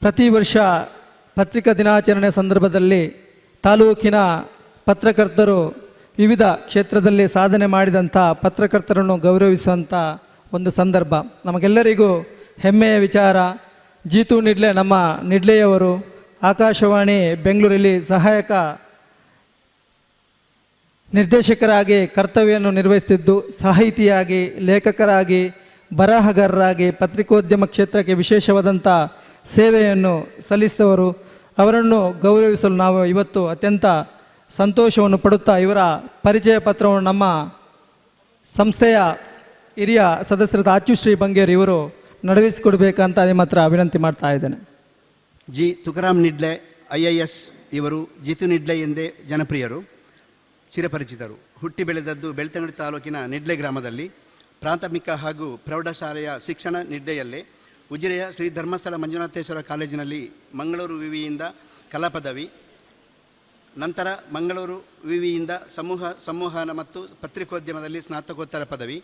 ಪ್ರತಿ ವರ್ಷ ಪತ್ರಿಕಾ ದಿನಾಚರಣೆ ಸಂದರ್ಭದಲ್ಲಿ ತಾಲೂಕಿನ ಪತ್ರಕರ್ತರು ವಿವಿಧ ಕ್ಷೇತ್ರದಲ್ಲಿ ಸಾಧನೆ ಮಾಡಿದಂಥ ಪತ್ರಕರ್ತರನ್ನು ಗೌರವಿಸುವಂಥ ಒಂದು ಸಂದರ್ಭ ನಮಗೆಲ್ಲರಿಗೂ ಹೆಮ್ಮೆಯ ವಿಚಾರ. ಜೀತು ನಿಡ್ಲೆ ನಮ್ಮ ನಿಡ್ಲೆಯವರು ಆಕಾಶವಾಣಿ ಬೆಂಗಳೂರಲ್ಲಿ ಸಹಾಯಕ ನಿರ್ದೇಶಕರಾಗಿ ಕರ್ತವ್ಯವನ್ನು ನಿರ್ವಹಿಸುತ್ತಿದ್ದು, ಸಾಹಿತಿಯಾಗಿ, ಲೇಖಕರಾಗಿ, ಬರಹಗಾರರಾಗಿ ಪತ್ರಿಕೋದ್ಯಮ ಕ್ಷೇತ್ರಕ್ಕೆ ವಿಶೇಷವಾದಂಥ ಸೇವೆಯನ್ನು ಸಲ್ಲಿಸಿದವರು. ಅವರನ್ನು ಗೌರವಿಸಲು ನಾವು ಇವತ್ತು ಅತ್ಯಂತ ಸಂತೋಷವನ್ನು ಪಡುತ್ತಾ ಇವರ ಪರಿಚಯ ಪತ್ರವನ್ನು ನಮ್ಮ ಸಂಸ್ಥೆಯ ಹಿರಿಯ ಸದಸ್ಯರಾದ ಅಚ್ಚುಶ್ರೀ ಬಂಗೇರಿ ಇವರು ನಡೆಸಿಕೊಡ್ಬೇಕಂತ ನಿಮ್ಮ ಹತ್ರ ವಿನಂತಿ ಮಾಡ್ತಾ ಇದ್ದೇನೆ. ಜಿ ತುಕಾರಾಮ್ ನಿಡ್ಲೆ IAS ಇವರು ಜಿತು ನಿಡ್ಲೆ ಎಂದೇ ಜನಪ್ರಿಯರು, ಚಿರಪರಿಚಿತರು. ಹುಟ್ಟಿ ಬೆಳೆದದ್ದು ಬೆಳ್ತಂಗಡಿ ತಾಲೂಕಿನ ನಿಡ್ಲೆ ಗ್ರಾಮದಲ್ಲಿ. ಪ್ರಾಥಮಿಕ ಹಾಗೂ ಪ್ರೌಢಶಾಲೆಯ ಶಿಕ್ಷಣ ನಿಡ್ಲೆಯಲ್ಲೇ. ಉಜಿರೆಯ ಶ್ರೀ ಧರ್ಮಸ್ಥಳ ಮಂಜುನಾಥೇಶ್ವರ ಕಾಲೇಜಿನಲ್ಲಿ ಮಂಗಳೂರು ವಿವಿಯಿಂದ ಕಲಾ ಪದವಿ, ನಂತರ ಮಂಗಳೂರು ವಿವಿಯಿಂದ ಸಂವಹನ ಮತ್ತು ಪತ್ರಿಕೋದ್ಯಮದಲ್ಲಿ ಸ್ನಾತಕೋತ್ತರ ಪದವಿ.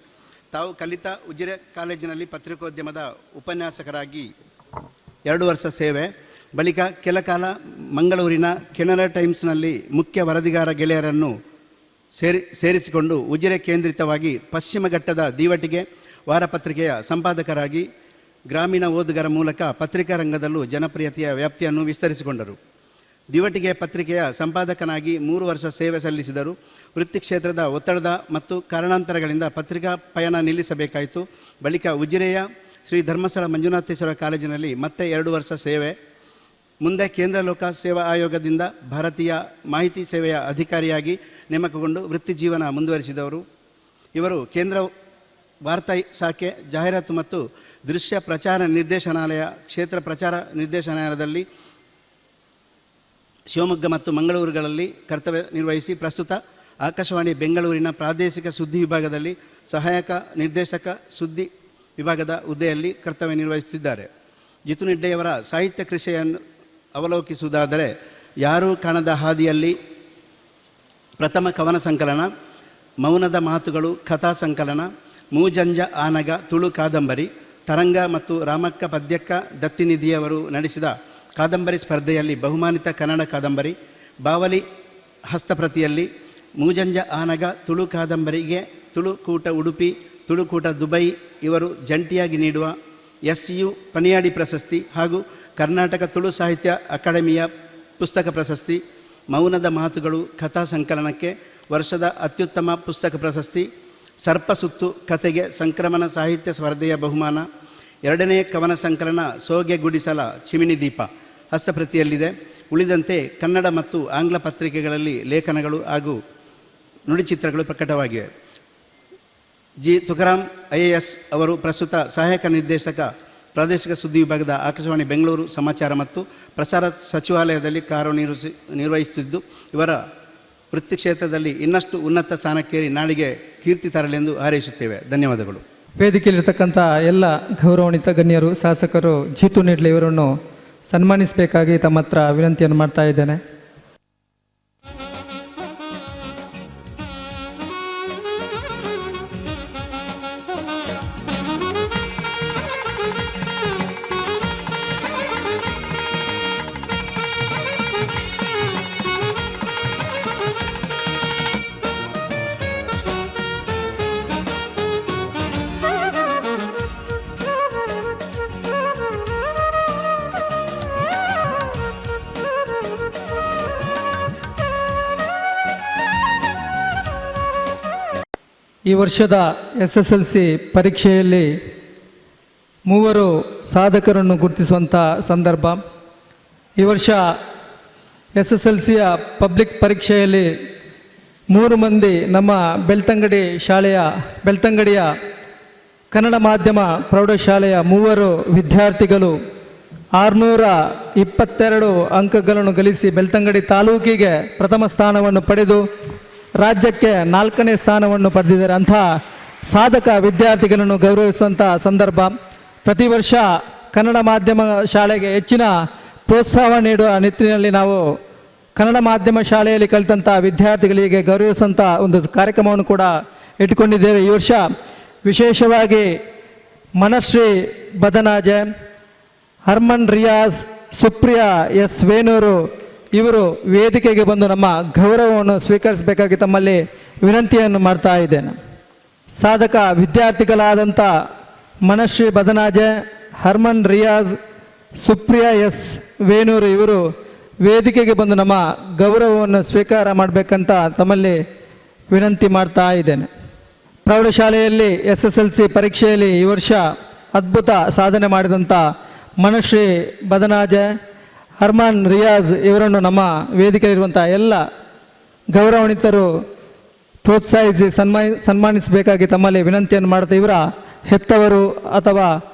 ತಾವು ಕಲಿತ ಉಜಿರೆ ಕಾಲೇಜಿನಲ್ಲಿ ಪತ್ರಿಕೋದ್ಯಮದ ಉಪನ್ಯಾಸಕರಾಗಿ 2 ವರ್ಷ ಸೇವೆ. ಬಳಿಕ ಕೆಲ ಕಾಲ ಮಂಗಳೂರಿನ ಕೆನರಾ ಟೈಮ್ಸ್ನಲ್ಲಿ ಮುಖ್ಯ ವರದಿಗಾರ ಗೆಳೆಯರನ್ನು ಸೇರಿಸಿಕೊಂಡು ಉಜಿರೆ ಕೇಂದ್ರಿತವಾಗಿ ಪಶ್ಚಿಮ ಘಟ್ಟದ ದೀವಟಿಗೆ ವಾರಪತ್ರಿಕೆಯ ಸಂಪಾದಕರಾಗಿ ಗ್ರಾಮೀಣ ಓದುಗರ ಮೂಲಕ ಪತ್ರಿಕಾ ರಂಗದಲ್ಲೂ ಜನಪ್ರಿಯತೆಯ ವ್ಯಾಪ್ತಿಯನ್ನು ವಿಸ್ತರಿಸಿಕೊಂಡರು. ದಿವಟಿಗೆ ಪತ್ರಿಕೆಯ ಸಂಪಾದಕನಾಗಿ 3 ವರ್ಷ ಸೇವೆ ಸಲ್ಲಿಸಿದರು. ವೃತ್ತಿ ಕ್ಷೇತ್ರದ ಒತ್ತಡದ ಮತ್ತು ಕಾರಣಾಂತರಗಳಿಂದ ಪತ್ರಿಕಾ ಪಯಣ ನಿಲ್ಲಿಸಬೇಕಾಯಿತು. ಬಳಿಕ ಉಜಿರೆಯ ಶ್ರೀ ಧರ್ಮಸ್ಥಳ ಮಂಜುನಾಥೇಶ್ವರ ಕಾಲೇಜಿನಲ್ಲಿ ಮತ್ತೆ 2 ವರ್ಷ ಸೇವೆ. ಮುಂದೆ ಕೇಂದ್ರ ಲೋಕ ಸೇವಾ ಆಯೋಗದಿಂದ ಭಾರತೀಯ ಮಾಹಿತಿ ಸೇವೆಯ ಅಧಿಕಾರಿಯಾಗಿ ನೇಮಕಗೊಂಡು ವೃತ್ತಿ ಜೀವನ ಮುಂದುವರಿಸಿದವರು. ಇವರು ಕೇಂದ್ರ ವಾರ್ತಾ ಶಾಖೆ ಜಾಹೀರಾತು ಮತ್ತು ದೃಶ್ಯ ಪ್ರಚಾರ ನಿರ್ದೇಶನಾಲಯ, ಕ್ಷೇತ್ರ ಪ್ರಚಾರ ನಿರ್ದೇಶನಾಲಯದಲ್ಲಿ ಶಿವಮೊಗ್ಗ ಮತ್ತು ಮಂಗಳೂರುಗಳಲ್ಲಿ ಕರ್ತವ್ಯ ನಿರ್ವಹಿಸಿ ಪ್ರಸ್ತುತ ಆಕಾಶವಾಣಿ ಬೆಂಗಳೂರಿನ ಪ್ರಾದೇಶಿಕ ಸುದ್ದಿ ವಿಭಾಗದಲ್ಲಿ ಸಹಾಯಕ ನಿರ್ದೇಶಕ ಸುದ್ದಿ ವಿಭಾಗದ ಹುದ್ದೆಯಲ್ಲಿ ಕರ್ತವ್ಯ ನಿರ್ವಹಿಸುತ್ತಿದ್ದಾರೆ. ಜಿತು ನಿಡ್ಲೆಯವರ ಸಾಹಿತ್ಯ ಕೃಷಿಯನ್ನು ಅವಲೋಕಿಸುವುದಾದರೆ, ಯಾರೂ ಕಾಣದ ಹಾದಿಯಲ್ಲಿ ಪ್ರಥಮ ಕವನ ಸಂಕಲನ, ಮೌನದ ಮಾತುಗಳು ಕಥಾ ಸಂಕಲನ, ಮೂಜಂಜ ಆನಗ ತುಳು ಕಾದಂಬರಿ, ತರಂಗ ಮತ್ತು ರಾಮಕ್ಕ ಪದ್ಯಕ್ಕ ದತ್ತಿನಿಧಿಯವರು ನಡೆಸಿದ ಕಾದಂಬರಿ ಸ್ಪರ್ಧೆಯಲ್ಲಿ ಬಹುಮಾನಿತ ಕನ್ನಡ ಕಾದಂಬರಿ, ಬಾವಲಿ ಹಸ್ತಪ್ರತಿಯಲ್ಲಿ ಮೂಜಂಜ ಆನಗ ತುಳು ಕಾದಂಬರಿಗೆ ತುಳುಕೂಟ ಉಡುಪಿ, ತುಳುಕೂಟ ದುಬೈ ಇವರು ಜಂಟಿಯಾಗಿ ನೀಡುವ SU ಪನಿಯಾಡಿ ಪ್ರಶಸ್ತಿ ಹಾಗೂ ಕರ್ನಾಟಕ ತುಳು ಸಾಹಿತ್ಯ ಅಕಾಡೆಮಿಯ ಪುಸ್ತಕ ಪ್ರಶಸ್ತಿ, ಮೌನದ ಮಾತುಗಳು ಕಥಾ ಸಂಕಲನಕ್ಕೆ ವರ್ಷದ ಅತ್ಯುತ್ತಮ ಪುಸ್ತಕ ಪ್ರಶಸ್ತಿ, ಸರ್ಪಸುತ್ತು ಕಥೆಗೆ ಸಂಕ್ರಮಣ ಸಾಹಿತ್ಯ ಸ್ಪರ್ಧೆಯ ಬಹುಮಾನ, 2ನೇ ಕವನ ಸಂಕಲನ ಸೋಗೆ ಗುಡಿಸಲ ಚಿಮಿನಿ ದೀಪ ಹಸ್ತಪ್ರತಿಯಲ್ಲಿದೆ. ಉಳಿದಂತೆ ಕನ್ನಡ ಮತ್ತು ಆಂಗ್ಲ ಪತ್ರಿಕೆಗಳಲ್ಲಿ ಲೇಖನಗಳು ಹಾಗೂ ನುಡಿಚಿತ್ರಗಳು ಪ್ರಕಟವಾಗಿವೆ. ಜಿ ತುಕಾರಾಮ್ IAS ಅವರು ಪ್ರಸ್ತುತ ಸಹಾಯಕ ನಿರ್ದೇಶಕ ಪ್ರಾದೇಶಿಕ ಸುದ್ದಿ ವಿಭಾಗದ ಆಕಾಶವಾಣಿ ಬೆಂಗಳೂರು ಸಮಾಚಾರ ಮತ್ತು ಪ್ರಸಾರ ಸಚಿವಾಲಯದಲ್ಲಿ ಕಾರ್ಯನಿರ್ವಹಿಸುತ್ತಿದ್ದು, ಇವರ ವೃತ್ತಿ ಕ್ಷೇತ್ರದಲ್ಲಿ ಇನ್ನಷ್ಟು ಉನ್ನತ ಸ್ಥಾನಕ್ಕೇರಿ ನಾಡಿಗೆ ಕೀರ್ತಿ ತರಲೆಂದು ಹಾರೈಸುತ್ತೇವೆ. ಧನ್ಯವಾದಗಳು. ವೇದಿಕೆಯಲ್ಲಿರ್ತಕ್ಕಂಥ ಎಲ್ಲ ಗೌರವಾನ್ವಿತ ಗಣ್ಯರು, ಶಾಸಕರು ಜಿತು ನಿಡ್ಲೆ ಇವರನ್ನು ಸನ್ಮಾನಿಸಬೇಕಾಗಿ ತಮ್ಮ ಹತ್ರ ವಿನಂತಿಯನ್ನು ಮಾಡ್ತಾ ಇದ್ದೇನೆ. ಈ ವರ್ಷದ SSLC ಪರೀಕ್ಷೆಯಲ್ಲಿ 3 ಸಾಧಕರನ್ನು ಗುರುತಿಸುವಂಥ ಸಂದರ್ಭ. ಈ ವರ್ಷ SSLCಯ ಪಬ್ಲಿಕ್ ಪರೀಕ್ಷೆಯಲ್ಲಿ 3 ಮಂದಿ ನಮ್ಮ ಬೆಳ್ತಂಗಡಿಯ ಕನ್ನಡ ಮಾಧ್ಯಮ ಪ್ರೌಢಶಾಲೆಯ 3 ವಿದ್ಯಾರ್ಥಿಗಳು 622 ಅಂಕಗಳನ್ನು ಗಳಿಸಿ ಬೆಳ್ತಂಗಡಿ ತಾಲೂಕಿಗೆ ಪ್ರಥಮ ಸ್ಥಾನವನ್ನು ಪಡೆದು ರಾಜ್ಯಕ್ಕೆ 4ನೇ ಸ್ಥಾನವನ್ನು ಪಡೆದಿದ್ದಾರೆ. ಅಂಥ ಸಾಧಕ ವಿದ್ಯಾರ್ಥಿಗಳನ್ನು ಗೌರವಿಸುವಂಥ ಸಂದರ್ಭ. ಪ್ರತಿ ವರ್ಷ ಕನ್ನಡ ಮಾಧ್ಯಮ ಶಾಲೆಗೆ ಹೆಚ್ಚಿನ ಪ್ರೋತ್ಸಾಹ ನೀಡುವ ನಿಟ್ಟಿನಲ್ಲಿ ನಾವು ಕನ್ನಡ ಮಾಧ್ಯಮ ಶಾಲೆಯಲ್ಲಿ ಕಲಿತಂಥ ವಿದ್ಯಾರ್ಥಿಗಳಿಗೆ ಗೌರವಿಸುವಂಥ ಒಂದು ಕಾರ್ಯಕ್ರಮವನ್ನು ಕೂಡ ಇಟ್ಟುಕೊಂಡಿದ್ದೇವೆ. ಈ ವರ್ಷ ವಿಶೇಷವಾಗಿ ಮನಶ್ರೀ ಬದನಾಜೆ, ಹರ್ಮನ್ ರಿಯಾಜ್, ಸುಪ್ರಿಯಾ ಎಸ್ ವೇಣೂರು ಇವರು ವೇದಿಕೆಗೆ ಬಂದು ನಮ್ಮ ಗೌರವವನ್ನು ಸ್ವೀಕರಿಸಬೇಕಾಗಿ ತಮ್ಮಲ್ಲಿ ವಿನಂತಿಯನ್ನು ಮಾಡ್ತಾ ಇದ್ದೇನೆ. ಸಾಧಕ ವಿದ್ಯಾರ್ಥಿಗಳಾದಂಥ ಮನಶ್ರೀ ಬದನಾಜೆ, ಹರ್ಮನ್ ರಿಯಾಜ್, ಸುಪ್ರಿಯಾ ಎಸ್ ವೇಣೂರು ಇವರು ವೇದಿಕೆಗೆ ಬಂದು ನಮ್ಮ ಗೌರವವನ್ನು ಸ್ವೀಕಾರ ಮಾಡಬೇಕಂತ ತಮ್ಮಲ್ಲಿ ವಿನಂತಿ ಮಾಡ್ತಾ ಇದ್ದೇನೆ. ಪ್ರೌಢಶಾಲೆಯಲ್ಲಿ SSLC ಪರೀಕ್ಷೆಯಲ್ಲಿ ಈ ವರ್ಷ ಅದ್ಭುತ ಸಾಧನೆ ಮಾಡಿದಂಥ ಮನಶ್ರೀ ಬದನಾಜೆ, ಹರ್ಮನ್ ರಿಯಾಜ್ ಇವರನ್ನು ನಮ್ಮ ವೇದಿಕೆಯಲ್ಲಿರುವಂಥ ಎಲ್ಲ ಗೌರವಾನ್ವಿತರು ಪ್ರೋತ್ಸಾಹಿಸಿ ಸನ್ಮಾನಿಸಬೇಕಾಗಿ ತಮ್ಮಲ್ಲಿ ವಿನಂತಿಯನ್ನು ಮಾಡುತ್ತಾ, ಇವರ ಹೆತ್ತವರು ಅಥವಾ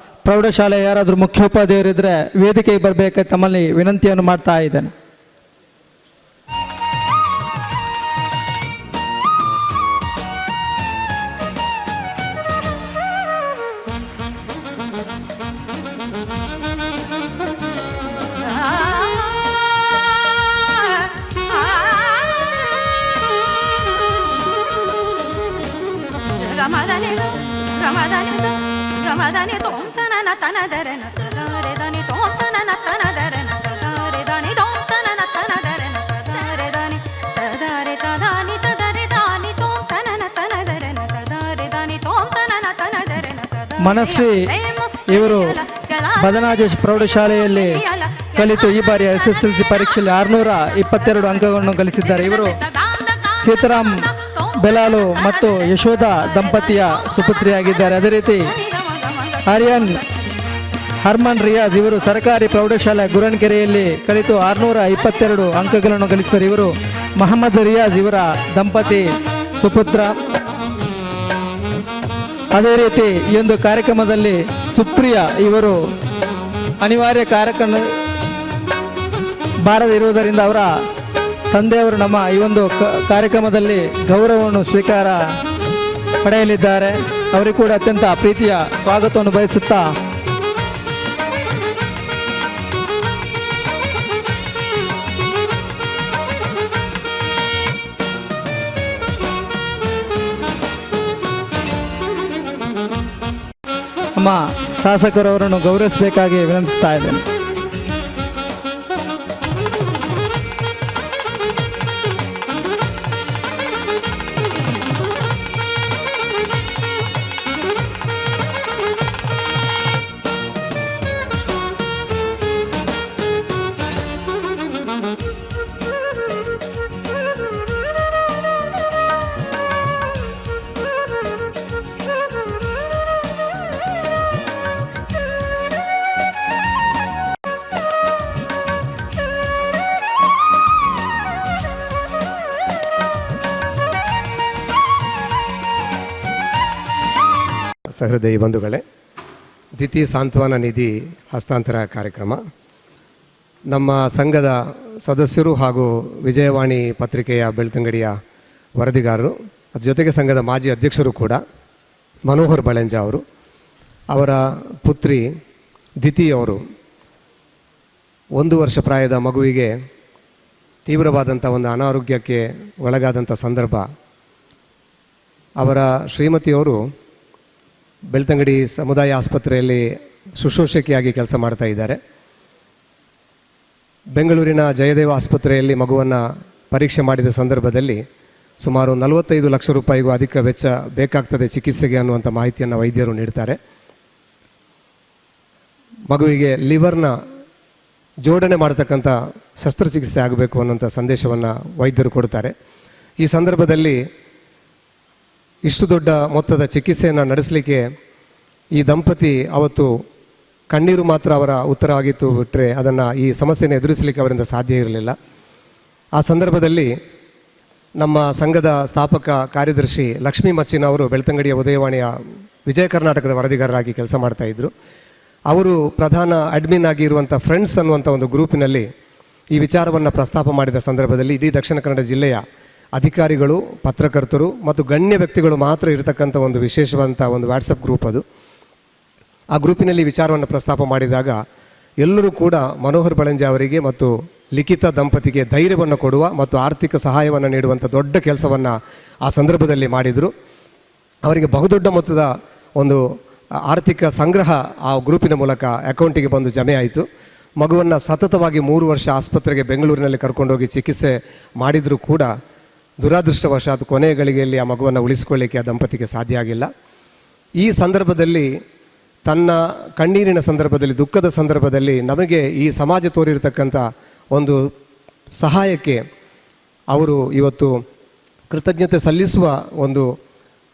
ಪ್ರೌಢಶಾಲೆ ಯಾರಾದರೂ ಮುಖ್ಯೋಪಾಧ್ಯಾಯರಿದ್ದರೆ ವೇದಿಕೆಗೆ ಬರಬೇಕಾಗಿ ತಮ್ಮಲ್ಲಿ ವಿನಂತಿಯನ್ನು ಮಾಡ್ತಾ ಇದ್ದೇನೆ. ಮನಶ್ರೀ ಇವರು ಬದನಾಜೇಶ್ ಪ್ರೌಢಶಾಲೆಯಲ್ಲಿ ಕಲಿತು ಈ ಬಾರಿ SSLC ಪರೀಕ್ಷೆಯಲ್ಲಿ 622 ಅಂಕಗಳನ್ನು ಗಳಿಸಿದ್ದಾರೆ. ಇವರು ಸೀತಾರಾಮ್ ಬೆಲಾಲು ಮತ್ತು ಯಶೋಧ ದಂಪತಿಯ ಸುಪುತ್ರಿಯಾಗಿದ್ದಾರೆ. ಅದೇ ರೀತಿ ಆರ್ಯನ್ ಹರ್ಮನ್ ರಿಯಾಜ್ ಇವರು ಸರ್ಕಾರಿ ಪ್ರೌಢಶಾಲೆ ಗುರಣ್ಕೆರೆಯಲ್ಲಿ ಕಲಿತು 622 ಅಂಕಗಳನ್ನು ಗಳಿಸಿದ್ದಾರೆ. ಇವರು ಮೊಹಮ್ಮದ್ ರಿಯಾಜ್ ಇವರ ದಂಪತಿ ಸುಪುತ್ರ. ಅದೇ ರೀತಿ ಈ ಒಂದು ಕಾರ್ಯಕ್ರಮದಲ್ಲಿ ಸುಪ್ರಿಯಾ ಇವರು ಅನಿವಾರ್ಯ ಕಾರ್ಯಕ್ರಮ ಬಾರದಿರುವುದರಿಂದ ಅವರ ತಂದೆಯವರು ನಮ್ಮ ಈ ಒಂದು ಕಾರ್ಯಕ್ರಮದಲ್ಲಿ ಗೌರವವನ್ನು ಸ್ವೀಕಾರ ಪಡೆಯಲಿದ್ದಾರೆ. ಅವರಿಗೂ ಕೂಡ ಅತ್ಯಂತ ಪ್ರೀತಿಯ ಸ್ವಾಗತವನ್ನು ಬಯಸುತ್ತಾ ನಮ್ಮ ಶಾಸಕರವರನ್ನು ಗೌರವಿಸಬೇಕಾಗಿ ವಿನಂತಿಸ್ತಾ ಇದ್ದೇನೆ. ಸಹೃದಯಿ ಬಂಧುಗಳೇ, ದಿತಿ ಸಾಂತ್ವನ ನಿಧಿ ಹಸ್ತಾಂತರ ಕಾರ್ಯಕ್ರಮ ನಮ್ಮ ಸಂಘದ ಸದಸ್ಯರು ಹಾಗೂ ವಿಜಯವಾಣಿ ಪತ್ರಿಕೆಯ ಬೆಳ್ತಂಗಡಿಯ ವರದಿಗಾರರು, ಅದ್ರ ಜೊತೆಗೆ ಸಂಘದ ಮಾಜಿ ಅಧ್ಯಕ್ಷರು ಕೂಡ ಮನೋಹರ್ ಬಳೆಂಜ ಅವರು, ಅವರ ಪುತ್ರಿ ದಿತಿ ಅವರು 1 ವರ್ಷ ಪ್ರಾಯದ ಮಗುವಿಗೆ ತೀವ್ರವಾದಂಥ ಒಂದು ಅನಾರೋಗ್ಯಕ್ಕೆ ಒಳಗಾದಂಥ ಸಂದರ್ಭ. ಅವರ ಶ್ರೀಮತಿಯವರು ಬೆಳ್ತಂಗಡಿ ಸಮುದಾಯ ಆಸ್ಪತ್ರೆಯಲ್ಲಿ ಶುಶ್ರೂಷಕಿಯಾಗಿ ಕೆಲಸ ಮಾಡ್ತಾ ಇದ್ದಾರೆ. ಬೆಂಗಳೂರಿನ ಜಯದೇವ ಆಸ್ಪತ್ರೆಯಲ್ಲಿ ಮಗುವನ್ನು ಪರೀಕ್ಷೆ ಮಾಡಿದ ಸಂದರ್ಭದಲ್ಲಿ ಸುಮಾರು 45 ಲಕ್ಷ ರೂಪಾಯಿಗೂ ಅಧಿಕ ವೆಚ್ಚ ಬೇಕಾಗ್ತದೆ ಚಿಕಿತ್ಸೆಗೆ ಅನ್ನುವಂಥ ಮಾಹಿತಿಯನ್ನು ವೈದ್ಯರು ನೀಡ್ತಾರೆ. ಮಗುವಿಗೆ ಲಿವರ್ನ ಜೋಡಣೆ ಮಾಡತಕ್ಕಂಥ ಶಸ್ತ್ರಚಿಕಿತ್ಸೆ ಆಗಬೇಕು ಅನ್ನುವಂಥ ಸಂದೇಶವನ್ನು ವೈದ್ಯರು ಕೊಡ್ತಾರೆ. ಈ ಸಂದರ್ಭದಲ್ಲಿ ಇಷ್ಟು ದೊಡ್ಡ ಮೊತ್ತದ ಚಿಕಿತ್ಸೆಯನ್ನು ನಡೆಸಲಿಕ್ಕೆ ಈ ದಂಪತಿ ಅವತ್ತು ಕಣ್ಣೀರು ಮಾತ್ರ ಅವರ ಉತ್ತರವಾಗಿತ್ತು ಬಿಟ್ಟರೆ ಅದನ್ನು ಈ ಸಮಸ್ಯೆಯನ್ನು ಎದುರಿಸಲಿಕ್ಕೆ ಅವರಿಂದ ಸಾಧ್ಯ ಇರಲಿಲ್ಲ. ಆ ಸಂದರ್ಭದಲ್ಲಿ ನಮ್ಮ ಸಂಘದ ಸ್ಥಾಪಕ ಕಾರ್ಯದರ್ಶಿ ಲಕ್ಷ್ಮೀ ಮಚ್ಚಿನ ಅವರು ಬೆಳ್ತಂಗಡಿಯ ಉದಯವಾಣಿಯ ವಿಜಯ ಕರ್ನಾಟಕದ ವರದಿಗಾರರಾಗಿ ಕೆಲಸ ಮಾಡ್ತಾಯಿದ್ರು. ಅವರು ಪ್ರಧಾನ ಅಡ್ಮಿನ್ ಆಗಿ ಇರುವಂಥ ಫ್ರೆಂಡ್ಸ್ ಅನ್ನುವಂಥ ಒಂದು ಗ್ರೂಪಿನಲ್ಲಿ ಈ ವಿಚಾರವನ್ನು ಪ್ರಸ್ತಾಪ ಮಾಡಿದ ಸಂದರ್ಭದಲ್ಲಿ ಇಡೀ ದಕ್ಷಿಣ ಕನ್ನಡ ಜಿಲ್ಲೆಯ ಅಧಿಕಾರಿಗಳು, ಪತ್ರಕರ್ತರು ಮತ್ತು ಗಣ್ಯ ವ್ಯಕ್ತಿಗಳು ಮಾತ್ರ ಇರತಕ್ಕಂಥ ಒಂದು ವಿಶೇಷವಾದಂಥ ಒಂದು ವಾಟ್ಸಪ್ ಗ್ರೂಪ್ ಅದು. ಆ ಗ್ರೂಪಿನಲ್ಲಿ ವಿಚಾರವನ್ನು ಪ್ರಸ್ತಾಪ ಮಾಡಿದಾಗ ಎಲ್ಲರೂ ಕೂಡ ಮನೋಹರ್ ಬಳೆಂಜ ಅವರಿಗೆ ಮತ್ತು ಲಿಖಿತ ದಂಪತಿಗೆ ಧೈರ್ಯವನ್ನು ಕೊಡುವ ಮತ್ತು ಆರ್ಥಿಕ ಸಹಾಯವನ್ನು ನೀಡುವಂಥ ದೊಡ್ಡ ಕೆಲಸವನ್ನು ಆ ಸಂದರ್ಭದಲ್ಲಿ ಮಾಡಿದರು. ಅವರಿಗೆ ಬಹುದೊಡ್ಡ ಮೊತ್ತದ ಒಂದು ಆರ್ಥಿಕ ಸಂಗ್ರಹ ಆ ಗ್ರೂಪಿನ ಮೂಲಕ ಅಕೌಂಟಿಗೆ ಬಂದು ಜಮೆ ಆಯಿತು. ಮಗುವನ್ನು ಸತತವಾಗಿ 3 ವರ್ಷ ಆಸ್ಪತ್ರೆಗೆ ಬೆಂಗಳೂರಿನಲ್ಲಿ ಕರ್ಕೊಂಡೋಗಿ ಚಿಕಿತ್ಸೆ ಮಾಡಿದರೂ ಕೂಡ ದುರಾದೃಷ್ಟವಶಾತ್ ಕೊನೆಯ ಗಳಿಗೆಯಲ್ಲಿ ಆ ಮಗುವನ್ನು ಉಳಿಸಿಕೊಳ್ಳಿಕ್ಕೆ ಆ ದಂಪತಿಗೆ ಸಾಧ್ಯ ಆಗಿಲ್ಲ. ಈ ಸಂದರ್ಭದಲ್ಲಿ ತನ್ನ ಕಣ್ಣೀರಿನ ಸಂದರ್ಭದಲ್ಲಿ, ದುಃಖದ ಸಂದರ್ಭದಲ್ಲಿ ನಮಗೆ ಈ ಸಮಾಜ ತೋರಿರ್ತಕ್ಕಂಥ ಒಂದು ಸಹಾಯಕ್ಕೆ ಅವರು ಇವತ್ತು ಕೃತಜ್ಞತೆ ಸಲ್ಲಿಸುವ ಒಂದು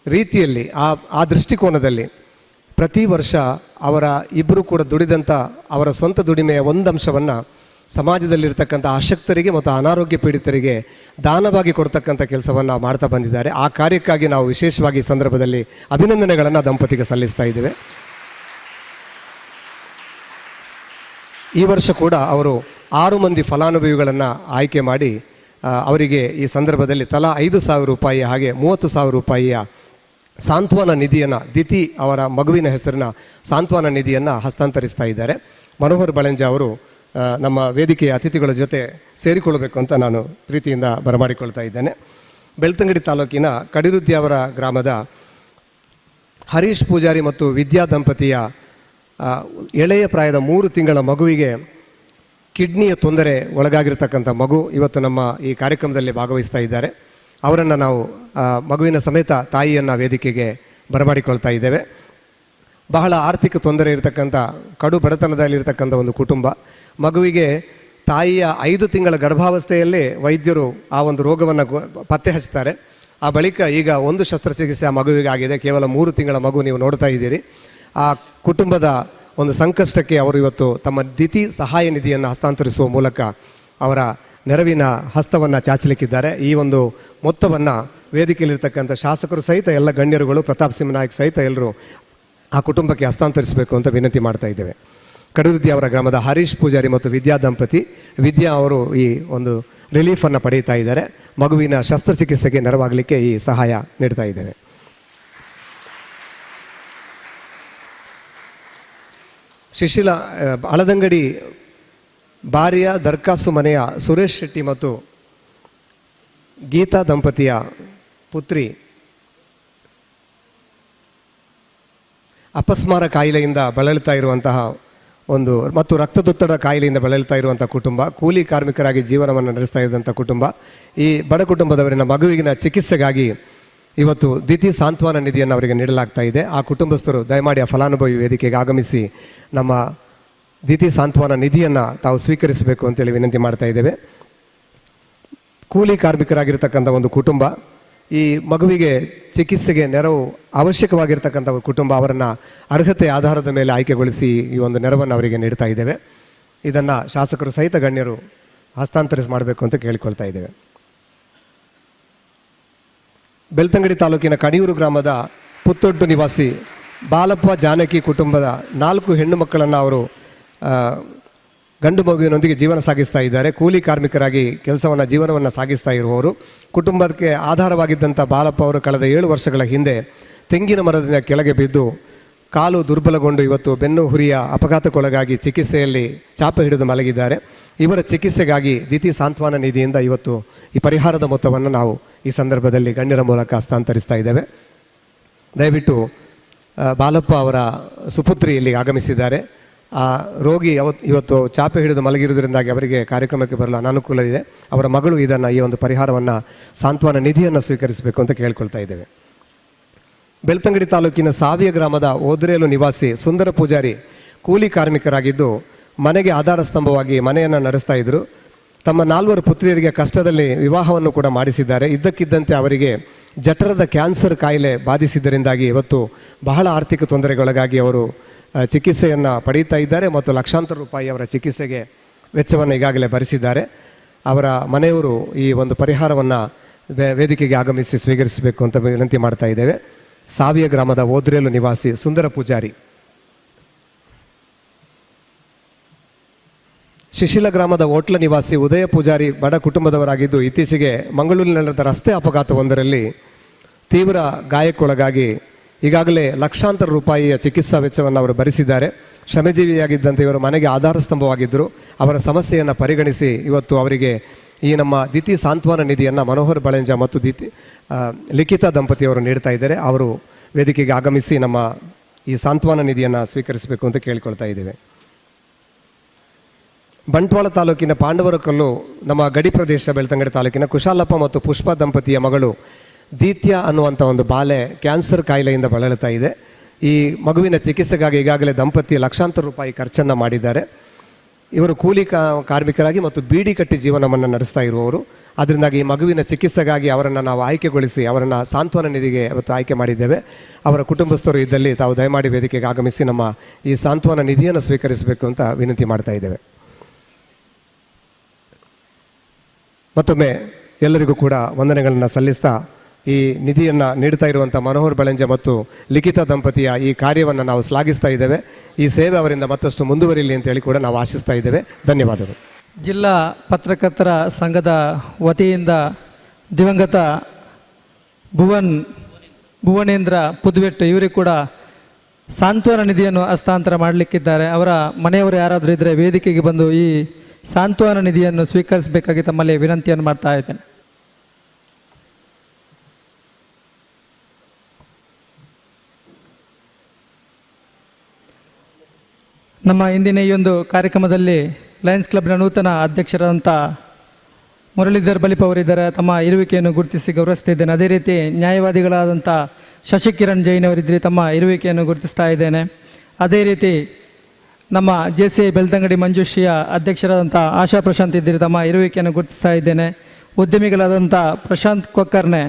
ರೀತಿಯಲ್ಲಿ ಆ ದೃಷ್ಟಿಕೋನದಲ್ಲಿ ಪ್ರತಿ ವರ್ಷ ಅವರ ಇಬ್ಬರು ಕೂಡ ದುಡಿದಂಥ ಅವರ ಸ್ವಂತ ದುಡಿಮೆಯ ಒಂದು ಅಂಶವನ್ನು ಸಮಾಜದಲ್ಲಿರ್ತಕ್ಕಂಥ ಅಶಕ್ತರಿಗೆ ಮತ್ತು ಅನಾರೋಗ್ಯ ಪೀಡಿತರಿಗೆ ದಾನವಾಗಿ ಕೊಡ್ತಕ್ಕಂಥ ಕೆಲಸವನ್ನು ಮಾಡ್ತಾ ಬಂದಿದ್ದಾರೆ. ಆ ಕಾರ್ಯಕ್ಕಾಗಿ ನಾವು ವಿಶೇಷವಾಗಿ ಈ ಸಂದರ್ಭದಲ್ಲಿ ಅಭಿನಂದನೆಗಳನ್ನು ದಂಪತಿಗೆ ಸಲ್ಲಿಸ್ತಾ ಇದ್ದೇವೆ. ಈ ವರ್ಷ ಕೂಡ ಅವರು 6 ಮಂದಿ ಫಲಾನುಭವಿಗಳನ್ನು ಆಯ್ಕೆ ಮಾಡಿ ಅವರಿಗೆ ಈ ಸಂದರ್ಭದಲ್ಲಿ ತಲಾ 5,000 ರೂಪಾಯಿ ಹಾಗೆ 30,000 ರೂಪಾಯಿಯ ಸಾಂತ್ವನ ನಿಧಿಯನ್ನು, ದಿತಿ ಅವರ ಮಗುವಿನ ಹೆಸರಿನ ಸಾಂತ್ವನ ನಿಧಿಯನ್ನು ಹಸ್ತಾಂತರಿಸ್ತಾ ಇದ್ದಾರೆ. ಮನೋಹರ್ ಬಳಂಜ ಅವರು ನಮ್ಮ ವೇದಿಕೆಯ ಅತಿಥಿಗಳ ಜೊತೆ ಸೇರಿಕೊಳ್ಳಬೇಕು ಅಂತ ನಾನು ಪ್ರೀತಿಯಿಂದ ಬರಮಾಡಿಕೊಳ್ತಾ ಇದ್ದೇನೆ. ಬೆಳ್ತಂಗಡಿ ತಾಲೂಕಿನ ಕಡಿರುದ್ಯಾವರ ಗ್ರಾಮದ ಹರೀಶ್ ಪೂಜಾರಿ ಮತ್ತು ವಿದ್ಯಾ ದಂಪತಿಯ ಎಳೆಯ ಪ್ರಾಯದ 3 ತಿಂಗಳ ಮಗುವಿಗೆ ಕಿಡ್ನಿಯ ತೊಂದರೆ ಒಳಗಾಗಿರ್ತಕ್ಕಂಥ ಮಗು ಇವತ್ತು ನಮ್ಮ ಈ ಕಾರ್ಯಕ್ರಮದಲ್ಲಿ ಭಾಗವಹಿಸ್ತಾ ಇದ್ದಾರೆ. ಅವರನ್ನು ನಾವು ಮಗುವಿನ ಸಮೇತ ತಾಯಿಯನ್ನು ವೇದಿಕೆಗೆ ಬರಮಾಡಿಕೊಳ್ತಾ ಇದ್ದೇವೆ. ಬಹಳ ಆರ್ಥಿಕ ತೊಂದರೆ ಇರತಕ್ಕಂಥ ಕಡು ಬಡತನದಲ್ಲಿರ್ತಕ್ಕಂಥ ಒಂದು ಕುಟುಂಬ. ಮಗುವಿಗೆ ತಾಯಿಯ 5 ತಿಂಗಳ ಗರ್ಭಾವಸ್ಥೆಯಲ್ಲೇ ವೈದ್ಯರು ಆ ಒಂದು ರೋಗವನ್ನು ಪತ್ತೆ ಹಚ್ತಾರೆ. ಆ ಬಳಿಕ ಈಗ ಒಂದು ಶಸ್ತ್ರಚಿಕಿತ್ಸೆ ಆ ಮಗುವಿಗೆ ಆಗಿದೆ. ಕೇವಲ 3 ತಿಂಗಳ ಮಗು ನೀವು ನೋಡ್ತಾ ಇದ್ದೀರಿ. ಆ ಕುಟುಂಬದ ಒಂದು ಸಂಕಷ್ಟಕ್ಕೆ ಅವರು ಇವತ್ತು ತಮ್ಮ ದಿತಿ ಸಹಾಯ ನಿಧಿಯನ್ನು ಹಸ್ತಾಂತರಿಸುವ ಮೂಲಕ ಅವರ ನೆರವಿನ ಹಸ್ತವನ್ನು ಚಾಚಲಿಕ್ಕಿದ್ದಾರೆ. ಈ ಒಂದು ಮೊತ್ತವನ್ನು ವೇದಿಕೆಯಲ್ಲಿರ್ತಕ್ಕಂಥ ಶಾಸಕರು ಸಹಿತ ಎಲ್ಲ ಗಣ್ಯರುಗಳು, ಪ್ರತಾಪ್ ಸಿಂಹ ನಾಯಕ್ ಸಹಿತ ಎಲ್ಲರೂ ಆ ಕುಟುಂಬಕ್ಕೆ ಹಸ್ತಾಂತರಿಸಬೇಕು ಅಂತ ವಿನಂತಿ ಮಾಡ್ತಾ ಇದ್ದೇವೆ. ಕಡಿರುದ್ಯಾವರ ಗ್ರಾಮದ ಹರೀಶ್ ಪೂಜಾರಿ ಮತ್ತು ವಿದ್ಯಾ ದಂಪತಿ, ವಿದ್ಯಾ ಅವರು ಈ ಒಂದು ರಿಲೀಫನ್ನು ಪಡೀತಾ ಇದ್ದಾರೆ. ಮಗುವಿನ ಶಸ್ತ್ರಚಿಕಿತ್ಸೆಗೆ ನೆರವಾಗಲಿಕ್ಕೆ ಈ ಸಹಾಯ ನೀಡ್ತಾ ಇದ್ದೇವೆ. ಶಿಶಿಲ ಹಳದಂಗಡಿ ಬಾರಿಯ ದರ್ಕಾಸು ಮನೆಯ ಸುರೇಶ್ ಶೆಟ್ಟಿ ಮತ್ತು ಗೀತಾ ದಂಪತಿಯ ಪುತ್ರಿ ಅಪಸ್ಮಾರ ಕಾಯಿಲೆಯಿಂದ ಬಳಲ್ತಾ ಇರುವಂತಹ ಒಂದು ಮತ್ತು ರಕ್ತದೊತ್ತಡ ಕಾಯಿಲೆಯಿಂದ ಬಳಲ್ತಾ ಇರುವಂಥ ಕುಟುಂಬ, ಕೂಲಿ ಕಾರ್ಮಿಕರಾಗಿ ಜೀವನವನ್ನು ನಡೆಸ್ತಾ ಇದ್ದಂಥ ಕುಟುಂಬ. ಈ ಬಡ ಕುಟುಂಬದವರಿನ ಮಗುವಿನ ಚಿಕಿತ್ಸೆಗಾಗಿ ಇವತ್ತು ದಿತಿ ಸಾಂತ್ವನ ನಿಧಿಯನ್ನು ಅವರಿಗೆ ನೀಡಲಾಗ್ತಾ ಇದೆ. ಆ ಕುಟುಂಬಸ್ಥರು ದಯಮಾಡಿ ಆ ಫಲಾನುಭವಿ ವೇದಿಕೆಗೆ ಆಗಮಿಸಿ ನಮ್ಮ ದಿತಿ ಸಾಂತ್ವನ ನಿಧಿಯನ್ನು ತಾವು ಸ್ವೀಕರಿಸಬೇಕು ಅಂತೇಳಿ ವಿನಂತಿ ಮಾಡ್ತಾ ಇದ್ದೇವೆ. ಕೂಲಿ ಕಾರ್ಮಿಕರಾಗಿರ್ತಕ್ಕಂಥ ಒಂದು ಕುಟುಂಬ, ಈ ಮಗುವಿಗೆ ಚಿಕಿತ್ಸೆಗೆ ನೆರವು ಅವಶ್ಯಕವಾಗಿರ್ತಕ್ಕಂಥ ಕುಟುಂಬ, ಅವರನ್ನು ಅರ್ಹತೆ ಆಧಾರದ ಮೇಲೆ ಆಯ್ಕೆಗೊಳಿಸಿ ಈ ಒಂದು ನೆರವನ್ನು ಅವರಿಗೆ ನೀಡ್ತಾ ಇದ್ದೇವೆ. ಇದನ್ನು ಶಾಸಕರು ಸಹಿತ ಗಣ್ಯರು ಹಸ್ತಾಂತರಿಸಿ ಮಾಡಬೇಕು ಅಂತ ಕೇಳಿಕೊಳ್ತಾ ಇದ್ದೇವೆ. ಬೆಳ್ತಂಗಡಿ ತಾಲೂಕಿನ ಕಣಿಯೂರು ಗ್ರಾಮದ ಪುತ್ತೊಡ್ಡು ನಿವಾಸಿ ಬಾಲಪ್ಪ ಜಾನಕಿ ಕುಟುಂಬದ 4 ಹೆಣ್ಣು ಮಕ್ಕಳನ್ನು ಅವರು ಗಂಡು ಮಗುವಿನೊಂದಿಗೆ ಜೀವನ ಸಾಗಿಸ್ತಾ ಇದ್ದಾರೆ. ಕೂಲಿ ಕಾರ್ಮಿಕರಾಗಿ ಜೀವನವನ್ನು ಸಾಗಿಸ್ತಾ ಇರುವವರು. ಕುಟುಂಬಕ್ಕೆ ಆಧಾರವಾಗಿದ್ದಂಥ ಬಾಲಪ್ಪ ಅವರು ಕಳೆದ 7 ವರ್ಷಗಳ ಹಿಂದೆ ತೆಂಗಿನ ಮರದಿಂದ ಕೆಳಗೆ ಬಿದ್ದು ಕಾಲು ದುರ್ಬಲಗೊಂಡು ಇವತ್ತು ಬೆನ್ನು ಹುರಿಯ ಅಪಘಾತಕ್ಕೊಳಗಾಗಿ ಚಿಕಿತ್ಸೆಯಲ್ಲಿ ಚಾಪೆ ಹಿಡಿದು ಮಲಗಿದ್ದಾರೆ. ಇವರ ಚಿಕಿತ್ಸೆಗಾಗಿ ದಿತಿ ಸಾಂತ್ವನ ನಿಧಿಯಿಂದ ಇವತ್ತು ಈ ಪರಿಹಾರದ ಮೊತ್ತವನ್ನು ನಾವು ಈ ಸಂದರ್ಭದಲ್ಲಿ ಗಣ್ಯರ ಮೂಲಕ ಹಸ್ತಾಂತರಿಸ್ತಾ ಇದ್ದೇವೆ. ದಯವಿಟ್ಟು ಬಾಲಪ್ಪ ಅವರ ಸುಪುತ್ರಿ ಇಲ್ಲಿಗೆ ಆಗಮಿಸಿದ್ದಾರೆ. ಆ ರೋಗಿ ಇವತ್ತು ಚಾಪೆ ಹಿಡಿದು ಮಲಗಿರುವುದರಿಂದಾಗಿ ಅವರಿಗೆ ಕಾರ್ಯಕ್ರಮಕ್ಕೆ ಬರಲು ಅನಾನುಕೂಲ ಇದೆ. ಅವರ ಮಗಳು ಈ ಒಂದು ಪರಿಹಾರವನ್ನು ಸಾಂತ್ವನ ನಿಧಿಯನ್ನು ಸ್ವೀಕರಿಸಬೇಕು ಅಂತ ಕೇಳ್ಕೊಳ್ತಾ ಇದ್ದೇವೆ. ಬೆಳ್ತಂಗಡಿ ತಾಲೂಕಿನ ಸಾವಿಯ ಗ್ರಾಮದ ಓದ್ರೇಲು ನಿವಾಸಿ ಸುಂದರ ಪೂಜಾರಿ ಕೂಲಿ ಕಾರ್ಮಿಕರಾಗಿದ್ದು ಮನೆಗೆ ಆಧಾರ ಸ್ತಂಭವಾಗಿ ಮನೆಯನ್ನು ನಡೆಸ್ತಾ ಇದ್ದರು. ತಮ್ಮ 4 ಪುತ್ರಿಯರಿಗೆ ಕಷ್ಟದಲ್ಲಿ ವಿವಾಹವನ್ನು ಕೂಡ ಮಾಡಿಸಿದ್ದಾರೆ. ಇದ್ದಕ್ಕಿದ್ದಂತೆ ಅವರಿಗೆ ಜಠರದ ಕ್ಯಾನ್ಸರ್ ಕಾಯಿಲೆ ಬಾಧಿಸಿದ್ದರಿಂದಾಗಿ ಇವತ್ತು ಬಹಳ ಆರ್ಥಿಕ ತೊಂದರೆಗೊಳಗಾಗಿ ಅವರು ಚಿಕಿತ್ಸೆಯನ್ನು ಪಡೀತಾ ಇದ್ದಾರೆ ಮತ್ತು ಲಕ್ಷಾಂತರ ರೂಪಾಯಿ ಅವರ ಚಿಕಿತ್ಸೆಗೆ ವೆಚ್ಚವನ್ನು ಈಗಾಗಲೇ ಭರಿಸಿದ್ದಾರೆ. ಅವರ ಮನೆಯವರು ಈ ಒಂದು ಪರಿಹಾರವನ್ನು ವೇದಿಕೆಗೆ ಆಗಮಿಸಿ ಸ್ವೀಕರಿಸಬೇಕು ಅಂತ ವಿನಂತಿ ಮಾಡ್ತಾ ಇದ್ದೇವೆ. ಸಾವಿಯ ಗ್ರಾಮದ ಓದ್ರೇಲು ನಿವಾಸಿ ಸುಂದರ ಪೂಜಾರಿ. ಶಿಶಿಲ ಗ್ರಾಮದ ಓಟ್ಲ ನಿವಾಸಿ ಉದಯ ಪೂಜಾರಿ ಬಡ ಕುಟುಂಬದವರಾಗಿದ್ದು ಇತ್ತೀಚೆಗೆ ಮಂಗಳೂರಿನಲ್ಲಿ ನಡೆದ ರಸ್ತೆ ಅಪಘಾತವೊಂದರಲ್ಲಿ ತೀವ್ರ ಗಾಯಕ್ಕೊಳಗಾಗಿ ಈಗಾಗಲೇ ಲಕ್ಷಾಂತರ ರೂಪಾಯಿಯ ಚಿಕಿತ್ಸಾ ವೆಚ್ಚವನ್ನು ಅವರು ಭರಿಸಿದ್ದಾರೆ. ಶ್ರಮಜೀವಿಯಾಗಿದ್ದಂತೆ ಇವರು ಮನೆಗೆ ಆಧಾರ ಸ್ತಂಭವಾಗಿದ್ದರು. ಅವರ ಸಮಸ್ಯೆಯನ್ನು ಪರಿಗಣಿಸಿ ಇವತ್ತು ಅವರಿಗೆ ಈ ನಮ್ಮ ದಿತಿ ಸಾಂತ್ವನ ನಿಧಿಯನ್ನು ಮನೋಹರ್ ಬಳಂಜ ಮತ್ತು ಲಿಖಿತಾ ದಂಪತಿಯವರು ನೀಡ್ತಾ ಇದ್ದಾರೆ. ಅವರು ವೇದಿಕೆಗೆ ಆಗಮಿಸಿ ನಮ್ಮ ಈ ಸಾಂತ್ವನ ನಿಧಿಯನ್ನು ಸ್ವೀಕರಿಸಬೇಕು ಅಂತ ಕೇಳಿಕೊಳ್ತಾ ಇದ್ದೇವೆ. ಬಂಟ್ವಾಳ ತಾಲೂಕಿನ ಪಾಂಡವರಕಲ್ಲು ನಮ್ಮ ಗಡಿ ಪ್ರದೇಶ ಬೆಳ್ತಂಗಡಿ ತಾಲೂಕಿನ ಕುಶಾಲಪ್ಪ ಮತ್ತು ಪುಷ್ಪ ದಂಪತಿಯ ಮಗಳು ದೀತ್ಯ ಅನ್ನುವಂಥ ಒಂದು ಬಾಲೆ ಕ್ಯಾನ್ಸರ್ ಕಾಯಿಲೆಯಿಂದ ಬಳಲ್ತಾ ಇದೆ. ಈ ಮಗುವಿನ ಚಿಕಿತ್ಸೆಗಾಗಿ ಈಗಾಗಲೇ ದಂಪತಿ ಲಕ್ಷಾಂತರ ರೂಪಾಯಿ ಖರ್ಚನ್ನು ಮಾಡಿದ್ದಾರೆ. ಇವರು ಕೂಲಿ ಕಾರ್ಮಿಕರಾಗಿ ಮತ್ತು ಬೀಡಿ ಕಟ್ಟಿ ಜೀವನವನ್ನು ನಡೆಸ್ತಾ ಇರುವವರು. ಅದರಿಂದಾಗಿ ಈ ಮಗುವಿನ ಚಿಕಿತ್ಸೆಗಾಗಿ ಅವರನ್ನು ನಾವು ಆಯ್ಕೆಗೊಳಿಸಿ ಅವರನ್ನು ಸಾಂತ್ವನ ನಿಧಿಗೆ ಇವತ್ತು ಆಯ್ಕೆ ಮಾಡಿದ್ದೇವೆ. ಅವರ ಕುಟುಂಬಸ್ಥರು ಇದ್ದಲ್ಲಿ ತಾವು ದಯಮಾಡಿ ವೇದಿಕೆಗೆ ಆಗಮಿಸಿ ನಮ್ಮ ಈ ಸಾಂತ್ವನ ನಿಧಿಯನ್ನು ಸ್ವೀಕರಿಸಬೇಕು ಅಂತ ವಿನಂತಿ ಮಾಡ್ತಾ ಇದ್ದೇವೆ. ಮತ್ತೊಮ್ಮೆ ಎಲ್ಲರಿಗೂ ಕೂಡ ವಂದನೆಗಳನ್ನು ಸಲ್ಲಿಸ್ತಾ ಈ ನಿಧಿಯನ್ನು ನೀಡ್ತಾ ಇರುವಂಥ ಮನೋಹರ್ ಬೆಳಂಜ ಮತ್ತು ಲಿಖಿತ ದಂಪತಿಯ ಈ ಕಾರ್ಯವನ್ನು ನಾವು ಶ್ಲಾಘಿಸ್ತಾ ಇದ್ದೇವೆ. ಈ ಸೇವೆ ಅವರಿಂದ ಮತ್ತಷ್ಟು ಮುಂದುವರಿಯಲಿ ಅಂತೇಳಿ ಕೂಡ ನಾವು ಆಶಿಸ್ತಾ ಇದ್ದೇವೆ. ಧನ್ಯವಾದಗಳು. ಜಿಲ್ಲಾ ಪತ್ರಕರ್ತರ ಸಂಘದ ವತಿಯಿಂದ ದಿವಂಗತ ಭುವನೇಂದ್ರ ಪುದುವೆಟ್ಟು ಇವರಿಗೆ ಕೂಡ ಸಾಂತ್ವನ ನಿಧಿಯನ್ನು ಹಸ್ತಾಂತರ ಮಾಡಲಿಕ್ಕಿದ್ದಾರೆ. ಅವರ ಮನೆಯವರು ಯಾರಾದರೂ ಇದ್ದರೆ ವೇದಿಕೆಗೆ ಬಂದು ಈ ಸಾಂತ್ವನ ನಿಧಿಯನ್ನು ಸ್ವೀಕರಿಸಬೇಕಾಗಿ ತಮ್ಮಲ್ಲಿ ವಿನಂತಿಯನ್ನು ಮಾಡ್ತಾ ಇದ್ದೇನೆ. ನಮ್ಮ ಇಂದಿನ ಈ ಒಂದು ಕಾರ್ಯಕ್ರಮದಲ್ಲಿ ಲಯನ್ಸ್ ಕ್ಲಬ್ನ ನೂತನ ಅಧ್ಯಕ್ಷರಾದಂಥ ಮುರಳೀಧರ್ ಬಲಿಪ್ ಅವರಿದ್ದಾರೆ. ತಮ್ಮ ಇರುವಿಕೆಯನ್ನು ಗುರುತಿಸಿ ಗೌರವಿಸ್ತಿದ್ದೇನೆ. ಅದೇ ರೀತಿ ನ್ಯಾಯವಾದಿಗಳಾದಂಥ ಶಶಿಕಿರಣ್ ಜೈನ್ ಅವರಿದ್ದರೆ ತಮ್ಮ ಇರುವಿಕೆಯನ್ನು ಗುರುತಿಸ್ತಾ ಇದ್ದೇನೆ. ಅದೇ ರೀತಿ ನಮ್ಮ JCI ಬೆಳ್ತಂಗಡಿ ಮಂಜುಶ್ರೀಯ ಅಧ್ಯಕ್ಷರಾದಂಥ ಆಶಾ ಪ್ರಶಾಂತ್ ಇದ್ದರೆ ತಮ್ಮ ಇರುವಿಕೆಯನ್ನು ಗುರುತಿಸ್ತಾ ಇದ್ದೇನೆ. ಉದ್ಯಮಿಗಳಾದಂಥ ಪ್ರಶಾಂತ್ ಕೊಕ್ಕರ್ನೆ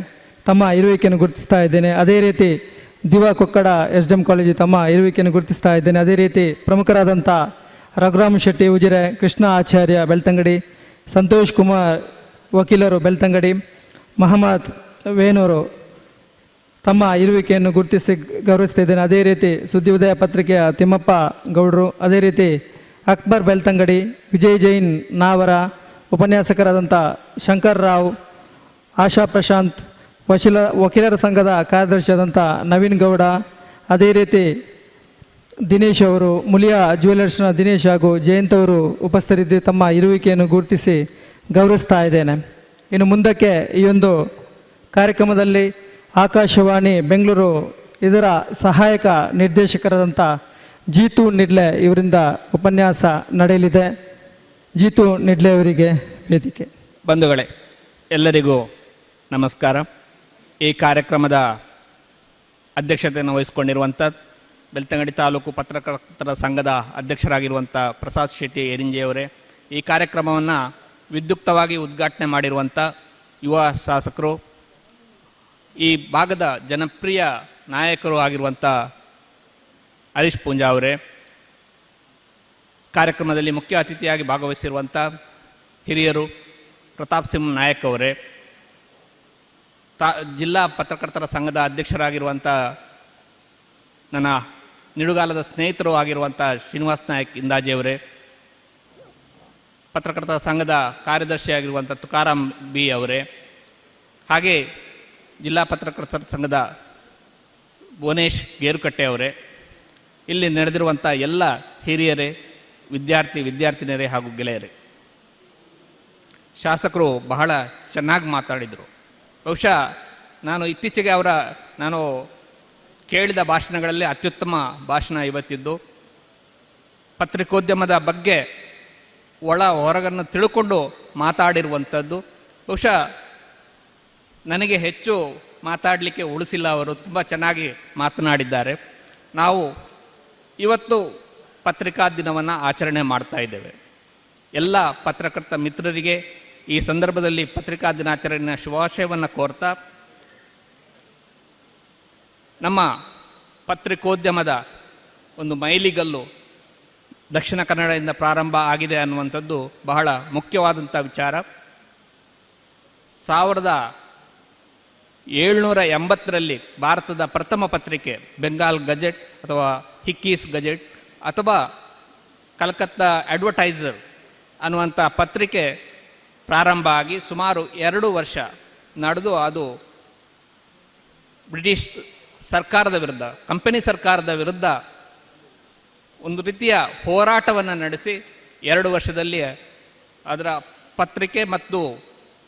ತಮ್ಮ ಇರುವಿಕೆಯನ್ನು ಗುರುತಿಸ್ತಾ ಇದ್ದೇನೆ. ಅದೇ ರೀತಿ ದಿವಾ ಕೊಕ್ಕಡ SDM ಕಾಲೇಜು ತಮ್ಮ ಇರುವಿಕೆಯನ್ನು ಗುರುತಿಸ್ತಾ ಇದ್ದೇನೆ. ಅದೇ ರೀತಿ ಪ್ರಮುಖರಾದಂಥ ರಘುರಾಮ್ ಶೆಟ್ಟಿ ಉಜಿರೆ, ಕೃಷ್ಣ ಆಚಾರ್ಯ ಬೆಳ್ತಂಗಡಿ, ಸಂತೋಷ್ ಕುಮಾರ್ ವಕೀಲರು ಬೆಳ್ತಂಗಡಿ, ಮಹಮ್ಮದ್ ವೇಣೂರು ತಮ್ಮ ಇರುವಿಕೆಯನ್ನು ಗುರುತಿಸಿ ಗೌರವಿಸ್ತಾ ಇದ್ದೇನೆ. ಅದೇ ರೀತಿ ಸುದ್ದಿ ಉದಯ ಪತ್ರಿಕೆಯ ತಿಮ್ಮಪ್ಪ ಗೌಡರು, ಅದೇ ರೀತಿ ಅಕ್ಬರ್ ಬೆಳ್ತಂಗಡಿ, ವಿಜಯ್ ಜೈನ್ ನಾವರ, ಉಪನ್ಯಾಸಕರಾದಂಥ ಶಂಕರ್ ರಾವ್, ಆಶಾ ಪ್ರಶಾಂತ್, ವಕೀಲರ ಸಂಘದ ಕಾರ್ಯದರ್ಶಿಯಾದಂಥ ನವೀನ್ ಗೌಡ, ಅದೇ ರೀತಿ ದಿನೇಶ್ ಅವರು, ಮುಲಿಯಾ ಜ್ಯುವೆಲರ್ಸ್ನ ದಿನೇಶ್ ಹಾಗೂ ಜಯಂತ್ ಅವರು ಉಪಸ್ಥಿತರಿದ್ದು ತಮ್ಮ ಇರುವಿಕೆಯನ್ನು ಗುರುತಿಸಿ ಗೌರವಿಸ್ತಾ ಇದ್ದೇನೆ. ಇನ್ನು ಮುಂದಕ್ಕೆ ಈ ಒಂದು ಕಾರ್ಯಕ್ರಮದಲ್ಲಿ ಆಕಾಶವಾಣಿ ಬೆಂಗಳೂರು ಇದರ ಸಹಾಯಕ ನಿರ್ದೇಶಕರಾದಂಥ ಜೀತು ನಿಡ್ಲೆ ಇವರಿಂದ ಉಪನ್ಯಾಸ ನಡೆಯಲಿದೆ. ಜೀತು ನಿಡ್ಲೆ ಅವರಿಗೆ ವೇದಿಕೆ. ಬಂಧುಗಳೇ, ಎಲ್ಲರಿಗೂ ನಮಸ್ಕಾರ. ಈ ಕಾರ್ಯಕ್ರಮದ ಅಧ್ಯಕ್ಷತೆಯನ್ನು ವಹಿಸಿಕೊಂಡಿರುವಂಥ ಬೆಳ್ತಂಗಡಿ ತಾಲೂಕು ಪತ್ರಕರ್ತರ ಸಂಘದ ಅಧ್ಯಕ್ಷರಾಗಿರುವಂಥ ಪ್ರಸಾದ್ ಶೆಟ್ಟಿ ಎರಿಂಜೆಯವರೇ, ಈ ಕಾರ್ಯಕ್ರಮವನ್ನು ವಿದ್ಯುಕ್ತವಾಗಿ ಉದ್ಘಾಟನೆ ಮಾಡಿರುವಂಥ ಯುವ ಶಾಸಕರು, ಈ ಭಾಗದ ಜನಪ್ರಿಯ ನಾಯಕರು ಆಗಿರುವಂಥ ಹರೀಶ್ ಪೂಂಜಾ ಅವರೇ, ಕಾರ್ಯಕ್ರಮದಲ್ಲಿ ಮುಖ್ಯ ಅತಿಥಿಯಾಗಿ ಭಾಗವಹಿಸಿರುವಂಥ ಹಿರಿಯರು ಪ್ರತಾಪ್ ಸಿಂಗ್ ನಾಯಕ್ ಅವರೇ, ಜಿಲ್ಲಾ ಪತ್ರಕರ್ತರ ಸಂಘದ ಅಧ್ಯಕ್ಷರಾಗಿರುವಂಥ ನನ್ನ ನಿಡುಗಾಲದ ಸ್ನೇಹಿತರು ಆಗಿರುವಂಥ ಶ್ರೀನಿವಾಸ್ ನಾಯಕ್ ಇಂದಾಜಿಯವರೇ, ಪತ್ರಕರ್ತರ ಸಂಘದ ಕಾರ್ಯದರ್ಶಿಯಾಗಿರುವಂಥ ತುಕಾರಾಮ್ ಬಿ ಅವರೇ, ಹಾಗೆ ಜಿಲ್ಲಾ ಪತ್ರಕರ್ತರ ಸಂಘದ ಭುವನೇಶ್ ಗೇರುಕಟ್ಟೆ ಅವರೇ, ಇಲ್ಲಿ ನಡೆದಿರುವಂಥ ಎಲ್ಲ ಹಿರಿಯರೇ, ವಿದ್ಯಾರ್ಥಿನಿಯರೇ ಹಾಗೂ ಗೆಳೆಯರೇ, ಶಾಸಕರು ಬಹಳ ಚೆನ್ನಾಗಿ ಮಾತಾಡಿದರು. ಬಹುಶಃ ನಾನು ಇತ್ತೀಚೆಗೆ ನಾನು ಕೇಳಿದ ಭಾಷಣಗಳಲ್ಲಿ ಅತ್ಯುತ್ತಮ ಭಾಷಣ ಇವತ್ತಿದ್ದು. ಪತ್ರಿಕೋದ್ಯಮದ ಬಗ್ಗೆ ಹೊರಗನ್ನು ತಿಳ್ಕೊಂಡು ಮಾತಾಡಿರುವಂಥದ್ದು. ಬಹುಶಃ ನನಗೆ ಹೆಚ್ಚು ಮಾತಾಡಲಿಕ್ಕೆ ಉಳಿಸಿಲ್ಲ, ಅವರು ತುಂಬ ಚೆನ್ನಾಗಿ ಮಾತನಾಡಿದ್ದಾರೆ. ನಾವು ಇವತ್ತು ಪತ್ರಿಕಾ ದಿನವನ್ನು ಆಚರಣೆ ಮಾಡ್ತಾ ಇದ್ದೇವೆ. ಎಲ್ಲ ಪತ್ರಕರ್ತ ಮಿತ್ರರಿಗೆ ಈ ಸಂದರ್ಭದಲ್ಲಿ ಪತ್ರಿಕಾ ದಿನಾಚರಣೆಯ ಶುಭಾಶಯವನ್ನು ಕೋರ್ತಾ, ನಮ್ಮ ಪತ್ರಿಕೋದ್ಯಮದ ಒಂದು ಮೈಲಿಗಲ್ಲು ದಕ್ಷಿಣ ಕನ್ನಡದಿಂದ ಪ್ರಾರಂಭ ಆಗಿದೆ ಅನ್ನುವಂಥದ್ದು ಬಹಳ ಮುಖ್ಯವಾದಂಥ ವಿಚಾರ. 1780ರಲ್ಲಿ ಭಾರತದ ಪ್ರಥಮ ಪತ್ರಿಕೆ ಬೆಂಗಾಲ್ ಗಜೆಟ್ ಅಥವಾ ಹಿಕ್ಕೀಸ್ ಗಜೆಟ್ ಅಥವಾ ಕಲ್ಕತ್ತಾ ಅಡ್ವರ್ಟೈಸರ್ ಅನ್ನುವಂಥ ಪತ್ರಿಕೆ ಪ್ರಾರಂಭ ಆಗಿ ಸುಮಾರು 2 ವರ್ಷ ನಡೆದು ಅದು ಬ್ರಿಟಿಷ್ ಸರ್ಕಾರದ ವಿರುದ್ಧ, ಕಂಪನಿ ಸರ್ಕಾರದ ವಿರುದ್ಧ ಒಂದು ರೀತಿಯ ಹೋರಾಟವನ್ನು ನಡೆಸಿ 2 ವರ್ಷದಲ್ಲಿ ಅದರ ಪತ್ರಿಕೆ ಮತ್ತು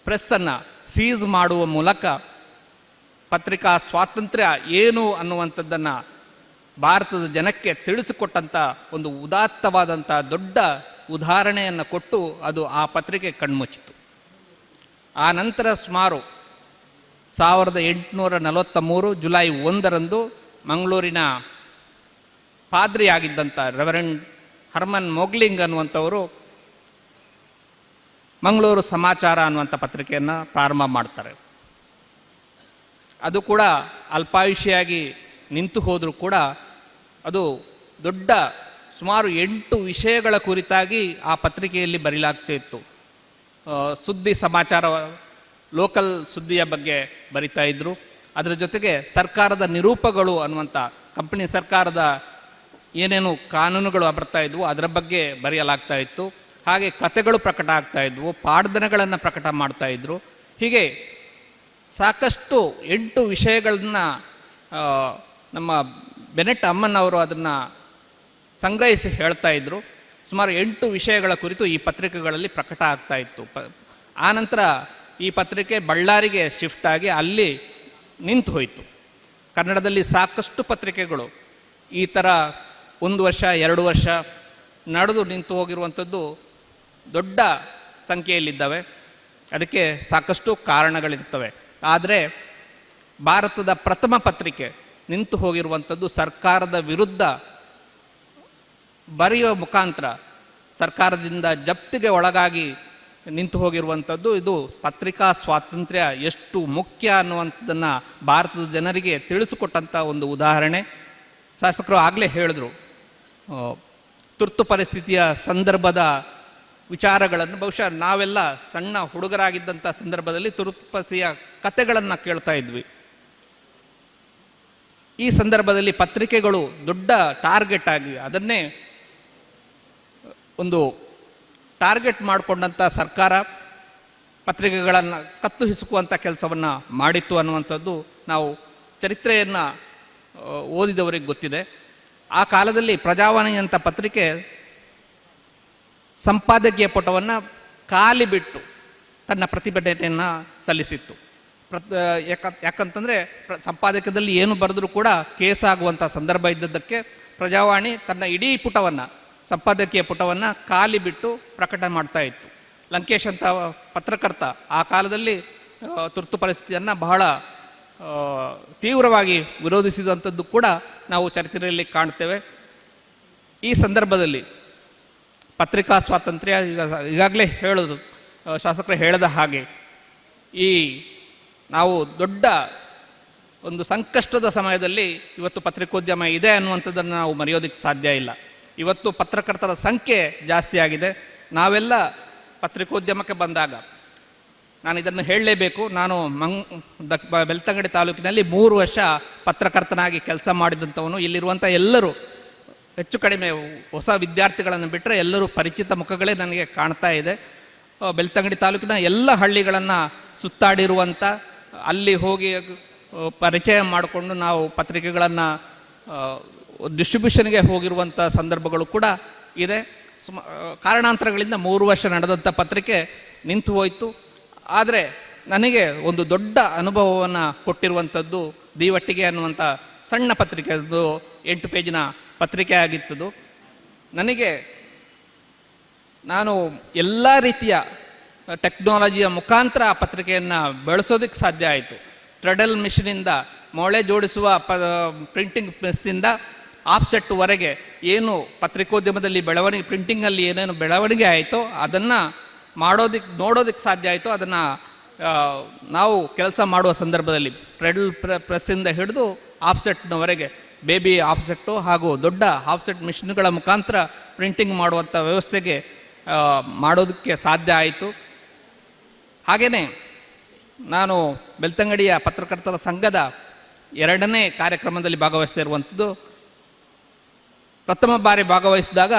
ಪ್ರೆಸ್ಸನ್ನು ಸೀಸ್ ಮಾಡುವ ಮೂಲಕ ಪತ್ರಿಕಾ ಸ್ವಾತಂತ್ರ್ಯ ಏನು ಅನ್ನುವಂಥದ್ದನ್ನು ಭಾರತದ ಜನಕ್ಕೆ ತಿಳಿಸಿಕೊಟ್ಟಂಥ ಒಂದು ಉದಾತ್ತವಾದಂಥ ದೊಡ್ಡ ಉದಾಹರಣೆಯನ್ನು ಕೊಟ್ಟು ಅದು ಆ ಪತ್ರಿಕೆ ಕಣ್ಮುಚ್ಚಿತು. ಆ ನಂತರ ಸುಮಾರು 1843 ಜುಲೈ 1ರಂದು ಮಂಗಳೂರಿನ ಪಾದ್ರಿಯಾಗಿದ್ದಂಥ ರೆವರೆಂಡ್ ಹರ್ಮನ್ ಮೊಗ್ಲಿಂಗ್ ಅನ್ನುವಂಥವರು ಮಂಗಳೂರು ಸಮಾಚಾರ ಅನ್ನುವಂಥ ಪತ್ರಿಕೆಯನ್ನು ಪ್ರಾರಂಭ ಮಾಡ್ತಾರೆ. ಅದು ಕೂಡ ಅಲ್ಪಾಯುಷಿಯಾಗಿ ನಿಂತು ಹೋದರೂ ಕೂಡ ಅದು ದೊಡ್ಡ ಸುಮಾರು 8 ವಿಷಯಗಳ ಕುರಿತಾಗಿ ಆ ಪತ್ರಿಕೆಯಲ್ಲಿ ಬರೀಲಾಗ್ತಿತ್ತು. ಸುದ್ದಿ ಸಮಾಚಾರ, ಲೋಕಲ್ ಸುದ್ದಿಯ ಬಗ್ಗೆ ಬರಿತಾ ಇದ್ದರು. ಅದರ ಜೊತೆಗೆ ಸರ್ಕಾರದ ನಿರೂಪಗಳು ಅನ್ನುವಂಥ ಕಂಪನಿ ಸರ್ಕಾರದ ಏನೇನು ಕಾನೂನುಗಳು ಬರ್ತಾ ಇದ್ವು ಅದರ ಬಗ್ಗೆ ಬರೆಯಲಾಗ್ತಾ ಇತ್ತು. ಹಾಗೆ ಕಥೆಗಳು ಪ್ರಕಟ ಆಗ್ತಾ ಇದ್ವು, ಪಾಡ್ದನಗಳನ್ನು ಪ್ರಕಟ ಮಾಡ್ತಾ ಇದ್ದರು. ಹೀಗೆ ಸಾಕಷ್ಟು 8 ವಿಷಯಗಳನ್ನ ನಮ್ಮ ಬೆನೆಟ್ ಅಮ್ಮನ್ ಅವರು ಅದನ್ನು ಸಂಗ್ರಹಿಸಿ ಹೇಳ್ತಾ ಇದ್ದರು. ಸುಮಾರು 8 ವಿಷಯಗಳ ಕುರಿತು ಈ ಪತ್ರಿಕೆಗಳಲ್ಲಿ ಪ್ರಕಟ ಆಗ್ತಾ ಇತ್ತು. ಆನಂತರ ಈ ಪತ್ರಿಕೆ ಬಳ್ಳಾರಿಗೆ ಶಿಫ್ಟ್ ಆಗಿ ಅಲ್ಲಿ ನಿಂತು ಹೋಯಿತು. ಕನ್ನಡದಲ್ಲಿ ಸಾಕಷ್ಟು ಪತ್ರಿಕೆಗಳು ಈ ಥರ 1 ವರ್ಷ 2 ವರ್ಷ ನಡೆದು ನಿಂತು ಹೋಗಿರುವಂಥದ್ದು ದೊಡ್ಡ ಸಂಖ್ಯೆಯಲ್ಲಿದ್ದಾವೆ. ಅದಕ್ಕೆ ಸಾಕಷ್ಟು ಕಾರಣಗಳಿರ್ತವೆ. ಆದರೆ ಭಾರತದ ಪ್ರಥಮ ಪತ್ರಿಕೆ ನಿಂತು ಹೋಗಿರುವಂಥದ್ದು ಸರ್ಕಾರದ ವಿರುದ್ಧ ಬರೆಯುವ ಮುಖಾಂತರ ಸರ್ಕಾರದಿಂದ ಜಪ್ತಿಗೆ ಒಳಗಾಗಿ ನಿಂತು ಹೋಗಿರುವಂಥದ್ದು. ಇದು ಪತ್ರಿಕಾ ಸ್ವಾತಂತ್ರ್ಯ ಎಷ್ಟು ಮುಖ್ಯ ಅನ್ನುವಂಥದ್ದನ್ನು ಭಾರತದ ಜನರಿಗೆ ತಿಳಿಸಿಕೊಟ್ಟಂಥ ಒಂದು ಉದಾಹರಣೆ. ಶಾಸಕರು ಆಗಲೇ ಹೇಳಿದ್ರು, ತುರ್ತು ಪರಿಸ್ಥಿತಿಯ ಸಂದರ್ಭದ ವಿಚಾರಗಳನ್ನು ಬಹುಶಃ ನಾವೆಲ್ಲ ಸಣ್ಣ ಹುಡುಗರಾಗಿದ್ದಂಥ ಸಂದರ್ಭದಲ್ಲಿ ತುರ್ತು ಪರಿಸ್ಥಿತಿಯ ಕಥೆಗಳನ್ನು ಕೇಳ್ತಾ ಇದ್ವಿ. ಈ ಸಂದರ್ಭದಲ್ಲಿ ಪತ್ರಿಕೆಗಳು ದೊಡ್ಡ ಟಾರ್ಗೆಟ್ ಆಗಿ ಅದನ್ನೇ ಒಂದು ಟಾರ್ಗೆಟ್ ಮಾಡಿಕೊಂಡಂಥ ಸರ್ಕಾರ ಪತ್ರಿಕೆಗಳನ್ನು ಕತ್ತು ಹಿಸುಕುವಂಥ ಕೆಲಸವನ್ನು ಮಾಡಿತ್ತು ಅನ್ನುವಂಥದ್ದು ನಾವು ಚರಿತ್ರೆಯನ್ನು ಓದಿದವರಿಗೆ ಗೊತ್ತಿದೆ. ಆ ಕಾಲದಲ್ಲಿ ಪ್ರಜಾವಾಣಿ ಅಂತ ಪತ್ರಿಕೆ ಸಂಪಾದಕೀಯ ಪುಟವನ್ನು ಖಾಲಿ ಬಿಟ್ಟು ತನ್ನ ಪ್ರತಿಭಟನೆಯನ್ನು ಸಲ್ಲಿಸಿತ್ತು. ಯಾಕಂತಂದರೆ ಸಂಪಾದಕದಲ್ಲಿ ಏನು ಬರೆದರೂ ಕೂಡ ಕೇಸ್ ಆಗುವಂಥ ಸಂದರ್ಭ ಇದ್ದದ್ದಕ್ಕೆ ಪ್ರಜಾವಾಣಿ ತನ್ನ ಇಡೀ ಪುಟವನ್ನು, ಸಂಪಾದಕೀಯ ಪುಟವನ್ನು ಖಾಲಿ ಬಿಟ್ಟು ಪ್ರಕಟ ಮಾಡ್ತಾ ಇತ್ತು. ಲಂಕೇಶ್ ಅಂತ ಪತ್ರಕರ್ತ ಆ ಕಾಲದಲ್ಲಿ ತುರ್ತು ಪರಿಸ್ಥಿತಿಯನ್ನು ಬಹಳ ತೀವ್ರವಾಗಿ ವಿರೋಧಿಸಿದಂಥದ್ದು ಕೂಡ ನಾವು ಚರಿತ್ರೆಯಲ್ಲಿ ಕಾಣ್ತೇವೆ. ಈ ಸಂದರ್ಭದಲ್ಲಿ ಪತ್ರಿಕಾ ಸ್ವಾತಂತ್ರ್ಯ ಈಗಾಗಲೇ ಹೇಳಿದ್ರು, ಶಾಸಕರು ಹೇಳಿದ ಹಾಗೆ ಈ ನಾವು ದೊಡ್ಡ ಒಂದು ಸಂಕಷ್ಟದ ಸಮಯದಲ್ಲಿ ಇವತ್ತು ಪತ್ರಿಕೋದ್ಯಮ ಇದೆ ಅನ್ನುವಂಥದ್ದನ್ನು ನಾವು ಮರೆಯೋದಕ್ಕೆ ಸಾಧ್ಯ ಇಲ್ಲ. ಇವತ್ತು ಪತ್ರಕರ್ತರ ಸಂಖ್ಯೆ ಜಾಸ್ತಿ ಆಗಿದೆ. ನಾವೆಲ್ಲ ಪತ್ರಿಕೋದ್ಯಮಕ್ಕೆ ಬಂದಾಗ ನಾನು ಇದನ್ನು ಹೇಳಲೇಬೇಕು. ನಾನು ಬೆಳ್ತಂಗಡಿ ತಾಲೂಕಿನಲ್ಲಿ 3 ವರ್ಷ ಪತ್ರಕರ್ತನಾಗಿ ಕೆಲಸ ಮಾಡಿದಂಥವನು. ಇಲ್ಲಿರುವಂಥ ಎಲ್ಲರೂ ಹೆಚ್ಚು ಕಡಿಮೆ ಹೊಸ ವಿದ್ಯಾರ್ಥಿಗಳನ್ನು ಬಿಟ್ಟರೆ ಎಲ್ಲರೂ ಪರಿಚಿತ ಮುಖಗಳೇ ನನಗೆ ಕಾಣ್ತಾ ಇದೆ. ಬೆಳ್ತಂಗಡಿ ತಾಲೂಕಿನ ಎಲ್ಲ ಹಳ್ಳಿಗಳನ್ನು ಸುತ್ತಾಡಿರುವಂಥ, ಅಲ್ಲಿ ಹೋಗಿ ಪರಿಚಯ ಮಾಡಿಕೊಂಡು ನಾವು ಪತ್ರಿಕೆಗಳನ್ನು ಡಿಸ್ಟ್ರಿಬ್ಯೂಷನ್ಗೆ ಹೋಗಿರುವಂಥ ಸಂದರ್ಭಗಳು ಕೂಡ ಇದೆ. ಕಾರಣಾಂತರಗಳಿಂದ 3 ವರ್ಷ ನಡೆದಂಥ ಪತ್ರಿಕೆ ನಿಂತು ಹೋಯಿತು. ಆದರೆ ನನಗೆ ಒಂದು ದೊಡ್ಡ ಅನುಭವವನ್ನು ಕೊಟ್ಟಿರುವಂಥದ್ದು ದೀವಟ್ಟಿಗೆ ಅನ್ನುವಂಥ ಸಣ್ಣ ಪತ್ರಿಕೆ. ಅದು 8 ಪೇಜಿನ ಪತ್ರಿಕೆ ಆಗಿತ್ತದು. ನಾನು ಎಲ್ಲ ರೀತಿಯ ಟೆಕ್ನಾಲಜಿಯ ಮುಖಾಂತರ ಆ ಪತ್ರಿಕೆಯನ್ನು ಬೆಳೆಸೋದಕ್ಕೆ ಸಾಧ್ಯ ಆಯಿತು. ಟ್ರೆಡಲ್ ಮಿಷಿನಿಂದ ಮೊಳೆ ಜೋಡಿಸುವ ಪ್ರಿಂಟಿಂಗ್ ಪ್ರೆಸ್ಸಿಂದ ಆಫ್ಸೆಟ್ವರೆಗೆ ಏನು ಪತ್ರಿಕೋದ್ಯಮದಲ್ಲಿ ಬೆಳವಣಿಗೆ, ಪ್ರಿಂಟಿಂಗಲ್ಲಿ ಏನೇನು ಬೆಳವಣಿಗೆ ಆಯಿತೋ ಅದನ್ನು ನೋಡೋದಕ್ಕೆ ಸಾಧ್ಯ ಆಯಿತು. ಅದನ್ನು ನಾವು ಕೆಲಸ ಮಾಡುವ ಸಂದರ್ಭದಲ್ಲಿ ಟ್ರೆಡಲ್ ಪ್ರೆಸ್ಸಿಂದ ಹಿಡಿದು ಆಫ್ಸೆಟ್ನವರೆಗೆ, ಬೇಬಿ ಆಫ್ಸೆಟ್ಟು ಹಾಗೂ ದೊಡ್ಡ ಆಫ್ಸೆಟ್ ಮಿಷಿನ್ಗಳ ಮುಖಾಂತರ ಪ್ರಿಂಟಿಂಗ್ ಮಾಡುವಂಥ ವ್ಯವಸ್ಥೆಗೆ ಮಾಡೋದಕ್ಕೆ ಸಾಧ್ಯ ಆಯಿತು. ಹಾಗೆಯೇ ನಾನು ಬೆಳ್ತಂಗಡಿಯ ಪತ್ರಕರ್ತರ ಸಂಘದ 2ನೇ ಕಾರ್ಯಕ್ರಮದಲ್ಲಿ ಭಾಗವಹಿಸ್ತಾ ಇರುವಂಥದ್ದು. ಪ್ರಥಮ ಬಾರಿ ಭಾಗವಹಿಸಿದಾಗ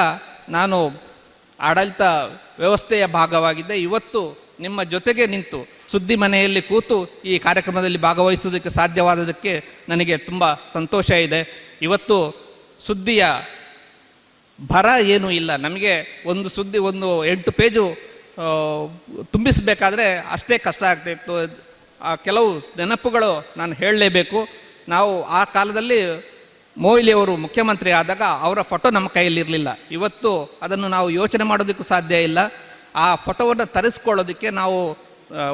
ನಾನು ಆಡಳಿತ ವ್ಯವಸ್ಥೆಯ ಭಾಗವಾಗಿದ್ದೆ. ಇವತ್ತು ನಿಮ್ಮ ಜೊತೆಗೆ ನಿಂತು ಸುದ್ದಿ ಮನೆಯಲ್ಲಿ ಕೂತು ಈ ಕಾರ್ಯಕ್ರಮದಲ್ಲಿ ಭಾಗವಹಿಸೋದಕ್ಕೆ ಸಾಧ್ಯವಾದದಕ್ಕೆ ನನಗೆ ತುಂಬ ಸಂತೋಷ ಇದೆ. ಇವತ್ತು ಸುದ್ದಿಯ ಭರ ಏನೂ ಇಲ್ಲ. ನಮಗೆ ಒಂದು ಸುದ್ದಿ 8 ಪೇಜು ತುಂಬಿಸಬೇಕಾದ್ರೆ ಅಷ್ಟೇ ಕಷ್ಟ ಆಗ್ತಾಯಿತ್ತು. ಕೆಲವು ನೆನಪುಗಳು ನಾನು ಹೇಳಲೇಬೇಕು. ನಾವು ಆ ಕಾಲದಲ್ಲಿ ಮೊಯ್ಲಿ ಅವರು ಮುಖ್ಯಮಂತ್ರಿ ಆದಾಗ ಅವರ ಫೋಟೋ ನಮ್ಮ ಕೈಯಲ್ಲಿರಲಿಲ್ಲ. ಇವತ್ತು ಅದನ್ನು ನಾವು ಯೋಚನೆ ಮಾಡೋದಕ್ಕೂ ಸಾಧ್ಯ ಇಲ್ಲ. ಆ ಫೋಟೋವನ್ನು ತರಿಸ್ಕೊಳ್ಳೋದಕ್ಕೆ ನಾವು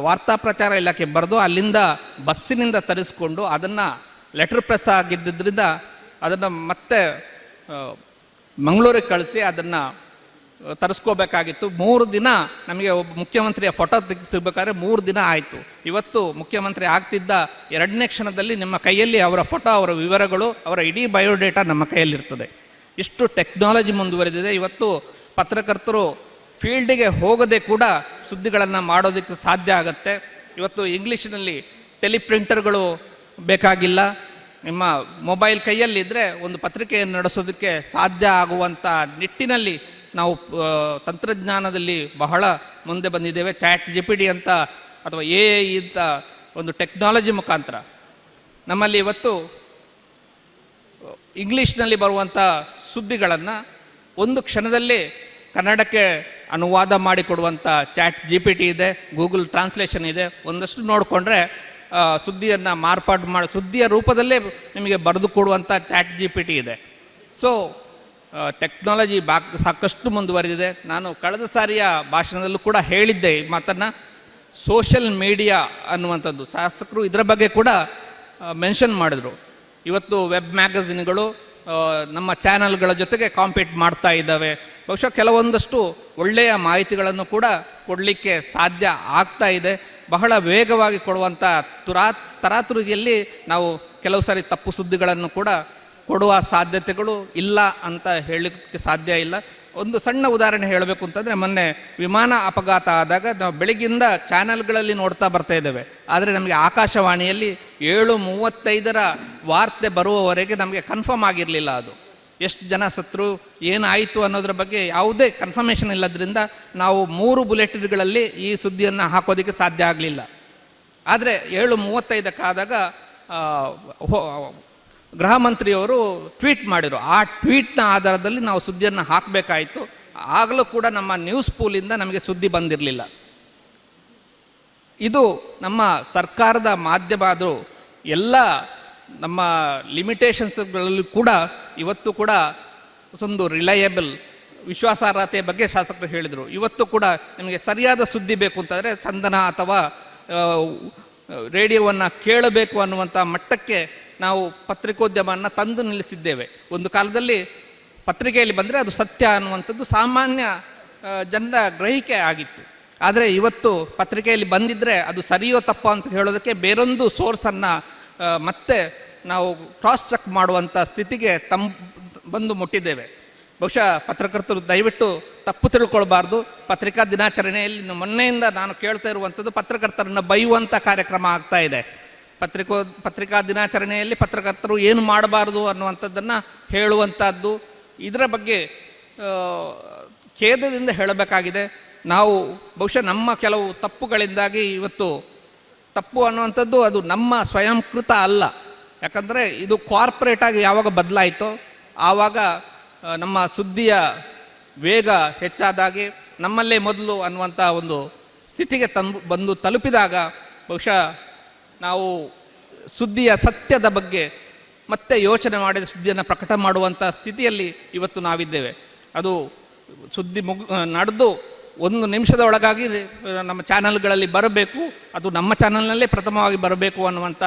ವಾರ್ತಾ ಪ್ರಚಾರ ಇಲಾಖೆ ಬರೆದು ಅಲ್ಲಿಂದ ಬಸ್ಸಿನಿಂದ ತರಿಸ್ಕೊಂಡು ಅದನ್ನು ಲೆಟರ್ ಪ್ರೆಸ್ ಆಗಿದ್ದರಿಂದ ಅದನ್ನು ಮತ್ತೆ ಮಂಗಳೂರಿಗೆ ಕಳಿಸಿ ಅದನ್ನು ತರಿಸ್ಕೋಬೇಕಾಗಿತ್ತು. 3 ದಿನ ನಮಗೆ ಒಬ್ಬ ಮುಖ್ಯಮಂತ್ರಿಯ ಫೋಟೋ ಸಿಗಬೇಕಾದ್ರೆ 3 ದಿನ ಆಯಿತು. ಇವತ್ತು ಮುಖ್ಯಮಂತ್ರಿ ಆಗ್ತಿದ್ದ 2ನೇ ಕ್ಷಣದಲ್ಲಿ ನಿಮ್ಮ ಕೈಯಲ್ಲಿ ಅವರ ಫೋಟೋ, ಅವರ ವಿವರಗಳು, ಅವರ ಇಡೀ ಬಯೋಡೇಟಾ ನಮ್ಮ ಕೈಯಲ್ಲಿರ್ತದೆ. ಇಷ್ಟು ಟೆಕ್ನಾಲಜಿ ಮುಂದುವರೆದಿದೆ. ಇವತ್ತು ಪತ್ರಕರ್ತರು ಫೀಲ್ಡಿಗೆ ಹೋಗದೆ ಕೂಡ ಸುದ್ದಿಗಳನ್ನು ಮಾಡೋದಕ್ಕೆ ಸಾಧ್ಯ ಆಗುತ್ತೆ. ಇವತ್ತು ಇಂಗ್ಲೀಷಿನಲ್ಲಿ ಟೆಲಿಪ್ರಿಂಟರ್ಗಳು ಬೇಕಾಗಿಲ್ಲ. ನಿಮ್ಮ ಮೊಬೈಲ್ ಕೈಯಲ್ಲಿದ್ದರೆ ಒಂದು ಪತ್ರಿಕೆಯನ್ನು ನಡೆಸೋದಕ್ಕೆ ಸಾಧ್ಯ ಆಗುವಂಥ ನಿಟ್ಟಿನಲ್ಲಿ ನಾವು ತಂತ್ರಜ್ಞಾನದಲ್ಲಿ ಬಹಳ ಮುಂದೆ ಬಂದಿದ್ದೇವೆ. ChatGPT ಅಂತ ಅಥವಾ AI ಅಂತ ಒಂದು ಟೆಕ್ನಾಲಜಿ ಮುಖಾಂತರ ನಮ್ಮಲ್ಲಿ ಇವತ್ತು ಇಂಗ್ಲೀಷ್ನಲ್ಲಿ ಬರುವಂಥ ಸುದ್ದಿಗಳನ್ನು ಒಂದು ಕ್ಷಣದಲ್ಲಿ ಕನ್ನಡಕ್ಕೆ ಅನುವಾದ ಮಾಡಿಕೊಡುವಂಥ ChatGPT ಇದೆ, ಗೂಗಲ್ ಟ್ರಾನ್ಸ್ಲೇಷನ್ ಇದೆ. ಒಂದಷ್ಟು ನೋಡಿಕೊಂಡ್ರೆ ಸುದ್ದಿಯನ್ನು ಮಾರ್ಪಾಡು ಮಾಡಿ ಸುದ್ದಿಯ ರೂಪದಲ್ಲೇ ನಿಮಗೆ ಬರೆದು ಕೊಡುವಂಥ ChatGPT ಇದೆ. ಸೊ ಟೆಕ್ನಾಲಜಿ ಸಾಕಷ್ಟು ಮುಂದುವರೆದಿದೆ. ನಾನು ಕಳೆದ ಸಾರಿಯ ಭಾಷಣದಲ್ಲೂ ಕೂಡ ಹೇಳಿದ್ದೆ ಈ ಮಾತನ್ನು. ಸೋಷಿಯಲ್ ಮೀಡಿಯಾ ಅನ್ನುವಂಥದ್ದು ಶಾಸಕರು ಇದರ ಬಗ್ಗೆ ಕೂಡ ಮೆನ್ಷನ್ ಮಾಡಿದರು. ಇವತ್ತು ವೆಬ್ ಮ್ಯಾಗಝಿನ್ಗಳು ನಮ್ಮ ಚಾನಲ್ಗಳ ಜೊತೆಗೆ ಕಾಂಪೀಟ್ ಮಾಡ್ತಾ ಇದ್ದಾವೆ. ಬಹುಶಃ ಕೆಲವೊಂದಷ್ಟು ಒಳ್ಳೆಯ ಮಾಹಿತಿಗಳನ್ನು ಕೂಡ ಕೊಡಲಿಕ್ಕೆ ಸಾಧ್ಯ ಆಗ್ತಾ ಇದೆ. ಬಹಳ ವೇಗವಾಗಿ ಕೊಡುವಂಥ ತರಾತುರಿಯಲ್ಲಿ ನಾವು ಕೆಲವು ಸಾರಿ ತಪ್ಪು ಸುದ್ದಿಗಳನ್ನು ಕೂಡ ಕೊಡುವ ಸಾಧ್ಯತೆಗಳು ಇಲ್ಲ ಅಂತ ಹೇಳಲಿಕ್ಕೆ ಸಾಧ್ಯ ಇಲ್ಲ. ಒಂದು ಸಣ್ಣ ಉದಾಹರಣೆ ಹೇಳಬೇಕು ಅಂತಂದರೆ, ಮೊನ್ನೆ ವಿಮಾನ ಅಪಘಾತ ಆದಾಗ ನಾವು ಬೆಳಗ್ಗಿಂದ ಚಾನಲ್ಗಳಲ್ಲಿ ನೋಡ್ತಾ ಬರ್ತಾ ಇದ್ದೇವೆ. ಆದರೆ ನಮಗೆ ಆಕಾಶವಾಣಿಯಲ್ಲಿ 7:35 ವಾರ್ತೆ ಬರುವವರೆಗೆ ನಮಗೆ ಕನ್ಫರ್ಮ್ ಆಗಿರಲಿಲ್ಲ. ಅದು ಎಷ್ಟು ಜನ ಸತ್ರು, ಏನಾಯಿತು ಅನ್ನೋದ್ರ ಬಗ್ಗೆ ಯಾವುದೇ ಕನ್ಫರ್ಮೇಷನ್ ಇಲ್ಲದ್ರಿಂದ ನಾವು 3 ಬುಲೆಟಿನ್ಗಳಲ್ಲಿ ಈ ಸುದ್ದಿಯನ್ನು ಹಾಕೋದಕ್ಕೆ ಸಾಧ್ಯ ಆಗಲಿಲ್ಲ. ಆದರೆ 7:35 ಗೃಹ ಮಂತ್ರಿಯವರು ಟ್ವೀಟ್ ಮಾಡಿದರು. ಆ ಟ್ವೀಟ್ನ ಆಧಾರದಲ್ಲಿ ನಾವು ಸುದ್ದಿಯನ್ನು ಹಾಕಬೇಕಾಯಿತು. ಆಗಲೂ ಕೂಡ ನಮ್ಮ ನ್ಯೂಸ್ ಪೂಲಿಂದ ನಮಗೆ ಸುದ್ದಿ ಬಂದಿರಲಿಲ್ಲ. ಇದು ನಮ್ಮ ಸರ್ಕಾರದ ಮಾಧ್ಯಮ. ಅದು ಎಲ್ಲ ನಮ್ಮ ಲಿಮಿಟೇಷನ್ಸ್ಗಳಲ್ಲಿ ಕೂಡ ಇವತ್ತು ಕೂಡ ಒಂದು ರಿಲಯಬಲ್ ವಿಶ್ವಾಸಾರ್ಹತೆಯ ಬಗ್ಗೆ ಶಾಸಕರು ಹೇಳಿದರು. ಇವತ್ತು ಕೂಡ ನಿಮಗೆ ಸರಿಯಾದ ಸುದ್ದಿ ಬೇಕು ಅಂತಂದರೆ ಚಂದನ ಅಥವಾ ರೇಡಿಯೋವನ್ನು ಕೇಳಬೇಕು ಅನ್ನುವಂಥ ಮಟ್ಟಕ್ಕೆ ನಾವು ಪತ್ರಿಕೋದ್ಯಮವನ್ನು ತಂದು ನಿಲ್ಲಿಸಿದ್ದೇವೆ. ಒಂದು ಕಾಲದಲ್ಲಿ ಪತ್ರಿಕೆಯಲ್ಲಿ ಬಂದರೆ ಅದು ಸತ್ಯ ಅನ್ನುವಂಥದ್ದು ಸಾಮಾನ್ಯ ಜನರ ಗ್ರಹಿಕೆ ಆಗಿತ್ತು. ಆದರೆ ಇವತ್ತು ಪತ್ರಿಕೆಯಲ್ಲಿ ಬಂದಿದ್ದರೆ ಅದು ಸರಿಯೋ ತಪ್ಪೋ ಅಂತ ಹೇಳೋದಕ್ಕೆ ಬೇರೊಂದು ಸೋರ್ಸನ್ನು ಮತ್ತೆ ನಾವು ಕ್ರಾಸ್ ಚೆಕ್ ಮಾಡುವಂಥ ಸ್ಥಿತಿಗೆ ಬಂದು ಮುಟ್ಟಿದ್ದೇವೆ. ಬಹುಶಃ ಪತ್ರಕರ್ತರು ದಯವಿಟ್ಟು ತಪ್ಪು ತಿಳ್ಕೊಳ್ಬಾರ್ದು. ಪತ್ರಿಕಾ ದಿನಾಚರಣೆಯಲ್ಲಿ ಮೊನ್ನೆಯಿಂದ ನಾನು ಕೇಳ್ತಾ ಇರುವಂಥದ್ದು ಪತ್ರಕರ್ತರನ್ನು ಬೈಯುವಂಥ ಕಾರ್ಯಕ್ರಮ ಆಗ್ತಾ ಇದೆ. ಪತ್ರಿಕಾ ದಿನಾಚರಣೆಯಲ್ಲಿ ಪತ್ರಕರ್ತರು ಏನು ಮಾಡಬಾರ್ದು ಅನ್ನುವಂಥದ್ದನ್ನು ಹೇಳುವಂಥದ್ದು, ಇದರ ಬಗ್ಗೆ ಖೇದದಿಂದ ಹೇಳಬೇಕಾಗಿದೆ. ನಾವು ಬಹುಶಃ ನಮ್ಮ ಕೆಲವು ತಪ್ಪುಗಳಿಂದಾಗಿ ಇವತ್ತು ತಪ್ಪು ಅನ್ನುವಂಥದ್ದು ಅದು ನಮ್ಮ ಸ್ವಯಂಕೃತ ಅಲ್ಲ. ಯಾಕಂದರೆ ಇದು ಕಾರ್ಪೊರೇಟಾಗಿ ಯಾವಾಗ ಬದಲಾಯಿತೋ ಆವಾಗ ನಮ್ಮ ಸುದ್ದಿಯ ವೇಗ ಹೆಚ್ಚಾದಾಗೆ ನಮ್ಮಲ್ಲೇ ಮೊದಲು ಅನ್ನುವಂಥ ಒಂದು ಸ್ಥಿತಿಗೆ ಬಂದು ತಲುಪಿದಾಗ ಬಹುಶಃ ನಾವು ಸುದ್ದಿಯ ಸತ್ಯದ ಬಗ್ಗೆ ಮತ್ತೆ ಯೋಚನೆ ಮಾಡಿದ ಸುದ್ದಿಯನ್ನು ಪ್ರಕಟ ಮಾಡುವಂಥ ಸ್ಥಿತಿಯಲ್ಲಿ ಇವತ್ತು ನಾವಿದ್ದೇವೆ. ಅದು ಸುದ್ದಿ ನಡೆದು 1 ನಿಮಿಷದ ಒಳಗಾಗಿ ನಮ್ಮ ಚಾನಲ್ಗಳಲ್ಲಿ ಬರಬೇಕು, ಅದು ನಮ್ಮ ಚಾನಲ್ನಲ್ಲೇ ಪ್ರಥಮವಾಗಿ ಬರಬೇಕು ಅನ್ನುವಂಥ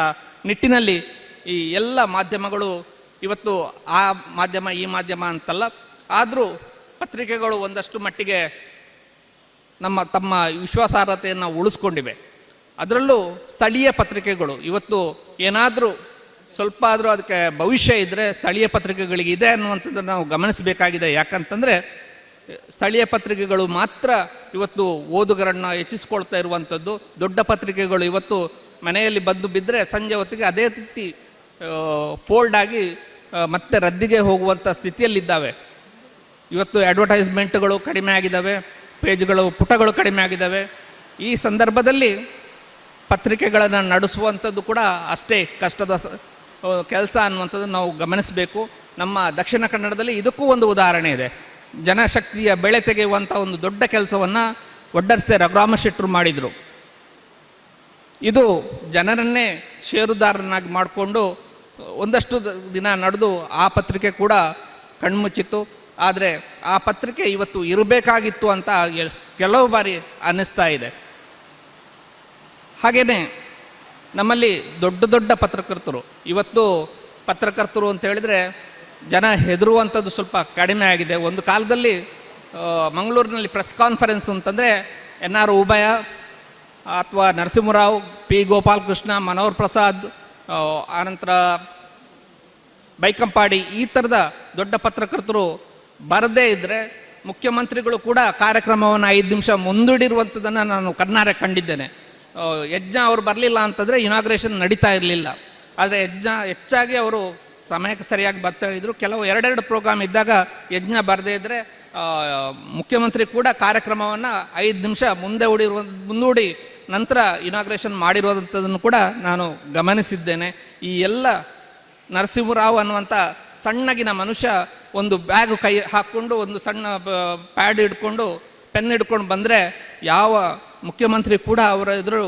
ನಿಟ್ಟಿನಲ್ಲಿ ಈ ಎಲ್ಲ ಮಾಧ್ಯಮಗಳು ಇವತ್ತು ಆ ಮಾಧ್ಯಮ ಈ ಮಾಧ್ಯಮ ಅಂತಲ್ಲ, ಆದರೂ ಪತ್ರಿಕೆಗಳು ಒಂದಷ್ಟು ಮಟ್ಟಿಗೆ ತಮ್ಮ ವಿಶ್ವಾಸಾರ್ಹತೆಯನ್ನು ಉಳಿಸ್ಕೊಂಡಿವೆ. ಅದರಲ್ಲೂ ಸ್ಥಳೀಯ ಪತ್ರಿಕೆಗಳು ಇವತ್ತು ಏನಾದರೂ ಸ್ವಲ್ಪ ಆದರೂ ಅದಕ್ಕೆ ಭವಿಷ್ಯ ಇದ್ದರೆ ಸ್ಥಳೀಯ ಪತ್ರಿಕೆಗಳಿಗೆ ಇದೆ ಅನ್ನುವಂಥದ್ದನ್ನು ನಾವು ಗಮನಿಸಬೇಕಾಗಿದೆ. ಯಾಕಂತಂದರೆ ಸ್ಥಳೀಯ ಪತ್ರಿಕೆಗಳು ಮಾತ್ರ ಇವತ್ತು ಓದುಗರನ್ನು ಹೆಚ್ಚಿಸ್ಕೊಳ್ತಾ ಇರುವಂಥದ್ದು. ದೊಡ್ಡ ಪತ್ರಿಕೆಗಳು ಇವತ್ತು ಮನೆಯಲ್ಲಿ ಬಂದು ಬಿದ್ದರೆ ಸಂಜೆ ಹೊತ್ತಿಗೆ ಅದೇ ರೀತಿ ಫೋಲ್ಡ್ ಆಗಿ ಮತ್ತೆ ರದ್ದಿಗೆ ಹೋಗುವಂಥ ಸ್ಥಿತಿಯಲ್ಲಿದ್ದಾವೆ. ಇವತ್ತು ಅಡ್ವರ್ಟೈಸ್ಮೆಂಟ್ಗಳು ಕಡಿಮೆ ಆಗಿದ್ದಾವೆ, ಪುಟಗಳು ಕಡಿಮೆ ಆಗಿದ್ದಾವೆ. ಈ ಸಂದರ್ಭದಲ್ಲಿ ಪತ್ರಿಕೆಗಳನ್ನು ನಡೆಸುವಂಥದ್ದು ಕೂಡ ಅಷ್ಟೇ ಕಷ್ಟದ ಕೆಲಸ ಅನ್ನುವಂಥದ್ದು ನಾವು ಗಮನಿಸಬೇಕು. ನಮ್ಮ ದಕ್ಷಿಣ ಕನ್ನಡದಲ್ಲಿ ಇದಕ್ಕೂ ಒಂದು ಉದಾಹರಣೆ ಇದೆ. ಜನಶಕ್ತಿಯ ಬೆಳೆ ತೆಗೆಯುವಂಥ ಒಂದು ದೊಡ್ಡ ಕೆಲಸವನ್ನು ಒಡ್ಡರ್ಸೆ ರಘುರಾಮ ಶೆಟ್ಟರು ಮಾಡಿದರು. ಇದು ಜನರನ್ನೇ ಷೇರುದಾರನಾಗಿ ಮಾಡಿಕೊಂಡು ಒಂದಷ್ಟು ದಿನ ನಡೆದು ಆ ಪತ್ರಿಕೆ ಕೂಡ ಕಣ್ಮುಚ್ಚಿತ್ತು. ಆದರೆ ಆ ಪತ್ರಿಕೆ ಇವತ್ತು ಇರಬೇಕಾಗಿತ್ತು ಅಂತ ಕೆಲವು ಬಾರಿ ಅನ್ನಿಸ್ತಾ ಇದೆ. ಹಾಗೆಯೇ ನಮ್ಮಲ್ಲಿ ದೊಡ್ಡ ದೊಡ್ಡ ಪತ್ರಕರ್ತರು, ಇವತ್ತು ಪತ್ರಕರ್ತರು ಅಂತ ಹೇಳಿದರೆ ಜನ ಹೆದರುವಂಥದ್ದು ಸ್ವಲ್ಪ ಕಡಿಮೆ ಆಗಿದೆ. ಒಂದು ಕಾಲದಲ್ಲಿ ಮಂಗಳೂರಿನಲ್ಲಿ ಪ್ರೆಸ್ ಕಾನ್ಫರೆನ್ಸ್ ಅಂತಂದರೆ NR ಉಭಯ ಅಥವಾ ನರಸಿಂಹರಾವ್, P ಗೋಪಾಲಕೃಷ್ಣ, ಮನೋಹರ್ ಪ್ರಸಾದ್, ಆನಂತರ ಬೈಕಂಪಾಡಿ, ಈ ಥರದ ದೊಡ್ಡ ಪತ್ರಕರ್ತರು ಬರದೇ ಇದ್ದರೆ ಮುಖ್ಯಮಂತ್ರಿಗಳು ಕೂಡ ಕಾರ್ಯಕ್ರಮವನ್ನು 5 ನಿಮಿಷ ಮುಂದೂಡಿರುವಂಥದ್ದನ್ನು ನಾನು ಕಣ್ಣಾರೆ ಕಂಡಿದ್ದೇನೆ. ಯಜ್ಞ ಅವರು ಬರಲಿಲ್ಲ ಅಂತಂದರೆ ಇನಾಗ್ರೇಷನ್ ನಡೀತಾ ಇರಲಿಲ್ಲ. ಆದರೆ ಹೆಚ್ಚಾಗಿ ಅವರು ಸಮಯಕ್ಕೆ ಸರಿಯಾಗಿ ಬರ್ತಾ ಇದ್ದರು. ಕೆಲವು 2 ಪ್ರೋಗ್ರಾಮ್ ಇದ್ದಾಗ ಯಜ್ಞ ಬರದೇ ಇದ್ದರೆ ಮುಖ್ಯಮಂತ್ರಿ ಕೂಡ ಕಾರ್ಯಕ್ರಮವನ್ನು 5 ನಿಮಿಷ ಮುಂದೂಡಿ ನಂತರ ಇನಾಗ್ರೇಷನ್ ಮಾಡಿರುವಂಥದ್ದನ್ನು ಕೂಡ ನಾನು ಗಮನಿಸಿದ್ದೇನೆ. ಈ ಎಲ್ಲ ನರಸಿಂಹರಾವ್ ಅನ್ನುವಂಥ ಸಣ್ಣಗಿನ ಮನುಷ್ಯ ಒಂದು ಬ್ಯಾಗ್ ಕೈ ಹಾಕ್ಕೊಂಡು ಒಂದು ಸಣ್ಣ ಪ್ಯಾಡ್ ಹಿಡ್ಕೊಂಡು ಪೆನ್ ಹಿಡ್ಕೊಂಡು ಬಂದರೆ ಯಾವ ಮುಖ್ಯಮಂತ್ರಿ ಕೂಡ ಅವರ ಎದುರು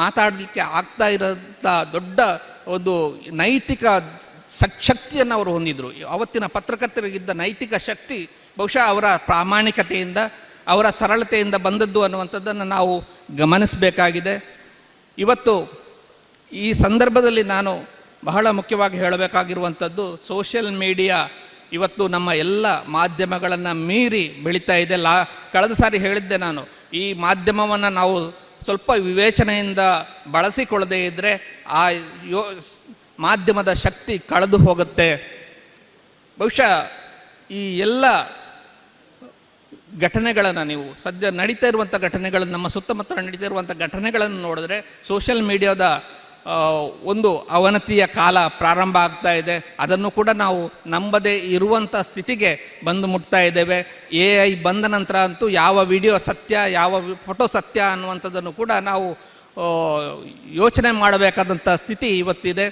ಮಾತಾಡಲಿಕ್ಕೆ ಆಗ್ತಾ ಇರೋಂಥ ದೊಡ್ಡ ಒಂದು ನೈತಿಕ ಶಕ್ತಿಯನ್ನು ಅವರು ಹೊಂದಿದ್ರು. ಅವತ್ತಿನ ಪತ್ರಕರ್ತರಿಗಿದ್ದ ನೈತಿಕ ಶಕ್ತಿ ಬಹುಶಃ ಅವರ ಪ್ರಾಮಾಣಿಕತೆಯಿಂದ, ಅವರ ಸರಳತೆಯಿಂದ ಬಂದದ್ದು ಅನ್ನುವಂಥದ್ದನ್ನು ನಾವು ಗಮನಿಸಬೇಕಾಗಿದೆ. ಇವತ್ತು ಈ ಸಂದರ್ಭದಲ್ಲಿ ನಾನು ಬಹಳ ಮುಖ್ಯವಾಗಿ ಹೇಳಬೇಕಾಗಿರುವಂಥದ್ದು, ಸೋಷಿಯಲ್ ಮೀಡಿಯಾ ಇವತ್ತು ನಮ್ಮ ಎಲ್ಲ ಮಾಧ್ಯಮಗಳನ್ನು ಮೀರಿ ಬೆಳೀತಾ ಇದೆ. ಕಳೆದ ಸಾರಿ ಹೇಳಿದ್ದೆ ನಾನು, ಈ ಮಾಧ್ಯಮವನ್ನು ನಾವು ಸ್ವಲ್ಪ ವಿವೇಚನೆಯಿಂದ ಬಳಸಿಕೊಳ್ಳದೇ ಇದ್ದರೆ ಆ ಮಾಧ್ಯಮದ ಶಕ್ತಿ ಕಳೆದು ಹೋಗುತ್ತೆ. ಬಹುಶಃ ಈ ಎಲ್ಲ ಘಟನೆಗಳನ್ನು ನೀವು ಸದ್ಯ ನಡೀತಾ ಇರುವಂಥ ಘಟನೆಗಳನ್ನು, ನಮ್ಮ ಸುತ್ತಮುತ್ತ ನಡೀತಾ ಇರುವಂಥ ಘಟನೆಗಳನ್ನು ನೋಡಿದ್ರೆ ಸೋಷಿಯಲ್ ಮೀಡಿಯಾದ ಒಂದು ಅವನತಿಯ ಕಾಲ ಪ್ರಾರಂಭ ಆಗ್ತಾ ಇದೆ. ಅದನ್ನು ಕೂಡ ನಾವು ನಂಬದೇ ಇರುವಂಥ ಸ್ಥಿತಿಗೆ ಬಂದು ಮುಟ್ತಾ ಇದ್ದೇವೆ. AI ಬಂದ ನಂತರ ಅಂತೂ ಯಾವ ವಿಡಿಯೋ ಸತ್ಯ, ಯಾವ ಫೋಟೋ ಸತ್ಯ ಅನ್ನುವಂಥದ್ದನ್ನು ಕೂಡ ನಾವು ಯೋಚನೆ ಮಾಡಬೇಕಾದಂಥ ಸ್ಥಿತಿ ಇವತ್ತಿದೆ.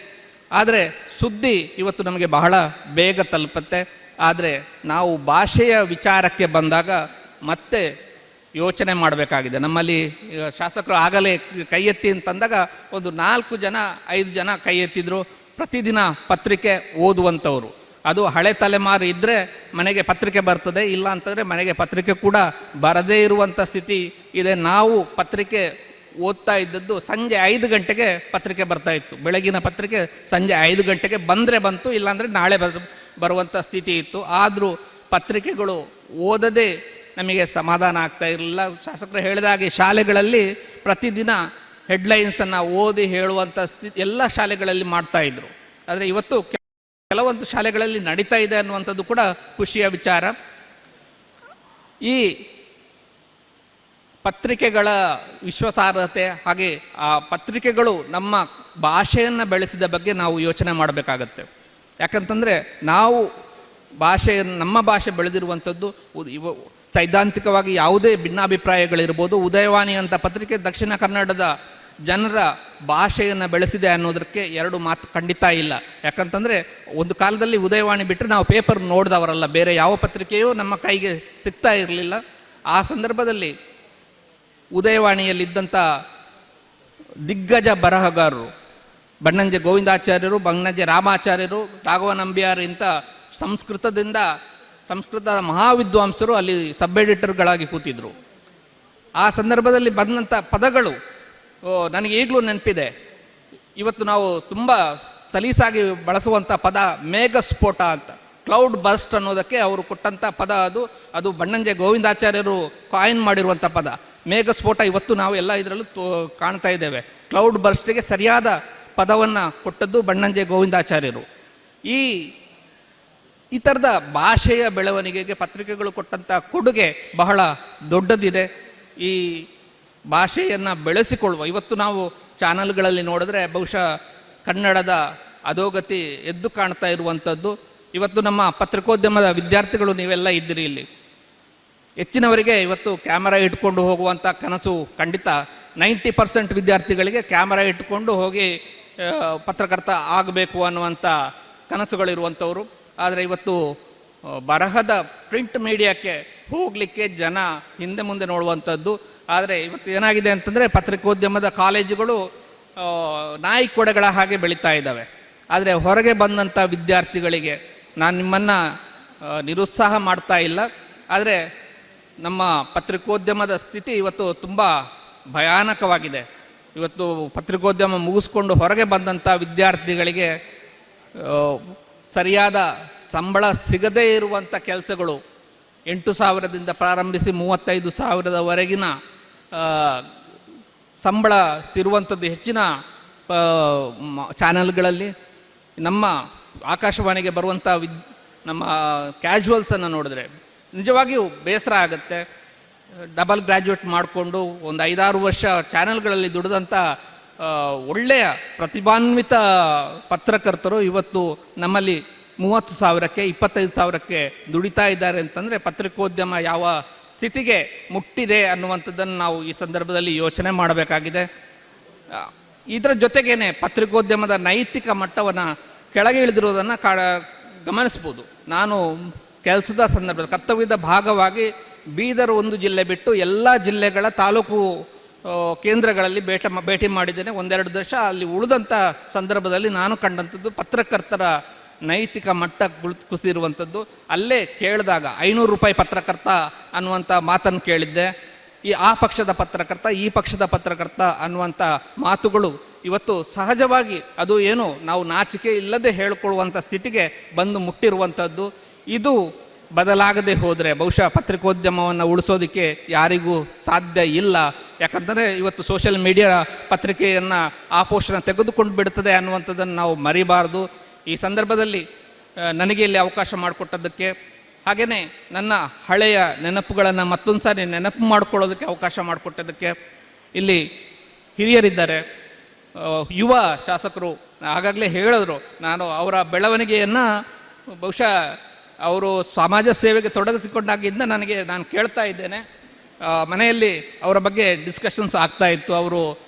ಆದರೆ ಸುದ್ದಿ ಇವತ್ತು ನಮಗೆ ಬಹಳ ಬೇಗ ತಲುಪುತ್ತೆ. ಆದರೆ ನಾವು ಭಾಷೆಯ ವಿಚಾರಕ್ಕೆ ಬಂದಾಗ ಮತ್ತೆ ಯೋಚನೆ ಮಾಡಬೇಕಾಗಿದೆ. ನಮ್ಮಲ್ಲಿ ಶಾಸಕರು ಆಗಲೇ ಕೈ ಎತ್ತಿ ಅಂತಂದಾಗ ಒಂದು 4 ಜನ 5 ಜನ ಕೈ ಎತ್ತಿದ್ರು. ಪ್ರತಿದಿನ ಪತ್ರಿಕೆ ಓದುವಂಥವ್ರು, ಅದು ಹಳೆ ತಲೆಮಾರು ಇದ್ದರೆ ಮನೆಗೆ ಪತ್ರಿಕೆ ಬರ್ತದೆ, ಇಲ್ಲ ಅಂತಂದರೆ ಮನೆಗೆ ಪತ್ರಿಕೆ ಕೂಡ ಬರದೇ ಇರುವಂಥ ಸ್ಥಿತಿ ಇದೆ. ನಾವು ಪತ್ರಿಕೆ ಓದ್ತಾ ಇದ್ದದ್ದು ಸಂಜೆ 5 ಗಂಟೆಗೆ ಪತ್ರಿಕೆ ಬರ್ತಾ ಇತ್ತು. ಬೆಳಗಿನ ಪತ್ರಿಕೆ ಸಂಜೆ 5 ಗಂಟೆಗೆ ಬಂದರೆ ಬಂತು, ಇಲ್ಲಾಂದರೆ ನಾಳೆ ಬರುವಂಥ ಸ್ಥಿತಿ ಇತ್ತು. ಆದರೂ ಪತ್ರಿಕೆಗಳು ಓದದೇ ನಮಗೆ ಸಮಾಧಾನ ಆಗ್ತಾ ಇರಲಿಲ್ಲ. ಶಾಸಕರು ಹೇಳಿದಾಗೆ ಶಾಲೆಗಳಲ್ಲಿ ಪ್ರತಿದಿನ ಹೆಡ್ಲೈನ್ಸನ್ನು ಓದಿ ಹೇಳುವಂಥ ಸ್ಥಿತಿ ಎಲ್ಲ ಶಾಲೆಗಳಲ್ಲಿ ಮಾಡ್ತಾಯಿದ್ರು. ಆದರೆ ಇವತ್ತು ಕೆಲವೊಂದು ಶಾಲೆಗಳಲ್ಲಿ ನಡೀತಾ ಇದೆ ಅನ್ನುವಂಥದ್ದು ಕೂಡ ಖುಷಿಯ ವಿಚಾರ. ಈ ಪತ್ರಿಕೆಗಳ ವಿಶ್ವಾಸಾರ್ಹತೆ, ಹಾಗೆ ಆ ಪತ್ರಿಕೆಗಳು ನಮ್ಮ ಭಾಷೆಯನ್ನು ಬೆಳೆಸಿದ ಬಗ್ಗೆ ನಾವು ಯೋಚನೆ ಮಾಡಬೇಕಾಗತ್ತೆ. ಯಾಕಂತಂದರೆ ನಾವು ನಮ್ಮ ಭಾಷೆ ಬೆಳೆದಿರುವಂಥದ್ದು ಸೈದ್ಧಾಂತಿಕವಾಗಿ ಯಾವುದೇ ಭಿನ್ನಾಭಿಪ್ರಾಯಗಳಿರ್ಬೋದು. ಉದಯವಾಣಿ ಅಂತ ಪತ್ರಿಕೆ ದಕ್ಷಿಣ ಕನ್ನಡದ ಜನರ ಭಾಷೆಯನ್ನು ಬೆಳೆಸಿದೆ ಅನ್ನೋದಕ್ಕೆ 2 ಮಾತು ಖಂಡಿತ ಇಲ್ಲ. ಯಾಕಂತಂದರೆ ಒಂದು ಕಾಲದಲ್ಲಿ ಉದಯವಾಣಿ ಬಿಟ್ಟರೆ ನಾವು ಪೇಪರ್ ನೋಡಿದವರಲ್ಲ, ಬೇರೆ ಯಾವ ಪತ್ರಿಕೆಯೂ ನಮ್ಮ ಕೈಗೆ ಸಿಗ್ತಾ ಇರಲಿಲ್ಲ. ಆ ಸಂದರ್ಭದಲ್ಲಿ ಉದಯವಾಣಿಯಲ್ಲಿದ್ದಂಥ ದಿಗ್ಗಜ ಬರಹಗಾರರು ಬಣ್ಣಂಜೆ ಗೋವಿಂದಾಚಾರ್ಯರು, ಬಣ್ಣಂಜೆ ರಾಮಾಚಾರ್ಯರು, ರಾಘವ ನಂಬಿಯಾರ್ ಇಂಥ ಸಂಸ್ಕೃತದ ಮಹಾವಿದ್ವಾಂಸರು ಅಲ್ಲಿ ಸಬ್ ಎಡಿಟರ್ಗಳಾಗಿ ಕೂತಿದ್ರು. ಆ ಸಂದರ್ಭದಲ್ಲಿ ಬಂದಂಥ ಪದಗಳು ನನಗೆ ಈಗಲೂ ನೆನಪಿದೆ. ಇವತ್ತು ನಾವು ತುಂಬ ಸಲೀಸಾಗಿ ಬಳಸುವಂಥ ಪದ ಮೇಘಸ್ಫೋಟ ಅಂತ, ಕ್ಲೌಡ್ ಬರ್ಸ್ಟ್ ಅನ್ನೋದಕ್ಕೆ ಅವರು ಕೊಟ್ಟಂಥ ಪದ ಅದು ಬಣ್ಣಂಜೆ ಗೋವಿಂದಾಚಾರ್ಯರು ಕಾಯಿನ್ ಮಾಡಿರುವಂಥ ಪದ. ಮೇಘಸ್ಫೋಟ ಇವತ್ತು ನಾವು ಎಲ್ಲ ಇದರಲ್ಲೂ ಕಾಣ್ತಾ ಇದ್ದೇವೆ. ಕ್ಲೌಡ್ ಬರ್ಸ್ಟಿಗೆ ಸರಿಯಾದ ಪದವನ್ನು ಕೊಟ್ಟದ್ದು ಬಣ್ಣಂಜೆ ಗೋವಿಂದಾಚಾರ್ಯರು. ಈ ಥರದ ಭಾಷೆಯ ಬೆಳವಣಿಗೆಗೆ ಪತ್ರಿಕೆಗಳು ಕೊಟ್ಟಂಥ ಕೊಡುಗೆ ಬಹಳ ದೊಡ್ಡದಿದೆ. ಈ ಭಾಷೆಯನ್ನು ಬೆಳೆಸಿಕೊಳ್ಳುವ ಇವತ್ತು ನಾವು ಚಾನಲ್ಗಳಲ್ಲಿ ನೋಡಿದ್ರೆ ಬಹುಶಃ ಕನ್ನಡದ ಅಧೋಗತಿ ಎದ್ದು ಕಾಣ್ತಾ ಇರುವಂಥದ್ದು. ಇವತ್ತು ನಮ್ಮ ಪತ್ರಿಕೋದ್ಯಮದ ವಿದ್ಯಾರ್ಥಿಗಳು ನೀವೆಲ್ಲ ಇದ್ದೀರಿ ಇಲ್ಲಿ. ಹೆಚ್ಚಿನವರಿಗೆ ಇವತ್ತು ಕ್ಯಾಮರಾ ಇಟ್ಕೊಂಡು ಹೋಗುವಂಥ ಕನಸು ಖಂಡಿತ 90% ವಿದ್ಯಾರ್ಥಿಗಳಿಗೆ ಕ್ಯಾಮರಾ ಇಟ್ಕೊಂಡು ಹೋಗಿ ಪತ್ರಕರ್ತ ಆಗಬೇಕು ಅನ್ನುವಂಥ ಕನಸುಗಳಿರುವಂಥವ್ರು. ಆದರೆ ಇವತ್ತು ಬರಹದ ಪ್ರಿಂಟ್ ಮೀಡಿಯಾಕ್ಕೆ ಹೋಗಲಿಕ್ಕೆ ಜನ ಹಿಂದೆ ಮುಂದೆ ನೋಡುವಂಥದ್ದು. ಆದರೆ ಇವತ್ತು ಏನಾಗಿದೆ ಅಂತಂದರೆ ಪತ್ರಿಕೋದ್ಯಮದ ಕಾಲೇಜುಗಳು ನಾಯಿ ಕೊಡೆಗಳ ಹಾಗೆ ಬೆಳೀತಾ ಇದ್ದಾವೆ. ಆದರೆ ಹೊರಗೆ ಬಂದಂಥ ವಿದ್ಯಾರ್ಥಿಗಳಿಗೆ ನಾನು ನಿಮ್ಮನ್ನು ನಿರುತ್ಸಾಹ ಮಾಡ್ತಾ ಇಲ್ಲ, ಆದರೆ ನಮ್ಮ ಪತ್ರಿಕೋದ್ಯಮದ ಸ್ಥಿತಿ ಇವತ್ತು ತುಂಬ ಭಯಾನಕವಾಗಿದೆ. ಇವತ್ತು ಪತ್ರಿಕೋದ್ಯಮ ಮುಗಿಸ್ಕೊಂಡು ಹೊರಗೆ ಬಂದಂಥ ವಿದ್ಯಾರ್ಥಿಗಳಿಗೆ ಸರಿಯಾದ ಸಂಬಳ ಸಿಗದೇ ಇರುವಂಥ ಕೆಲಸಗಳು 8,000ದಿಂದ ಪ್ರಾರಂಭಿಸಿ 35,000ದವರೆಗಿನ ಸಂಬಳ ಸಿರುವಂಥದ್ದು ಹೆಚ್ಚಿನ ಚಾನಲ್ಗಳಲ್ಲಿ. ನಮ್ಮ ಆಕಾಶವಾಣಿಗೆ ಬರುವಂಥ ನಮ್ಮ ಕ್ಯಾಶುವಲ್ಸನ್ನು ನೋಡಿದ್ರೆ ನಿಜವಾಗಿಯೂ ಬೇಸರ ಆಗುತ್ತೆ. ಡಬಲ್ ಗ್ರ್ಯಾಜುಯೇಟ್ ಮಾಡಿಕೊಂಡು ಒಂದು 5-6 ವರ್ಷ ಚಾನೆಲ್ಗಳಲ್ಲಿ ದುಡಿದಂಥ ಒಳ್ಳೆಯ ಪ್ರತಿಭಾನ್ವಿತ ಪತ್ರಕರ್ತರು ಇವತ್ತು ನಮ್ಮಲ್ಲಿ 30,000ಕ್ಕೆ 25,000ಕ್ಕೆ ದುಡಿತಾ ಇದ್ದಾರೆ ಅಂತಂದರೆ ಪತ್ರಿಕೋದ್ಯಮ ಯಾವ ಸ್ಥಿತಿಗೆ ಮುಟ್ಟಿದೆ ಅನ್ನುವಂಥದ್ದನ್ನು ನಾವು ಈ ಸಂದರ್ಭದಲ್ಲಿ ಯೋಚನೆ ಮಾಡಬೇಕಾಗಿದೆ. ಇದರ ಜೊತೆಗೇನೆ ಪತ್ರಿಕೋದ್ಯಮದ ನೈತಿಕ ಮಟ್ಟವನ್ನು ಕೆಳಗೆ ಇಳಿದಿರೋದನ್ನು ಗಮನಿಸ್ಬೋದು. ನಾನು ಕೆಲಸದ ಸಂದರ್ಭದಲ್ಲಿ ಕರ್ತವ್ಯದ ಭಾಗವಾಗಿ ಬೀದರ್ ಒಂದು ಜಿಲ್ಲೆ ಬಿಟ್ಟು ಎಲ್ಲ ಜಿಲ್ಲೆಗಳ ತಾಲೂಕು ಕೇಂದ್ರಗಳಲ್ಲಿ ಭೇಟಿ ಮಾಡಿದ್ದೇನೆ. 1-2 ವರ್ಷ ಅಲ್ಲಿ ಉಳಿದಂಥ ಸಂದರ್ಭದಲ್ಲಿ ನಾನು ಕಂಡಂಥದ್ದು ಪತ್ರಕರ್ತರ ನೈತಿಕ ಮಟ್ಟ ಕುಸಿದಿರುವಂಥದ್ದು. ಅಲ್ಲೇ ಕೇಳಿದಾಗ 500 ರೂಪಾಯಿ ಪತ್ರಕರ್ತ ಅನ್ನುವಂಥ ಮಾತನ್ನು ಕೇಳಿದ್ದೆ. ಆ ಪಕ್ಷದ ಪತ್ರಕರ್ತ, ಈ ಪಕ್ಷದ ಪತ್ರಕರ್ತ ಅನ್ನುವಂಥ ಮಾತುಗಳು ಇವತ್ತು ಸಹಜವಾಗಿ ಅದು ಏನು ನಾವು ನಾಚಿಕೆ ಇಲ್ಲದೆ ಹೇಳಿಕೊಳ್ಳುವಂಥ ಸ್ಥಿತಿಗೆ ಬಂದು ಮುಟ್ಟಿರುವಂಥದ್ದು. ಇದು ಬದಲಾಗದೆ ಹೋದರೆ ಬಹುಶಃ ಪತ್ರಿಕೋದ್ಯಮವನ್ನು ಉಳಿಸೋದಕ್ಕೆ ಯಾರಿಗೂ ಸಾಧ್ಯ ಇಲ್ಲ. ಯಾಕಂದರೆ ಇವತ್ತು ಸೋಷಿಯಲ್ ಮೀಡಿಯಾ ಪತ್ರಿಕೆಯನ್ನು ಆ ಪೋಷಣೆ ತೆಗೆದುಕೊಂಡು ಬಿಡುತ್ತದೆ ಅನ್ನುವಂಥದ್ದನ್ನು ನಾವು ಮರಿಬಾರ್ದು. ಈ ಸಂದರ್ಭದಲ್ಲಿ ನನಗೆ ಇಲ್ಲಿ ಅವಕಾಶ ಮಾಡಿಕೊಟ್ಟದ್ದಕ್ಕೆ, ಹಾಗೆಯೇ ನನ್ನ ಹಳೆಯ ನೆನಪುಗಳನ್ನು ಮತ್ತೊಂದು ಸಾರಿ ನೆನಪು ಮಾಡಿಕೊಳ್ಳೋದಕ್ಕೆ ಅವಕಾಶ ಮಾಡಿಕೊಟ್ಟದ್ದಕ್ಕೆ, ಇಲ್ಲಿ ಹಿರಿಯರಿದ್ದಾರೆ, ಯುವ ಶಾಸಕರು ಆಗಾಗಲೇ ಹೇಳಿದ್ರು. ನಾನು ಅವರ ಬೆಳವಣಿಗೆಯನ್ನು ಬಹುಶಃ ಅವರು ಸಮಾಜ ಸೇವೆಗೆ ತೊಡಗಿಸಿಕೊಂಡಾಗಿಂದ ನಾನು ಕೇಳ್ತಾ ಇದ್ದೇನೆ. ಮನೆಯಲ್ಲಿ ಅವರ ಬಗ್ಗೆ ಡಿಸ್ಕಷನ್ಸ್ ಆಗ್ತಾ ಇತ್ತು. ಅವರು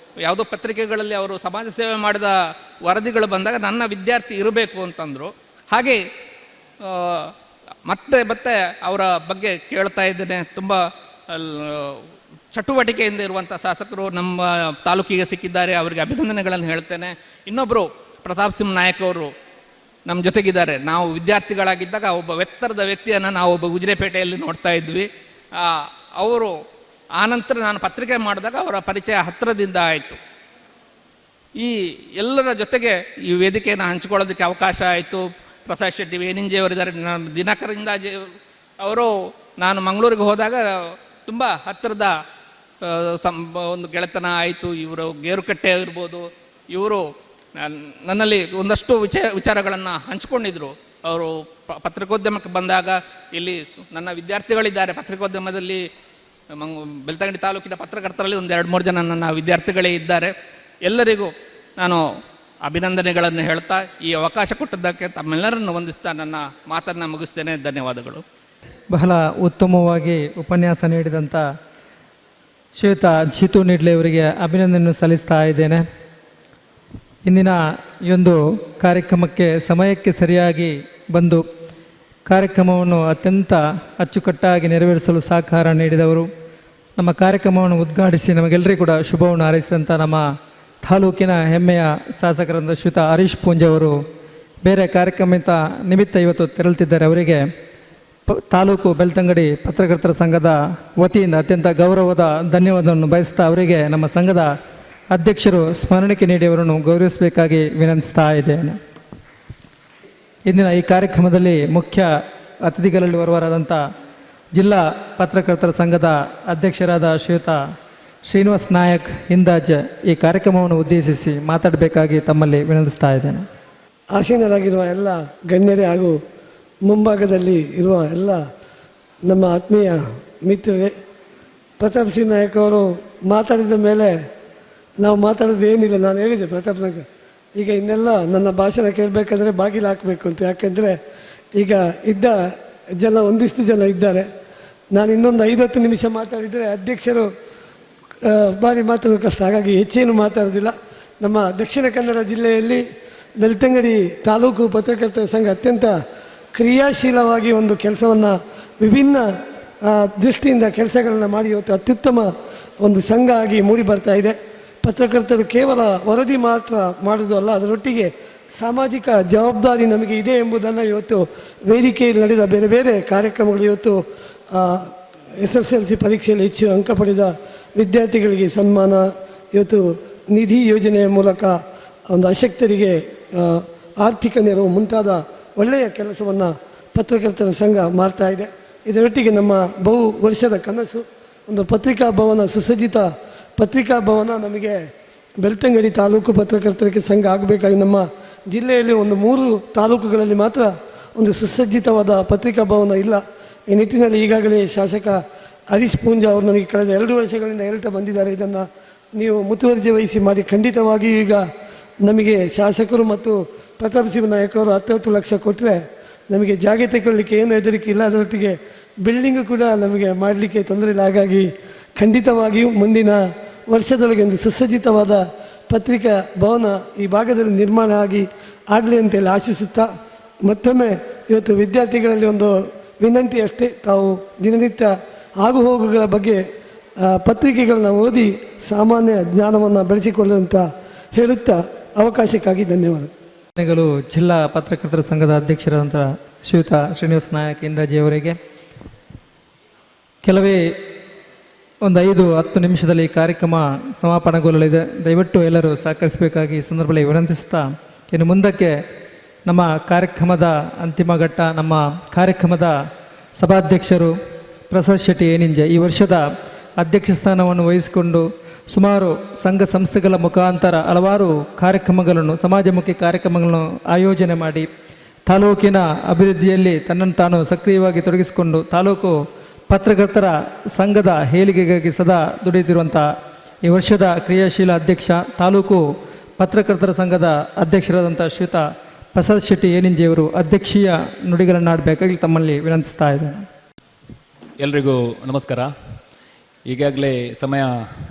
ಯಾವುದೋ ಪತ್ರಿಕೆಗಳಲ್ಲಿ ಅವರು ಸಮಾಜ ಸೇವೆ ಮಾಡಿದ ವರದಿಗಳು ಬಂದಾಗ ನನ್ನ ವಿದ್ಯಾರ್ಥಿ ಇರಬೇಕು ಅಂತಂದರು. ಹಾಗೆ ಮತ್ತೆ ಅವರ ಬಗ್ಗೆ ಕೇಳ್ತಾ ಇದ್ದೇನೆ. ತುಂಬ ಚಟುವಟಿಕೆಯಿಂದ ಇರುವಂಥ ಶಾಸಕರು ನಮ್ಮ ತಾಲೂಕಿಗೆ ಸಿಕ್ಕಿದ್ದಾರೆ, ಅವರಿಗೆ ಅಭಿನಂದನೆಗಳನ್ನು ಹೇಳ್ತೇನೆ. ಇನ್ನೊಬ್ಬರು ಪ್ರತಾಪ್ ಸಿಂಹ ನಾಯಕ್ ಅವರು ನಮ್ಮ ಜೊತೆಗಿದ್ದಾರೆ. ನಾವು ವಿದ್ಯಾರ್ಥಿಗಳಾಗಿದ್ದಾಗ ಒಬ್ಬ ಎತ್ತರದ ವ್ಯಕ್ತಿಯನ್ನು ನಾವು ಒಬ್ಬ ಉಜಿರೆಪೇಟೆಯಲ್ಲಿ ನೋಡ್ತಾ ಇದ್ವಿ. ಅವರು ಆನಂತರ ನಾನು ಪತ್ರಿಕೆ ಮಾಡಿದಾಗ ಅವರ ಪರಿಚಯ ಹತ್ತಿರದಿಂದ ಆಯಿತು. ಈ ಎಲ್ಲರ ಜೊತೆಗೆ ಈ ವೇದಿಕೆಯನ್ನು ಹಂಚಿಕೊಳ್ಳೋದಕ್ಕೆ ಅವಕಾಶ ಆಯಿತು. ಪ್ರಸಾದ್ ಶೆಟ್ಟಿ, ವೇನಿಂಜೆಯವರಿದ್ದಾರೆ, ದಿನಕರಿಂದ ಅವರು ನಾನು ಮಂಗಳೂರಿಗೆ ಹೋದಾಗ ತುಂಬ ಹತ್ತಿರದ ಒಂದು ಗೆಳೆತನ ಆಯಿತು. ಇವರು ಗೇರುಕಟ್ಟೆ ಇರ್ಬೋದು, ಇವರು ನನ್ನಲ್ಲಿ ಒಂದಷ್ಟು ವಿಚಾರಗಳನ್ನು ಹಂಚ್ಕೊಂಡಿದ್ರು. ಅವರು ಪತ್ರಿಕೋದ್ಯಮಕ್ಕೆ ಬಂದಾಗ ಇಲ್ಲಿ ನನ್ನ ವಿದ್ಯಾರ್ಥಿಗಳಿದ್ದಾರೆ ಪತ್ರಿಕೋದ್ಯಮದಲ್ಲಿ. ಬೆಳ್ತಂಗಡಿ ತಾಲೂಕಿನ ಪತ್ರಕರ್ತರಲ್ಲಿ 1-2-3 ಜನ ನನ್ನ ವಿದ್ಯಾರ್ಥಿಗಳೇ ಇದ್ದಾರೆ. ಎಲ್ಲರಿಗೂ ನಾನು ಅಭಿನಂದನೆಗಳನ್ನು ಹೇಳ್ತಾ ಈ ಅವಕಾಶ ಕೊಟ್ಟಿದ್ದಕ್ಕೆ ತಮ್ಮೆಲ್ಲರನ್ನು ವಂದಿಸ್ತಾ ನನ್ನ ಮಾತನ್ನು ಮುಗಿಸ್ತೇನೆ. ಧನ್ಯವಾದಗಳು. ಬಹಳ ಉತ್ತಮವಾಗಿ ಉಪನ್ಯಾಸ ನೀಡಿದಂಥ ಶ್ರೀಯುತ ಜೀತು ನಿಡ್ಲೆ ಅವರಿಗೆ ಅಭಿನಂದನೆಯನ್ನು ಸಲ್ಲಿಸ್ತಾ ಇದ್ದೇನೆ. ಇಂದಿನ ಈ ಒಂದು ಕಾರ್ಯಕ್ರಮಕ್ಕೆ ಸಮಯಕ್ಕೆ ಸರಿಯಾಗಿ ಬಂದು ಕಾರ್ಯಕ್ರಮವನ್ನು ಅತ್ಯಂತ ಅಚ್ಚುಕಟ್ಟಾಗಿ ನೆರವೇರಿಸಲು ಸಹಕಾರ ನೀಡಿದವರು, ನಮ್ಮ ಕಾರ್ಯಕ್ರಮವನ್ನು ಉದ್ಘಾಟಿಸಿ ನಮಗೆಲ್ಲರಿಗೂ ಕೂಡ ಶುಭವನ್ನು ಹಾರೈಸಿದಂಥ ನಮ್ಮ ತಾಲೂಕಿನ ಹೆಮ್ಮೆಯ ಶಾಸಕರಾದ ಶ್ರೀಯುತ ಹರೀಶ್ ಪೂಂಜೆ ಅವರು ಬೇರೆ ಕಾರ್ಯಕ್ರಮದ ನಿಮಿತ್ತ ಇವತ್ತು ತೆರಳುತ್ತಿದ್ದಾರೆ. ಅವರಿಗೆ ತಾಲೂಕು ಬೆಳ್ತಂಗಡಿ ಪತ್ರಕರ್ತರ ಸಂಘದ ವತಿಯಿಂದ ಅತ್ಯಂತ ಗೌರವದ ಧನ್ಯವಾದವನ್ನು ಬಯಸ್ತಾ ಅವರಿಗೆ ನಮ್ಮ ಸಂಘದ ಅಧ್ಯಕ್ಷರು ಸ್ಮರಣಿಕೆ ನೀಡಿ ಅವರನ್ನು ಗೌರವಿಸಬೇಕಾಗಿ ವಿನಂತಿಸ್ತಾ ಇದ್ದೇನೆ. ಇಂದಿನ ಈ ಕಾರ್ಯಕ್ರಮದಲ್ಲಿ ಮುಖ್ಯ ಅತಿಥಿಗಳಲ್ಲಿ ಬರುವರಾದಂಥ ಜಿಲ್ಲಾ ಪತ್ರಕರ್ತರ ಸಂಘದ ಅಧ್ಯಕ್ಷರಾದ ಶ್ರೀಯುತ ಶ್ರೀನಿವಾಸ್ ನಾಯಕ್ ಹಿಂದಾಜ್ ಈ ಕಾರ್ಯಕ್ರಮವನ್ನು ಉದ್ದೇಶಿಸಿ ಮಾತಾಡಬೇಕಾಗಿ ತಮ್ಮಲ್ಲಿ ವಿನಂತಿಸ್ತಾ ಇದ್ದೇನೆ. ಆಸೀನರಾಗಿರುವ ಎಲ್ಲ ಗಣ್ಯರೇ ಹಾಗೂ ಮುಂಭಾಗದಲ್ಲಿ ಇರುವ ಎಲ್ಲ ನಮ್ಮ ಆತ್ಮೀಯ ಮಿತ್ರರೇ, ಪ್ರತಾಪ್ ಸಿಂಹ ನಾಯಕ್ ಅವರು ಮಾತಾಡಿದ ಮೇಲೆ ನಾವು ಮಾತಾಡೋದು ಏನಿಲ್ಲ. ನಾನು ಹೇಳಿದೆ ಪ್ರತಾಪ್ ನಾಯಕ್ ಈಗ ಇನ್ನೆಲ್ಲ ನನ್ನ ಭಾಷಣ ಕೇಳಬೇಕಾದ್ರೆ ಬಾಗಿಲು ಹಾಕಬೇಕು ಅಂತ. ಯಾಕೆಂದರೆ ಈಗ ಇದ್ದ ಜನ ಒಂದಿಷ್ಟು ಜನ ಇದ್ದಾರೆ. ನಾನು ಇನ್ನೊಂದು 5-10 ನಿಮಿಷ ಮಾತಾಡಿದರೆ ಅಧ್ಯಕ್ಷರು ಭಾರಿ ಮಾತಾಡೋದು ಕಷ್ಟ. ಹಾಗಾಗಿ ಹೆಚ್ಚೇನು ಮಾತಾಡೋದಿಲ್ಲ. ನಮ್ಮ ದಕ್ಷಿಣ ಕನ್ನಡ ಜಿಲ್ಲೆಯಲ್ಲಿ ಬೆಳ್ತಂಗಡಿ ತಾಲೂಕು ಪತ್ರಕರ್ತರ ಸಂಘ ಅತ್ಯಂತ ಕ್ರಿಯಾಶೀಲವಾಗಿ ಒಂದು ಕೆಲಸವನ್ನು ವಿಭಿನ್ನ ದೃಷ್ಟಿಯಿಂದ ಕೆಲಸಗಳನ್ನು ಮಾಡಿ ಇವತ್ತು ಅತ್ಯುತ್ತಮ ಒಂದು ಸಂಘ ಆಗಿ ಮೂಡಿ ಬರ್ತಾ ಇದೆ. ಪತ್ರಕರ್ತರು ಕೇವಲ ವರದಿ ಮಾತ್ರ ಮಾಡೋದು ಅಲ್ಲ, ಅದರೊಟ್ಟಿಗೆ ಸಾಮಾಜಿಕ ಜವಾಬ್ದಾರಿ ನಮಗೆ ಇದೆ ಎಂಬುದನ್ನು ಇವತ್ತು ವೇದಿಕೆಯಲ್ಲಿ ನಡೆದ ಬೇರೆ ಬೇರೆ ಕಾರ್ಯಕ್ರಮಗಳು ಇವತ್ತು SSLC ಪರೀಕ್ಷೆಯಲ್ಲಿ ಹೆಚ್ಚು ಅಂಕ ಪಡೆದ ವಿದ್ಯಾರ್ಥಿಗಳಿಗೆ ಸನ್ಮಾನ, ಇವತ್ತು ನಿಧಿ ಯೋಜನೆಯ ಮೂಲಕ ಒಂದು ಅಶಕ್ತರಿಗೆ ಆರ್ಥಿಕ ನೆರವು ಮುಂತಾದ ಒಳ್ಳೆಯ ಕೆಲಸವನ್ನು ಪತ್ರಕರ್ತರ ಸಂಘ ಮಾಡ್ತಾ ಇದೆ. ಇದರೊಟ್ಟಿಗೆ ನಮ್ಮ ಬಹು ವರ್ಷದ ಕನಸು ಒಂದು ಪತ್ರಿಕಾ ಭವನ, ಸುಸಜ್ಜಿತ ಪತ್ರಿಕಾ ಭವನ ನಮಗೆ ಬೆಳ್ತಂಗಡಿ ತಾಲೂಕು ಪತ್ರಕರ್ತರಿಗೆ ಸಂಘ ಆಗಬೇಕಾಗಿ ನಮ್ಮ ಜಿಲ್ಲೆಯಲ್ಲಿ ಒಂದು 3 ತಾಲೂಕುಗಳಲ್ಲಿ ಮಾತ್ರ ಒಂದು ಸುಸಜ್ಜಿತವಾದ ಪತ್ರಿಕಾ ಭವನ ಇಲ್ಲ. ಈ ನಿಟ್ಟಿನಲ್ಲಿ ಈಗಾಗಲೇ ಶಾಸಕ ಹರೀಶ್ ಪೂಂಜಾ ಅವರು ನನಗೆ ಕಳೆದ 2 ವರ್ಷಗಳಿಂದ ಹೇಳ್ತಾ ಬಂದಿದ್ದಾರೆ, ಇದನ್ನು ನೀವು ಮುತುವರ್ಜಿ ವಹಿಸಿ ಮಾಡಿ. ಖಂಡಿತವಾಗಿಯೂ ಈಗ ನಮಗೆ ಶಾಸಕರು ಮತ್ತು ಪ್ರತಾಪ್ ಸಿಂಹ ನಾಯಕ್ ಅವರು 10 ಲಕ್ಷ ಕೊಟ್ಟರೆ ನಮಗೆ ಜಾಗ ತಗೊಳ್ಳಿಕ್ಕೆ ಏನು ಹೆದರಿಕೆ ಇಲ್ಲ, ಅದರೊಟ್ಟಿಗೆ ಬಿಲ್ಡಿಂಗು ಕೂಡ ನಮಗೆ ಮಾಡಲಿಕ್ಕೆ ತೊಂದರೆ ಇಲ್ಲ. ಹಾಗಾಗಿ ಖಂಡಿತವಾಗಿಯೂ ಮುಂದಿನ ವರ್ಷದೊಳಗೆ ಒಂದು ಸುಸಜ್ಜಿತವಾದ ಪತ್ರಿಕಾ ಭವನ ಈ ಭಾಗದಲ್ಲಿ ನಿರ್ಮಾಣ ಆಗಲಿ ಅಂತೇಳಿ ಆಶಿಸುತ್ತಾ, ಮತ್ತೊಮ್ಮೆ ಇವತ್ತು ವಿದ್ಯಾರ್ಥಿಗಳಲ್ಲಿ ಒಂದು ವಿನಂತಿ ಅಷ್ಟೇ, ತಾವು ದಿನನಿತ್ಯ ಆಗುಹೋಗುಗಳ ಬಗ್ಗೆ ಪತ್ರಿಕೆಗಳನ್ನ ಓದಿ ಸಾಮಾನ್ಯ ಜ್ಞಾನವನ್ನು ಬೆಳೆಸಿಕೊಳ್ಳುವಂತ ಹೇಳುತ್ತಾ ಅವಕಾಶಕ್ಕಾಗಿ ಧನ್ಯವಾದ. ಜಿಲ್ಲಾ ಪತ್ರಕರ್ತರ ಸಂಘದ ಅಧ್ಯಕ್ಷರಾದಂಥ ಶ್ರೀಯುತ ಶ್ರೀನಿವಾಸ ನಾಯಕ್ ಇಂದಾಜಿ ಅವರಿಗೆ ಕೆಲವೇ ಒಂದು 5-10 ನಿಮಿಷದಲ್ಲಿ ಕಾರ್ಯಕ್ರಮ ಸಮಾಪನಗೊಳ್ಳಲಿದೆ. ದಯವಿಟ್ಟು ಎಲ್ಲರೂ ಸಹಕರಿಸಬೇಕಾಗಿ ಈ ಸಂದರ್ಭದಲ್ಲಿ ವಿನಂತಿಸುತ್ತಾ, ಇನ್ನು ಮುಂದಕ್ಕೆ ನಮ್ಮ ಕಾರ್ಯಕ್ರಮದ ಅಂತಿಮ ಘಟ್ಟ, ನಮ್ಮ ಕಾರ್ಯಕ್ರಮದ ಸಭಾಧ್ಯಕ್ಷರು ಪ್ರಸಾದ್ ಶೆಟ್ಟಿ ಏನಿಂಜೆ ಈ ವರ್ಷದ ಅಧ್ಯಕ್ಷ ಸ್ಥಾನವನ್ನು ವಹಿಸಿಕೊಂಡು ಸುಮಾರು ಸಂಘ ಸಂಸ್ಥೆಗಳ ಮುಖಾಂತರ ಹಲವಾರು ಕಾರ್ಯಕ್ರಮಗಳನ್ನು, ಸಮಾಜಮುಖಿ ಕಾರ್ಯಕ್ರಮಗಳನ್ನು ಆಯೋಜನೆ ಮಾಡಿ ತಾಲೂಕಿನ ಅಭಿವೃದ್ಧಿಯಲ್ಲಿ ತನ್ನನ್ನು ತಾನು ಸಕ್ರಿಯವಾಗಿ ತೊಡಗಿಸಿಕೊಂಡು ತಾಲೂಕು ಪತ್ರಕರ್ತರ ಸಂಘದ ಏಳಿಗೆಗಾಗಿ ಸದಾ ದುಡಿಯುತ್ತಿರುವಂಥ ಈ ವರ್ಷದ ಕ್ರಿಯಾಶೀಲ ಅಧ್ಯಕ್ಷ, ತಾಲೂಕು ಪತ್ರಕರ್ತರ ಸಂಘದ ಅಧ್ಯಕ್ಷರಾದಂಥ ಶ್ರೀಯುತ ಪ್ರಸಾದ್ ಶೆಟ್ಟಿ ಏನಿಂಜಿಯವರು ಅಧ್ಯಕ್ಷೀಯ ನುಡಿಗಳನ್ನಾಡಬೇಕಾಗಿ ತಮ್ಮಲ್ಲಿ ವಿನಂತಿಸ್ತಾ ಇದ್ದೇನೆ. ಎಲ್ರಿಗೂ ನಮಸ್ಕಾರ. ಈಗಾಗಲೇ ಸಮಯ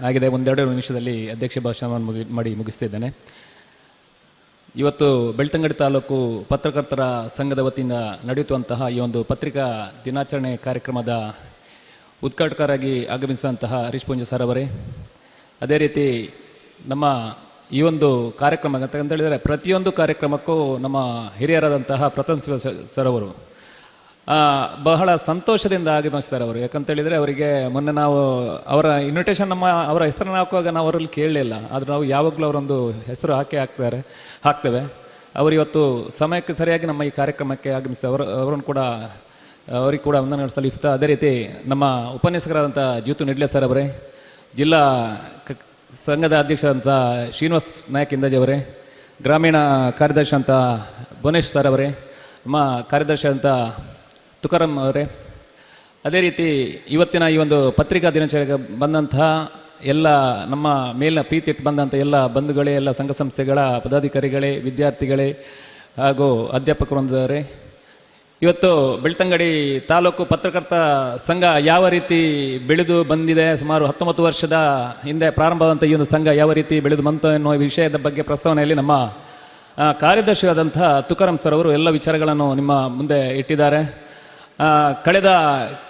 ಆಗಿದೆ, 1-2 ನಿಮಿಷದಲ್ಲಿ ಅಧ್ಯಕ್ಷ ಭಾಷಣವನ್ನು ಮಾಡಿ ಮುಗಿಸ್ತಿದ್ದೇನೆ. ಇವತ್ತು ಬೆಳ್ತಂಗಡಿ ತಾಲೂಕು ಪತ್ರಕರ್ತರ ಸಂಘದ ವತಿಯಿಂದ ನಡೆಯುವಂತಹ ಈ ಒಂದು ಪತ್ರಿಕಾ ದಿನಾಚರಣೆ ಕಾರ್ಯಕ್ರಮದ ಉದ್ಘಾಟಕರಾಗಿ ಆಗಮಿಸಿದಂತಹ ಹರೀಶ್ ಪೂಂಜಾ ಸರ್ ಅವರೇ, ಅದೇ ರೀತಿ ನಮ್ಮ ಈ ಒಂದು ಕಾರ್ಯಕ್ರಮ ಅಂತ ಹೇಳಿದರೆ ಪ್ರತಿಯೊಂದು ಕಾರ್ಯಕ್ರಮಕ್ಕೂ ನಮ್ಮ ಹಿರಿಯರಾದಂತಹ ಪ್ರತಾಪ್ ಸಿಂಹ ಸರ್ ಅವರು ಬಹಳ ಸಂತೋಷದಿಂದ ಆಗಮಿಸ್ತಾರೆ ಅವರು. ಯಾಕಂತೇಳಿದರೆ ಅವರಿಗೆ ಮೊನ್ನೆ ನಾವು ಅವರ ಇನ್ವಿಟೇಷನ್ ಅವರ ಹೆಸರನ್ನು ಹಾಕುವಾಗ ನಾವು ಅವರಲ್ಲಿ ಕೇಳಲಿಲ್ಲ, ಆದರೂ ನಾವು ಯಾವಾಗಲೂ ಅವರೊಂದು ಹೆಸರು ಹಾಕ್ತೇವೆ. ಅವರು ಇವತ್ತು ಸಮಯಕ್ಕೆ ಸರಿಯಾಗಿ ನಮ್ಮ ಈ ಕಾರ್ಯಕ್ರಮಕ್ಕೆ ಆಗಮಿಸ್ತಾರೆ. ಅವರಿಗೆ ಕೂಡ ವಂದನೆಗಳು ಸಲ್ಲಿಸುತ್ತಾ, ಅದೇ ರೀತಿ ನಮ್ಮ ಉಪನ್ಯಾಸಕರಾದಂಥ ಜ್ಯೋತಿ ನಿಡ್ಲೆ ಸರ್ ಅವರೇ, ಜಿಲ್ಲಾ ಸಂಘದ ಅಧ್ಯಕ್ಷರಾದಂಥ ಶ್ರೀನಿವಾಸ್ ನಾಯಕ್ ಇಂದಾಜಿ ಅವರೇ, ಗ್ರಾಮೀಣ ಕಾರ್ಯದರ್ಶಿ ಅಂತ ಭುವನೇಶ್ ಸರ್ ಅವರೇ, ನಮ್ಮ ಕಾರ್ಯದರ್ಶಿ ಅಂತ ತುಕಾರಾಮ್ ಅವರೇ, ಅದೇ ರೀತಿ ಇವತ್ತಿನ ಈ ಒಂದು ಪತ್ರಿಕಾ ದಿನಾಚರಣೆಗೆ ಬಂದಂತಹ ಎಲ್ಲ ನಮ್ಮ ಮೇಲಿನ ಪ್ರೀತಿ ಇಟ್ಟು ಬಂದಂಥ ಎಲ್ಲ ಬಂಧುಗಳೇ, ಎಲ್ಲ ಸಂಘ ಸಂಸ್ಥೆಗಳ ಪದಾಧಿಕಾರಿಗಳೇ, ವಿದ್ಯಾರ್ಥಿಗಳೇ ಹಾಗೂ ಅಧ್ಯಾಪಕರೊಂದಿದ್ದಾರೆ. ಇವತ್ತು ಬೆಳ್ತಂಗಡಿ ತಾಲೂಕು ಪತ್ರಕರ್ತ ಸಂಘ ಯಾವ ರೀತಿ ಬೆಳೆದು ಬಂದಿದೆ, ಸುಮಾರು 19 ವರ್ಷದ ಹಿಂದೆ ಪ್ರಾರಂಭವಾದಂಥ ಈ ಒಂದು ಸಂಘ ಯಾವ ರೀತಿ ಬೆಳೆದು ಬಂತು ಎನ್ನುವ ವಿಷಯದ ಬಗ್ಗೆ ಪ್ರಸ್ತಾವನೆಯಲ್ಲಿ ನಮ್ಮ ಕಾರ್ಯದರ್ಶಿಯಾದಂಥ ತುಕಾರಾಮ್ ಸರ್ ಅವರು ಎಲ್ಲ ವಿಚಾರಗಳನ್ನು ನಿಮ್ಮ ಮುಂದೆ ಇಟ್ಟಿದ್ದಾರೆ. ಕಳೆದ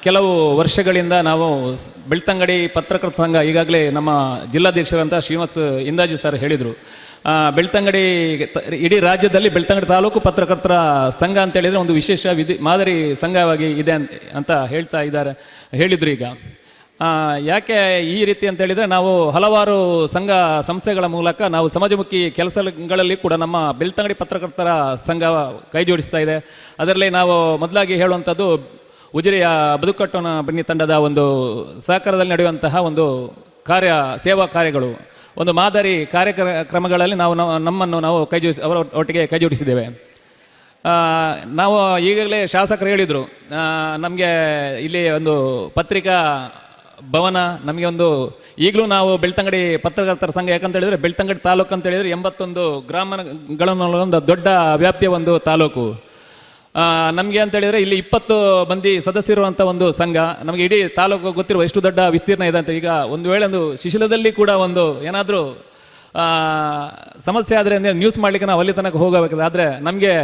ಕೆಲವು ವರ್ಷಗಳಿಂದ ನಾವು ಬೆಳ್ತಂಗಡಿ ಪತ್ರಕರ್ತ ಸಂಘ, ಈಗಾಗಲೇ ನಮ್ಮ ಜಿಲ್ಲಾಧ್ಯಕ್ಷರಂಥ ಶ್ರೀನಿವಾಸ್ ಇಂದಾಜಿ ಸರ್ ಹೇಳಿದರು, ಬೆಳ್ತಂಗಡಿ ಇಡೀ ರಾಜ್ಯದಲ್ಲಿ ಬೆಳ್ತಂಗಡಿ ತಾಲೂಕು ಪತ್ರಕರ್ತರ ಸಂಘ ಅಂತೇಳಿದರೆ ಒಂದು ವಿಶೇಷ ಮಾದರಿ ಸಂಘವಾಗಿ ಇದೆ ಅಂತ ಹೇಳಿದರು. ಈಗ ಯಾಕೆ ಈ ರೀತಿ ಅಂತ ಹೇಳಿದರೆ, ನಾವು ಹಲವಾರು ಸಂಘ ಸಂಸ್ಥೆಗಳ ಮೂಲಕ ನಾವು ಸಮಾಜಮುಖಿ ಕೆಲಸಗಳಲ್ಲಿ ಕೂಡ ನಮ್ಮ ಬೆಳ್ತಂಗಡಿ ಪತ್ರಕರ್ತರ ಸಂಘ ಕೈ ಜೋಡಿಸ್ತಾ ಇದೆ. ಅದರಲ್ಲಿ ನಾವು ಮೊದಲಾಗಿ ಹೇಳುವಂಥದ್ದು ಉಜಿರೆಯ ಬದುಕಟ್ಟೋಣ ಬನ್ನಿ ತಂಡದ ಒಂದು ಸಹಕಾರದಲ್ಲಿ ನಡೆಯುವಂತಹ ಒಂದು ಸೇವಾ ಕಾರ್ಯಗಳು, ಒಂದು ಮಾದರಿ ಕಾರ್ಯಕ್ರಮಗಳಲ್ಲಿ ನಮ್ಮನ್ನು ನಾವು ಅವರ ಒಟ್ಟಿಗೆ ಕೈ ಜೋಡಿಸಿದ್ದೇವೆ. ನಾವು ಈಗಾಗಲೇ ಶಾಸಕರು ಹೇಳಿದರು, ನಮಗೆ ಇಲ್ಲಿ ಒಂದು ಪತ್ರಿಕಾ ಭವನ, ನಮಗೆ ಒಂದು ಈಗಲೂ ನಾವು ಬೆಳ್ತಂಗಡಿ ಪತ್ರಕರ್ತರ ಸಂಘ, ಯಾಕಂತ ಹೇಳಿದರೆ ಬೆಳ್ತಂಗಡಿ ತಾಲೂಕು ಅಂತ ಹೇಳಿದರೆ 81 ಗ್ರಾಮಗಳನ್ನೊಳಗೊಂದು ದೊಡ್ಡ ವ್ಯಾಪ್ತಿಯ ಒಂದು ತಾಲೂಕು. ನಮಗೆ ಅಂತ ಹೇಳಿದರೆ ಇಲ್ಲಿ 20 ಮಂದಿ ಸದಸ್ಯರುವಂಥ ಒಂದು ಸಂಘ. ನಮಗೆ ಇಡೀ ತಾಲೂಕು ಗೊತ್ತಿರುವ ಎಷ್ಟು ದೊಡ್ಡ ವಿಸ್ತೀರ್ಣ ಇದೆ ಅಂತ. ಈಗ ಒಂದು ವೇಳೆ ಒಂದು ಶಿಶಿಲದಲ್ಲಿ ಕೂಡ ಒಂದು ಏನಾದರೂ ಸಮಸ್ಯೆ ಆದರೆ ನ್ಯೂಸ್ ಮಾಡಲಿಕ್ಕೆ ನಾವು ಅಲ್ಲಿ ತನಕ ಹೋಗಬೇಕಾದ್ರೆ, ಆದರೆ ನಮಗೆ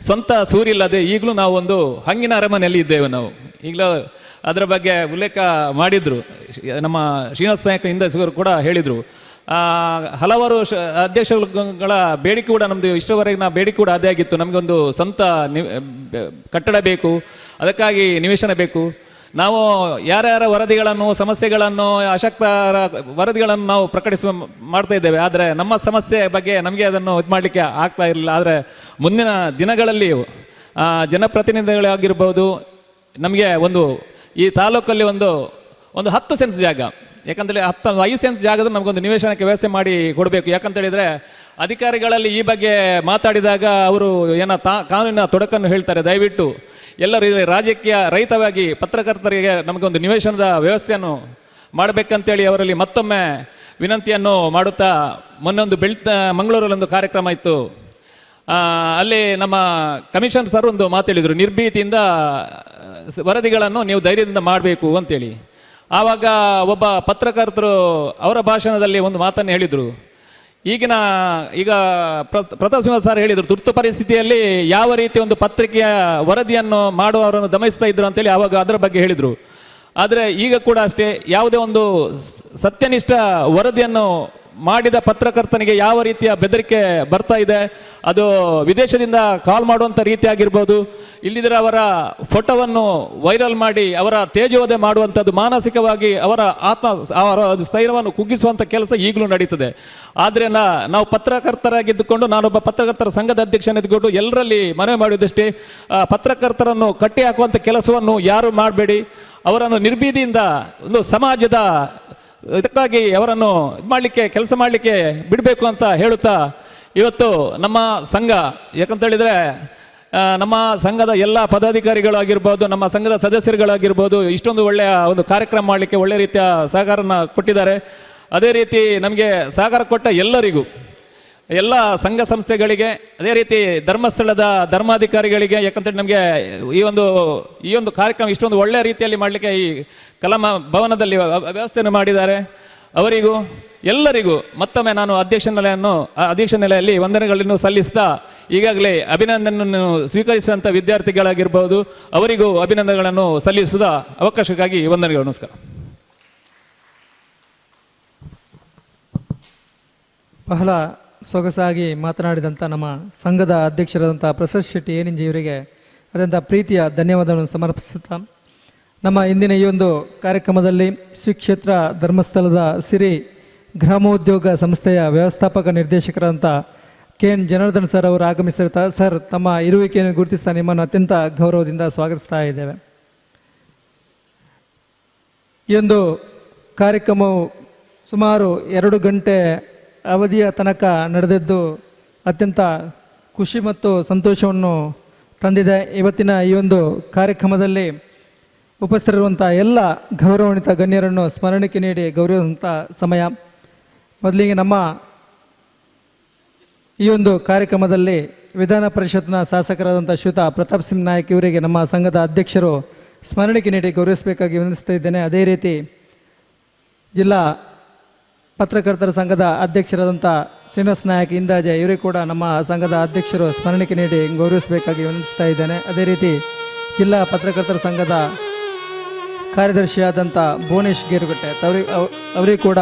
ಸ್ವಂತ ಸೂರಿಲ್ಲದೆ ಈಗಲೂ ನಾವು ಒಂದು ಹಂಗಿನ ಅರಮನೆಯಲ್ಲಿ ಇದ್ದೇವೆ ನಾವು. ಈಗಲೂ ಅದರ ಬಗ್ಗೆ ಉಲ್ಲೇಖ ಮಾಡಿದರು ನಮ್ಮ ಶ್ರೀನಿವಾಸ ನಾಯಕ್ ಇಂದಾಜಿಯವರು ಕೂಡ ಹೇಳಿದರು. ಹಲವಾರು ಅಧ್ಯಕ್ಷಗಳ ಬೇಡಿಕೆ ಕೂಡ ನಮ್ಮದು ಇಷ್ಟರವರೆಗಿನ ಬೇಡಿಕೆ ಕೂಡ ಅದೇ ಆಗಿತ್ತು. ನಮಗೊಂದು ಸ್ವಂತ ಕಟ್ಟಡ ಬೇಕು, ಅದಕ್ಕಾಗಿ ನಿವೇಶನ ಬೇಕು. ನಾವು ಯಾರ್ಯಾರ ವರದಿಗಳನ್ನು, ಸಮಸ್ಯೆಗಳನ್ನು, ಅಶಕ್ತರ ವರದಿಗಳನ್ನು ನಾವು ಮಾಡ್ತಾ ಇದ್ದೇವೆ. ಆದರೆ ನಮ್ಮ ಸಮಸ್ಯೆ ಬಗ್ಗೆ ನಮಗೆ ಅದನ್ನು ಇದು ಮಾಡಲಿಕ್ಕೆ ಆಗ್ತಾ ಇರಲಿಲ್ಲ. ಆದರೆ ಮುಂದಿನ ದಿನಗಳಲ್ಲಿ ಜನಪ್ರತಿನಿಧಿಗಳಾಗಿರ್ಬೋದು, ನಮಗೆ ಈ ತಾಲೂಕಲ್ಲಿ ಒಂದು 10 ಸೆನ್ಸ್ ಜಾಗ, ಯಾಕಂತೇಳಿ 5 ಸೆನ್ಸ್ ಜಾಗದ ನಮಗೊಂದು ನಿವೇಶನಕ್ಕೆ ವ್ಯವಸ್ಥೆ ಮಾಡಿ ಕೊಡಬೇಕು. ಯಾಕಂತೇಳಿದರೆ ಅಧಿಕಾರಿಗಳಲ್ಲಿ ಈ ಬಗ್ಗೆ ಮಾತಾಡಿದಾಗ ಅವರು ಕಾನೂನಿನ ತೊಡಕನ್ನು ಹೇಳ್ತಾರೆ. ದಯವಿಟ್ಟು ಎಲ್ಲರೂ ರಾಜಕೀಯ ರಹಿತವಾಗಿ ಪತ್ರಕರ್ತರಿಗೆ ನಮಗೊಂದು ನಿವೇಶನದ ವ್ಯವಸ್ಥೆಯನ್ನು ಮಾಡಬೇಕಂತೇಳಿ ಅವರಲ್ಲಿ ಮತ್ತೊಮ್ಮೆ ವಿನಂತಿಯನ್ನು ಮಾಡುತ್ತಾ, ಮೊನ್ನೆ ಮಂಗಳೂರಲ್ಲೊಂದು ಕಾರ್ಯಕ್ರಮ ಇತ್ತು. ಅಲ್ಲಿ ನಮ್ಮ ಕಮಿಷನ್ ಸರ್ ಒಂದು ಮಾತೇಳಿದರು, ನಿರ್ಭೀತಿಯಿಂದ ವರದಿಗಳನ್ನು ನೀವು ಧೈರ್ಯದಿಂದ ಮಾಡಬೇಕು ಅಂತೇಳಿ. ಆವಾಗ ಒಬ್ಬ ಪತ್ರಕರ್ತರು ಅವರ ಭಾಷಣದಲ್ಲಿ ಒಂದು ಮಾತನ್ನು ಹೇಳಿದರು. ಈಗ ಪ್ರತಾಪ್ ಸಿಂಹ ಸರ್ ಹೇಳಿದರು, ತುರ್ತು ಪರಿಸ್ಥಿತಿಯಲ್ಲಿ ಯಾವ ರೀತಿ ಒಂದು ಪತ್ರಿಕೆಯ ವರದಿಯನ್ನು ಮಾಡುವವರನ್ನು ದಮನಿಸ್ತಾ ಇದ್ರು ಅಂತೇಳಿ ಆವಾಗ ಅದರ ಬಗ್ಗೆ ಹೇಳಿದರು. ಆದರೆ ಈಗ ಕೂಡ ಅಷ್ಟೇ, ಯಾವುದೇ ಒಂದು ಸತ್ಯನಿಷ್ಠ ವರದಿಯನ್ನು ಮಾಡಿದ ಪತ್ರಕರ್ತನಿಗೆ ಯಾವ ರೀತಿಯ ಬೆದರಿಕೆ ಬರ್ತಾ ಇದೆ, ಅದು ವಿದೇಶದಿಂದ ಕಾಲ್ ಮಾಡುವಂಥ ರೀತಿ ಆಗಿರ್ಬೋದು, ಇಲ್ಲಿದ್ರೆ ಅವರ ಫೋಟೋವನ್ನು ವೈರಲ್ ಮಾಡಿ ಅವರ ತೇಜೋವಧೆ ಮಾಡುವಂಥದ್ದು, ಮಾನಸಿಕವಾಗಿ ಅವರ ಸ್ಥೈರ್ಯವನ್ನು ಕುಗ್ಗಿಸುವಂಥ ಕೆಲಸ ಈಗಲೂ ನಡೀತದೆ. ಆದರೆ ನಾವು ಪತ್ರಕರ್ತರಾಗಿದ್ದುಕೊಂಡು, ನಾನೊಬ್ಬ ಪತ್ರಕರ್ತರ ಸಂಘದ ಅಧ್ಯಕ್ಷನಿದ್ದುಕೊಂಡು ಎಲ್ಲರಲ್ಲಿ ಮನವಿ ಮಾಡುವುದಷ್ಟೇ, ಪತ್ರಕರ್ತರನ್ನು ಕಟ್ಟಿ ಹಾಕುವಂಥ ಕೆಲಸವನ್ನು ಯಾರು ಮಾಡಬೇಡಿ. ಅವರನ್ನು ನಿರ್ಭೀತಿಯಿಂದ ಒಂದು ಸಮಾಜದ ಇದಕ್ಕಾಗಿ ಅವರನ್ನು ಕೆಲಸ ಮಾಡಲಿಕ್ಕೆ ಬಿಡಬೇಕು ಅಂತ ಹೇಳುತ್ತಾ, ಇವತ್ತು ನಮ್ಮ ಸಂಘ, ಯಾಕಂತೇಳಿದರೆ ನಮ್ಮ ಸಂಘದ ಎಲ್ಲ ಪದಾಧಿಕಾರಿಗಳಾಗಿರ್ಬೋದು, ನಮ್ಮ ಸಂಘದ ಸದಸ್ಯರುಗಳಾಗಿರ್ಬೋದು, ಇಷ್ಟೊಂದು ಒಳ್ಳೆಯ ಒಂದು ಕಾರ್ಯಕ್ರಮ ಮಾಡಲಿಕ್ಕೆ ಒಳ್ಳೆಯ ರೀತಿಯ ಸಹಕಾರನ ಕೊಟ್ಟಿದ್ದಾರೆ. ಅದೇ ರೀತಿ ನಮಗೆ ಸಹಕಾರ ಕೊಟ್ಟ ಎಲ್ಲರಿಗೂ, ಎಲ್ಲ ಸಂಘ ಸಂಸ್ಥೆಗಳಿಗೆ, ಅದೇ ರೀತಿ ಧರ್ಮಸ್ಥಳದ ಧರ್ಮಾಧಿಕಾರಿಗಳಿಗೆ, ಯಾಕಂತೇಳಿ ನಮಗೆ ಈ ಒಂದು ಕಾರ್ಯಕ್ರಮ ಇಷ್ಟೊಂದು ಒಳ್ಳೆಯ ರೀತಿಯಲ್ಲಿ ಮಾಡಲಿಕ್ಕೆ ಈ ಕಲಾ ಭವನದಲ್ಲಿ ವ್ಯವಸ್ಥೆಯನ್ನು ಮಾಡಿದ್ದಾರೆ. ಅವರಿಗೂ ಎಲ್ಲರಿಗೂ ಮತ್ತೊಮ್ಮೆ ನಾನು ಅಧ್ಯಕ್ಷ ನೆಲೆಯಲ್ಲಿ ವಂದನೆಗಳನ್ನು ಸಲ್ಲಿಸ್ತಾ, ಈಗಾಗಲೇ ಅಭಿನಂದನೆಯನ್ನು ಸ್ವೀಕರಿಸಿದಂಥ ವಿದ್ಯಾರ್ಥಿಗಳಾಗಿರ್ಬೋದು, ಅವರಿಗೂ ಅಭಿನಂದನೆಗಳನ್ನು ಸಲ್ಲಿಸಿದ ಅವಕಾಶಕ್ಕಾಗಿ ವಂದನೆಗಳು. ನಮಸ್ಕಾರ. ಬಹಳ ಸೊಗಸಾಗಿ ಮಾತನಾಡಿದಂಥ ನಮ್ಮ ಸಂಘದ ಅಧ್ಯಕ್ಷರಾದಂಥ ಪ್ರಸಾದ್ ಶೆಟ್ಟಿ ಏನಿಂಜಿ ಇವರಿಗೆ ಅದಂಥ ಪ್ರೀತಿಯ ಧನ್ಯವಾದಗಳನ್ನು ಸಮರ್ಪಿಸುತ್ತಾ, ನಮ್ಮ ಇಂದಿನ ಈ ಒಂದು ಕಾರ್ಯಕ್ರಮದಲ್ಲಿ ಶ್ರೀ ಕ್ಷೇತ್ರ ಧರ್ಮಸ್ಥಳದ ಸಿರಿ ಗ್ರಾಮೋದ್ಯೋಗ ಸಂಸ್ಥೆಯ ವ್ಯವಸ್ಥಾಪಕ ನಿರ್ದೇಶಕರಾದಂಥ KN ಜನಾರ್ದನ್ ಸರ್ ಅವರು ಆಗಮಿಸಿರ್ತಾರೆ. ಸರ್, ತಮ್ಮ ಇರುವಿಕೆಯನ್ನು ಗುರುತಿಸ್ತಾ ನಿಮ್ಮನ್ನು ಅತ್ಯಂತ ಗೌರವದಿಂದ ಸ್ವಾಗತಿಸ್ತಾ ಇದ್ದೇವೆ. ಈ ಒಂದು ಕಾರ್ಯಕ್ರಮವು ಸುಮಾರು 2 ಗಂಟೆ ಅವಧಿಯ ತನಕ ನಡೆದಿದ್ದು ಅತ್ಯಂತ ಖುಷಿ ಮತ್ತು ಸಂತೋಷವನ್ನು ತಂದಿದೆ. ಇವತ್ತಿನ ಈ ಒಂದು ಕಾರ್ಯಕ್ರಮದಲ್ಲಿ ಉಪಸ್ಥಿತರಿರುವಂಥ ಎಲ್ಲ ಗೌರವಾನ್ವಿತ ಗಣ್ಯರನ್ನು ಸ್ಮರಣೆಗೆ ನೀಡಿ ಗೌರವಿಸುವಂಥ ಸಮಯ. ಮೊದಲಿಗೆ ನಮ್ಮ ಈ ಒಂದು ಕಾರ್ಯಕ್ರಮದಲ್ಲಿ ವಿಧಾನ ಪರಿಷತ್ನ ಶಾಸಕರಾದಂಥ ಶ್ರೀಯುತ ಪ್ರತಾಪ್ ಸಿಂಹ ನಾಯಕ್ ಇವರಿಗೆ ನಮ್ಮ ಸಂಘದ ಅಧ್ಯಕ್ಷರು ಸ್ಮರಣೆಗೆ ನೀಡಿ ಗೌರವಿಸಬೇಕಾಗಿ ವಿನಂತಿಸ್ತಾ ಇದ್ದೇನೆ. ಅದೇ ರೀತಿ ಜಿಲ್ಲಾ ಪತ್ರಕರ್ತರ ಸಂಘದ ಅಧ್ಯಕ್ಷರಾದಂಥ ಶ್ರೀನಿವಾಸ್ ನಾಯಕ್ ಇಂದಾಜೆ ಇವರಿಗೆ ಕೂಡ ನಮ್ಮ ಸಂಘದ ಅಧ್ಯಕ್ಷರು ಸ್ಮರಣೆಗೆ ನೀಡಿ ಗೌರವಿಸಬೇಕಾಗಿ ವಿನಂತಿಸ್ತಾ ಇದ್ದೇನೆ. ಅದೇ ರೀತಿ ಜಿಲ್ಲಾ ಪತ್ರಕರ್ತರ ಸಂಘದ ಕಾರ್ಯದರ್ಶಿಯಾದಂಥ ಭುವನೇಶ್ ಗೇರುಗಟ್ಟೆ ಅವರಿಗೆ ಕೂಡ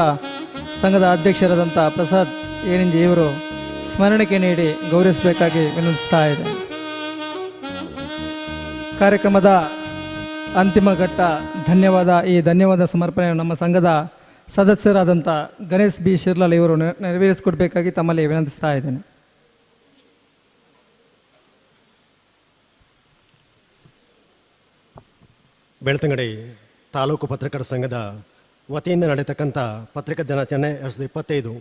ಸಂಘದ ಅಧ್ಯಕ್ಷರಾದಂಥ ಪ್ರಸಾದ್ ಏನಿಂಜಿ ಇವರು ಸ್ಮರಣೆಗೆ ನೀಡಿ ಗೌರವಿಸಬೇಕಾಗಿ ವಿನಂತಿಸ್ತಾ ಇದೆ. ಕಾರ್ಯಕ್ರಮದ ಅಂತಿಮ ಘಟ್ಟ ಈ ಧನ್ಯವಾದ ಸಮರ್ಪಣೆ ನಮ್ಮ ಸಂಘದ ಸದಸ್ಯರಾದಂಥ ಗಣೇಶ್ ಬಿ ಶಿರ್ಲಾಲ್ ಇವರು ನೆರವೇರಿಸಿಕೊಡ್ಬೇಕಾಗಿ ತಮ್ಮಲ್ಲಿ ವಿನಂತಿಸ್ತಾ ಇದ್ದೇನೆ. ಬೆಳ್ತಂಗಡಿ ತಾಲೂಕು ಪತ್ರಕರ್ತರ ಸಂಘದ ವತಿಯಿಂದ ನಡೆಯತಕ್ಕಂಥ ಪತ್ರಿಕಾ ದಿನಾಚರಣೆ 2025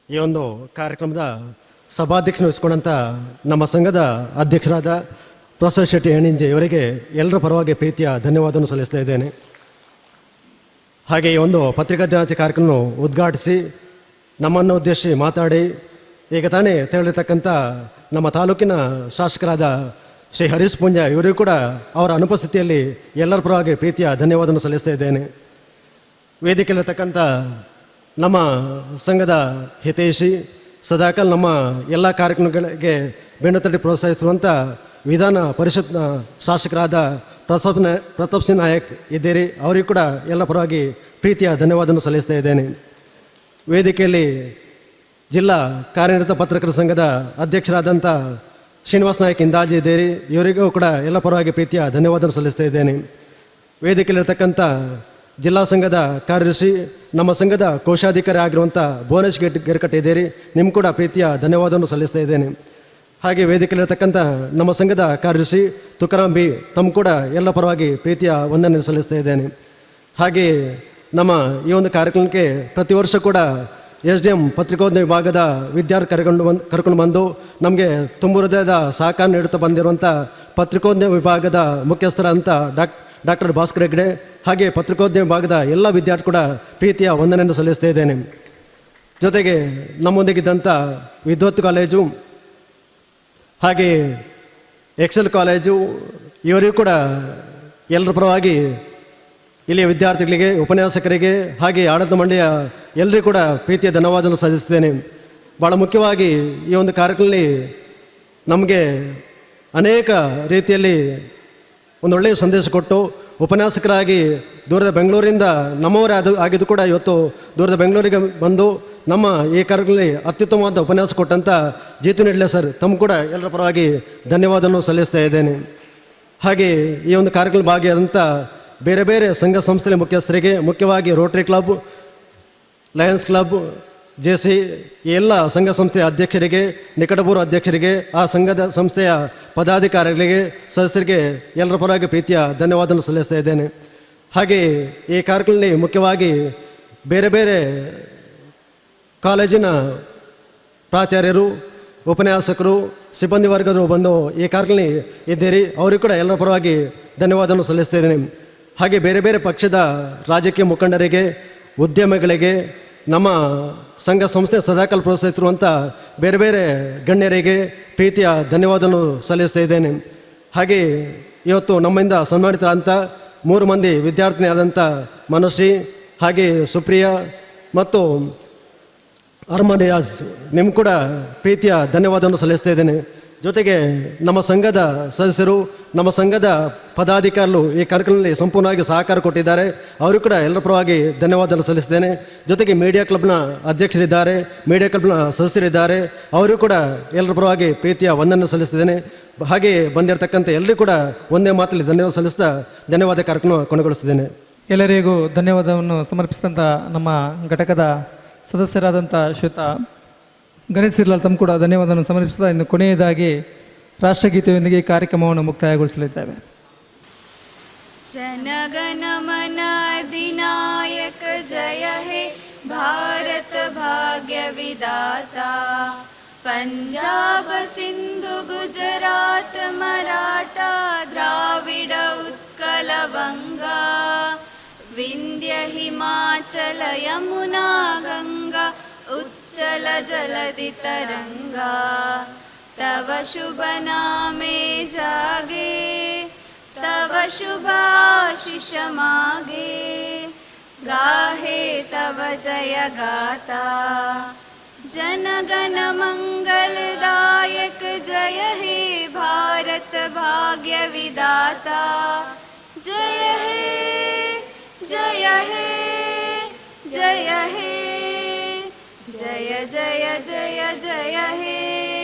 ಈ ಒಂದು ಕಾರ್ಯಕ್ರಮದ ಸಭಾಧ್ಯಕ್ಷನ ವಹಿಸಿಕೊಂಡಂಥ ನಮ್ಮ ಸಂಘದ ಅಧ್ಯಕ್ಷರಾದ ಪ್ರಸಾದ್ ಶೆಟ್ಟಿ ಏಣಿಂಜೆ ಇವರಿಗೆ ಎಲ್ಲರ ಪರವಾಗಿ ಪ್ರೀತಿಯ ಧನ್ಯವಾದವನ್ನು ಸಲ್ಲಿಸ್ತಾ ಇದ್ದೇನೆ. ಹಾಗೆ ಈ ಒಂದು ಪತ್ರಿಕಾ ದಿನಾಚರಣೆ ಕಾರ್ಯಕ್ರಮ ಉದ್ಘಾಟಿಸಿ ನಮ್ಮನ್ನು ಉದ್ದೇಶಿಸಿ ಮಾತಾಡಿ ಈಗ ತಾನೇ ತೆರಳಿರ್ತಕ್ಕಂಥ ನಮ್ಮ ತಾಲೂಕಿನ ಶಾಸಕರಾದ ಶ್ರೀ ಹರೀಶ್ ಪುಂಜ ಇವರಿಗೂ ಕೂಡ ಅವರ ಅನುಪಸ್ಥಿತಿಯಲ್ಲಿ ಎಲ್ಲರ ಪರವಾಗಿ ಪ್ರೀತಿಯ ಧನ್ಯವಾದವನ್ನು ಸಲ್ಲಿಸ್ತಾ ಇದ್ದೇನೆ. ವೇದಿಕೆಯಲ್ಲಿರ್ತಕ್ಕಂಥ ನಮ್ಮ ಸಂಘದ ಹಿತೈಷಿ ಸದಾಕಾಲ ನಮ್ಮ ಎಲ್ಲ ಕಾರ್ಯಕ್ರಮಗಳಿಗೆ ಬೆನ್ನು ತಟ್ಟಿ ಪ್ರೋತ್ಸಾಹಿಸಿರುವಂಥ ವಿಧಾನ ಪರಿಷತ್ನ ಶಾಸಕರಾದ ಪ್ರತಾಪ್ ಸಿಂಹ ನಾಯಕ್ ಇದ್ದೀರಿ. ಅವರಿಗೂ ಕೂಡ ಎಲ್ಲ ಪರವಾಗಿ ಪ್ರೀತಿಯ ಧನ್ಯವಾದವನ್ನು ಸಲ್ಲಿಸ್ತಾ ಇದ್ದೇನೆ. ವೇದಿಕೆಯಲ್ಲಿ ಜಿಲ್ಲಾ ಕಾರ್ಯನಿರತ ಪತ್ರಕರ್ತರ ಸಂಘದ ಅಧ್ಯಕ್ಷರಾದಂಥ ಶ್ರೀನಿವಾಸ ನಾಯಕ್ ಇಂದಾಜಿ ಇದ್ದೀರಿ. ಇವರಿಗೂ ಕೂಡ ಎಲ್ಲ ಪರವಾಗಿ ಪ್ರೀತಿಯ ಧನ್ಯವಾದ ಸಲ್ಲಿಸ್ತಾ ಇದ್ದೇನೆ. ವೇದಿಕೆಯಲ್ಲಿರ್ತಕ್ಕಂಥ ಜಿಲ್ಲಾ ಸಂಘದ ಕಾರ್ಯದರ್ಶಿ, ನಮ್ಮ ಸಂಘದ ಕೋಶಾಧಿಕಾರಿ ಆಗಿರುವಂಥ ಭುವನೇಶ್ ಗೆರ್ಕಟ್ಟೆ ಇದ್ದೀರಿ. ನಿಮ್ಮ ಕೂಡ ಪ್ರೀತಿಯ ಧನ್ಯವಾದವನ್ನು ಸಲ್ಲಿಸ್ತಾ ಇದ್ದೇನೆ. ಹಾಗೆ ವೇದಿಕೆಯಲ್ಲಿರ್ತಕ್ಕಂಥ ನಮ್ಮ ಸಂಘದ ಕಾರ್ಯದರ್ಶಿ ತುಕಾರಾಮ್ ಬಿ, ತಮ್ಮ ಕೂಡ ಎಲ್ಲ ಪರವಾಗಿ ಪ್ರೀತಿಯ ವಂದನೆ ಸಲ್ಲಿಸ್ತಾ ಇದ್ದೇನೆ. ಹಾಗೆ ನಮ್ಮ ಈ ಒಂದು ಕಾರ್ಯಕ್ರಮಕ್ಕೆ ಪ್ರತಿ ವರ್ಷ ಕೂಡ SDM ಪತ್ರಿಕೋದ್ಯಮ ವಿಭಾಗದ ವಿದ್ಯಾರ್ಥಿ ಕರ್ಕೊಂಡು ಬಂದು ನಮಗೆ ತುಂಬ ಹೃದಯದ ಸಹಕಾರ ನೀಡುತ್ತಾ ಬಂದಿರುವಂಥ ಪತ್ರಿಕೋದ್ಯಮ ವಿಭಾಗದ ಮುಖ್ಯಸ್ಥರಂಥ ಡಾಕ್ಟರ್ ಭಾಸ್ಕರ್ ಹೆಗ್ಡೆ, ಹಾಗೆ ಪತ್ರಿಕೋದ್ಯಮ ವಿಭಾಗದ ಎಲ್ಲ ವಿದ್ಯಾರ್ಥಿ ಕೂಡ ಪ್ರೀತಿಯ ವಂದನೆಯನ್ನು ಸಲ್ಲಿಸ್ತಾ ಇದ್ದೇನೆ. ಜೊತೆಗೆ ನಮ್ಮೊಂದಿಗಿದ್ದಂಥ ವಿದ್ವತ್ ಕಾಲೇಜು ಹಾಗೆ ಎಕ್ಸೆಲ್ ಕಾಲೇಜು, ಇವರಿಗೂ ಕೂಡ ಎಲ್ಲರ ಪರವಾಗಿ ಇಲ್ಲಿಯ ವಿದ್ಯಾರ್ಥಿಗಳಿಗೆ, ಉಪನ್ಯಾಸಕರಿಗೆ ಹಾಗೆ ಆಡಳಿತ ಮಂಡಳಿಯ ಎಲ್ಲರಿಗೂ ಕೂಡ ಪ್ರೀತಿಯ ಧನ್ಯವಾದವನ್ನು ಸಲ್ಲಿಸ್ತೇನೆ. ಭಾಳ ಮುಖ್ಯವಾಗಿ ಈ ಒಂದು ಕಾರ್ಯಕ್ರಮದಲ್ಲಿ ನಮಗೆ ಅನೇಕ ರೀತಿಯಲ್ಲಿ ಒಂದೊಳ್ಳೆಯ ಸಂದೇಶ ಕೊಟ್ಟು ಉಪನ್ಯಾಸಕರಾಗಿ ದೂರದ ಬೆಂಗಳೂರಿಂದ ನಮ್ಮವರೇ ಆಗಿದ್ದು ಕೂಡ ಇವತ್ತು ದೂರದ ಬೆಂಗಳೂರಿಗೆ ಬಂದು ನಮ್ಮ ಈ ಕಾರ್ಯಕ್ರಮದಲ್ಲಿ ಅತ್ಯುತ್ತಮವಾದ ಉಪನ್ಯಾಸ ಕೊಟ್ಟಂಥ ಜೀತು ನೆಡ್ಲೆ ಸರ್, ತಮ್ಮ ಕೂಡ ಎಲ್ಲರ ಪರವಾಗಿ ಧನ್ಯವಾದವನ್ನು ಸಲ್ಲಿಸ್ತಾ ಇದ್ದೇನೆ. ಹಾಗೆ ಈ ಒಂದು ಕಾರ್ಯಕ್ರಮ ಭಾಗಿಯಾದಂಥ ಬೇರೆ ಬೇರೆ ಸಂಘ ಸಂಸ್ಥೆಯ ಮುಖ್ಯಸ್ಥರಿಗೆ, ಮುಖ್ಯವಾಗಿ Rotary club, Lions club, JC ಈ ಎಲ್ಲ ಸಂಘ ಸಂಸ್ಥೆಯ ಅಧ್ಯಕ್ಷರಿಗೆ, ನಿಕಟಪೂರ್ವ ಅಧ್ಯಕ್ಷರಿಗೆ, ಆ ಸಂಘದ ಸಂಸ್ಥೆಯ ಪದಾಧಿಕಾರಿಗಳಿಗೆ, ಸದಸ್ಯರಿಗೆ ಎಲ್ಲರ ಪರವಾಗಿ ಪ್ರೀತಿಯ ಧನ್ಯವಾದವನ್ನು ಸಲ್ಲಿಸ್ತಾ ಇದ್ದೇನೆ. ಹಾಗೆ ಈ ಕಾರ್ಯಕ್ರಮದಲ್ಲಿ ಮುಖ್ಯವಾಗಿ ಬೇರೆ ಬೇರೆ ಕಾಲೇಜಿನ ಪ್ರಾಚಾರ್ಯರು, ಉಪನ್ಯಾಸಕರು, ಸಿಬ್ಬಂದಿ ವರ್ಗದವರು ಬಂದು ಈ ಕಾರ್ಯಕ್ರಮದಲ್ಲಿ ಇದ್ದೀರಿ. ಅವರಿಗೂ ಕೂಡ ಎಲ್ಲರ ಪರವಾಗಿ ಧನ್ಯವಾದವನ್ನು ಸಲ್ಲಿಸ್ತಾ ಇದ್ದೇನೆ. ಹಾಗೆ ಬೇರೆ ಬೇರೆ ಪಕ್ಷದ ರಾಜಕೀಯ ಮುಖಂಡರಿಗೆ, ಉದ್ಯಮಿಗಳಿಗೆ, ನಮ್ಮ ಸಂಘ ಸಂಸ್ಥೆ ಸದಾಕಾಲ ಪ್ರೋತ್ಸಾಹಿಸಿರುವಂಥ ಬೇರೆ ಬೇರೆ ಗಣ್ಯರಿಗೆ ಪ್ರೀತಿಯ ಧನ್ಯವಾದವನ್ನು ಸಲ್ಲಿಸ್ತಾ ಇದ್ದೇನೆ. ಹಾಗೆ ಇವತ್ತು ನಮ್ಮಿಂದ ಸನ್ಮಾನಿತರಾದಂಥ 3 ಮಂದಿ ವಿದ್ಯಾರ್ಥಿನಿಯಾದಂಥ ಮನುಶ್ರೀ, ಹಾಗೆ ಸುಪ್ರಿಯಾ ಮತ್ತು ಅರ್ಮನಿಯಾಜ್, ನಿಮ್ಮ ಕೂಡ ಪ್ರೀತಿಯ ಧನ್ಯವಾದವನ್ನು ಸಲ್ಲಿಸ್ತಾ ಇದ್ದೇನೆ. ಜೊತೆಗೆ ನಮ್ಮ ಸಂಘದ ಸದಸ್ಯರು, ನಮ್ಮ ಸಂಘದ ಪದಾಧಿಕಾರಿಗಳು ಈ ಕಾರ್ಯಕ್ರಮದಲ್ಲಿ ಸಂಪೂರ್ಣವಾಗಿ ಸಹಕಾರ ಕೊಟ್ಟಿದ್ದಾರೆ. ಅವರು ಕೂಡ ಎಲ್ಲರ ಪರವಾಗಿ ಧನ್ಯವಾದವನ್ನು ಸಲ್ಲಿಸಿದ್ದೇನೆ. ಜೊತೆಗೆ ಮೀಡಿಯಾ ಕ್ಲಬ್ನ ಅಧ್ಯಕ್ಷರಿದ್ದಾರೆ, ಮೀಡಿಯಾ ಕ್ಲಬ್ನ ಸದಸ್ಯರಿದ್ದಾರೆ, ಅವರು ಕೂಡ ಎಲ್ಲರ ಪರವಾಗಿ ಪ್ರೀತಿಯ ವಂದನೆ ಸಲ್ಲಿಸಿದ್ದೇನೆ. ಹಾಗೆ ಬಂದಿರತಕ್ಕಂಥ ಎಲ್ಲರಿಗೂ ಕೂಡ ಒಂದೇ ಮಾತಲ್ಲಿ ಧನ್ಯವಾದ ಸಲ್ಲಿಸ್ತಾ ಧನ್ಯವಾದ ಕಾರ್ಯಕ್ರಮ ಕೊನೆಗೊಳಿಸಿದ್ದೇನೆ. ಎಲ್ಲರಿಗೂ ಧನ್ಯವಾದವನ್ನು ಸಮರ್ಪಿಸಿದಂಥ ನಮ್ಮ ಘಟಕದ ಸದಸ್ಯರಾದಂಥ ಶ್ವೇತ ಗಣೇಶ್ ಸಿರ್ಲಾಲ್ ತಮ್ಮ ಕೂಡ ಧನ್ಯವಾದವನ್ನು ಸಮರ್ಪಿಸ್ತಾ ಇನ್ನು ಕೊನೆಯದಾಗಿ ರಾಷ್ಟ್ರಗೀತೆಯೊಂದಿಗೆ ಈ ಕಾರ್ಯಕ್ರಮವನ್ನು ಮುಕ್ತಾಯಗೊಳಿಸಲಿದ್ದೇವೆ. ಜನಗಣ ಮನ ಅಧಿನಾಯಕ ಜಯ ಹೇ ಭಾರತ ಭಾಗ್ಯ ವಿಧಾತ, ಪಂಜಾಬ ಸಿಂಧು ಗುಜರಾತ್ ಮರಾಠ ದ್ರಾವಿಡ ಉತ್ಕಲ ಬಂಗ, ವಿಂಧ್ಯ ಹಿಮಾಚಲ ಯಮುನಾ ಗಂಗಾ ಉಚ್ಚಲ ಜಲಧಿ ತರಂಗ, ತವ ಶುಭ ನಾಮೆ ಜಾಗೆ तव शुभाशिष मागे, गाहे तव जय गाता, जनगण मंगलदायक जय हे भारत भाग्य विधाता, जय हे जय हे जय हे जय जय जय जय हे।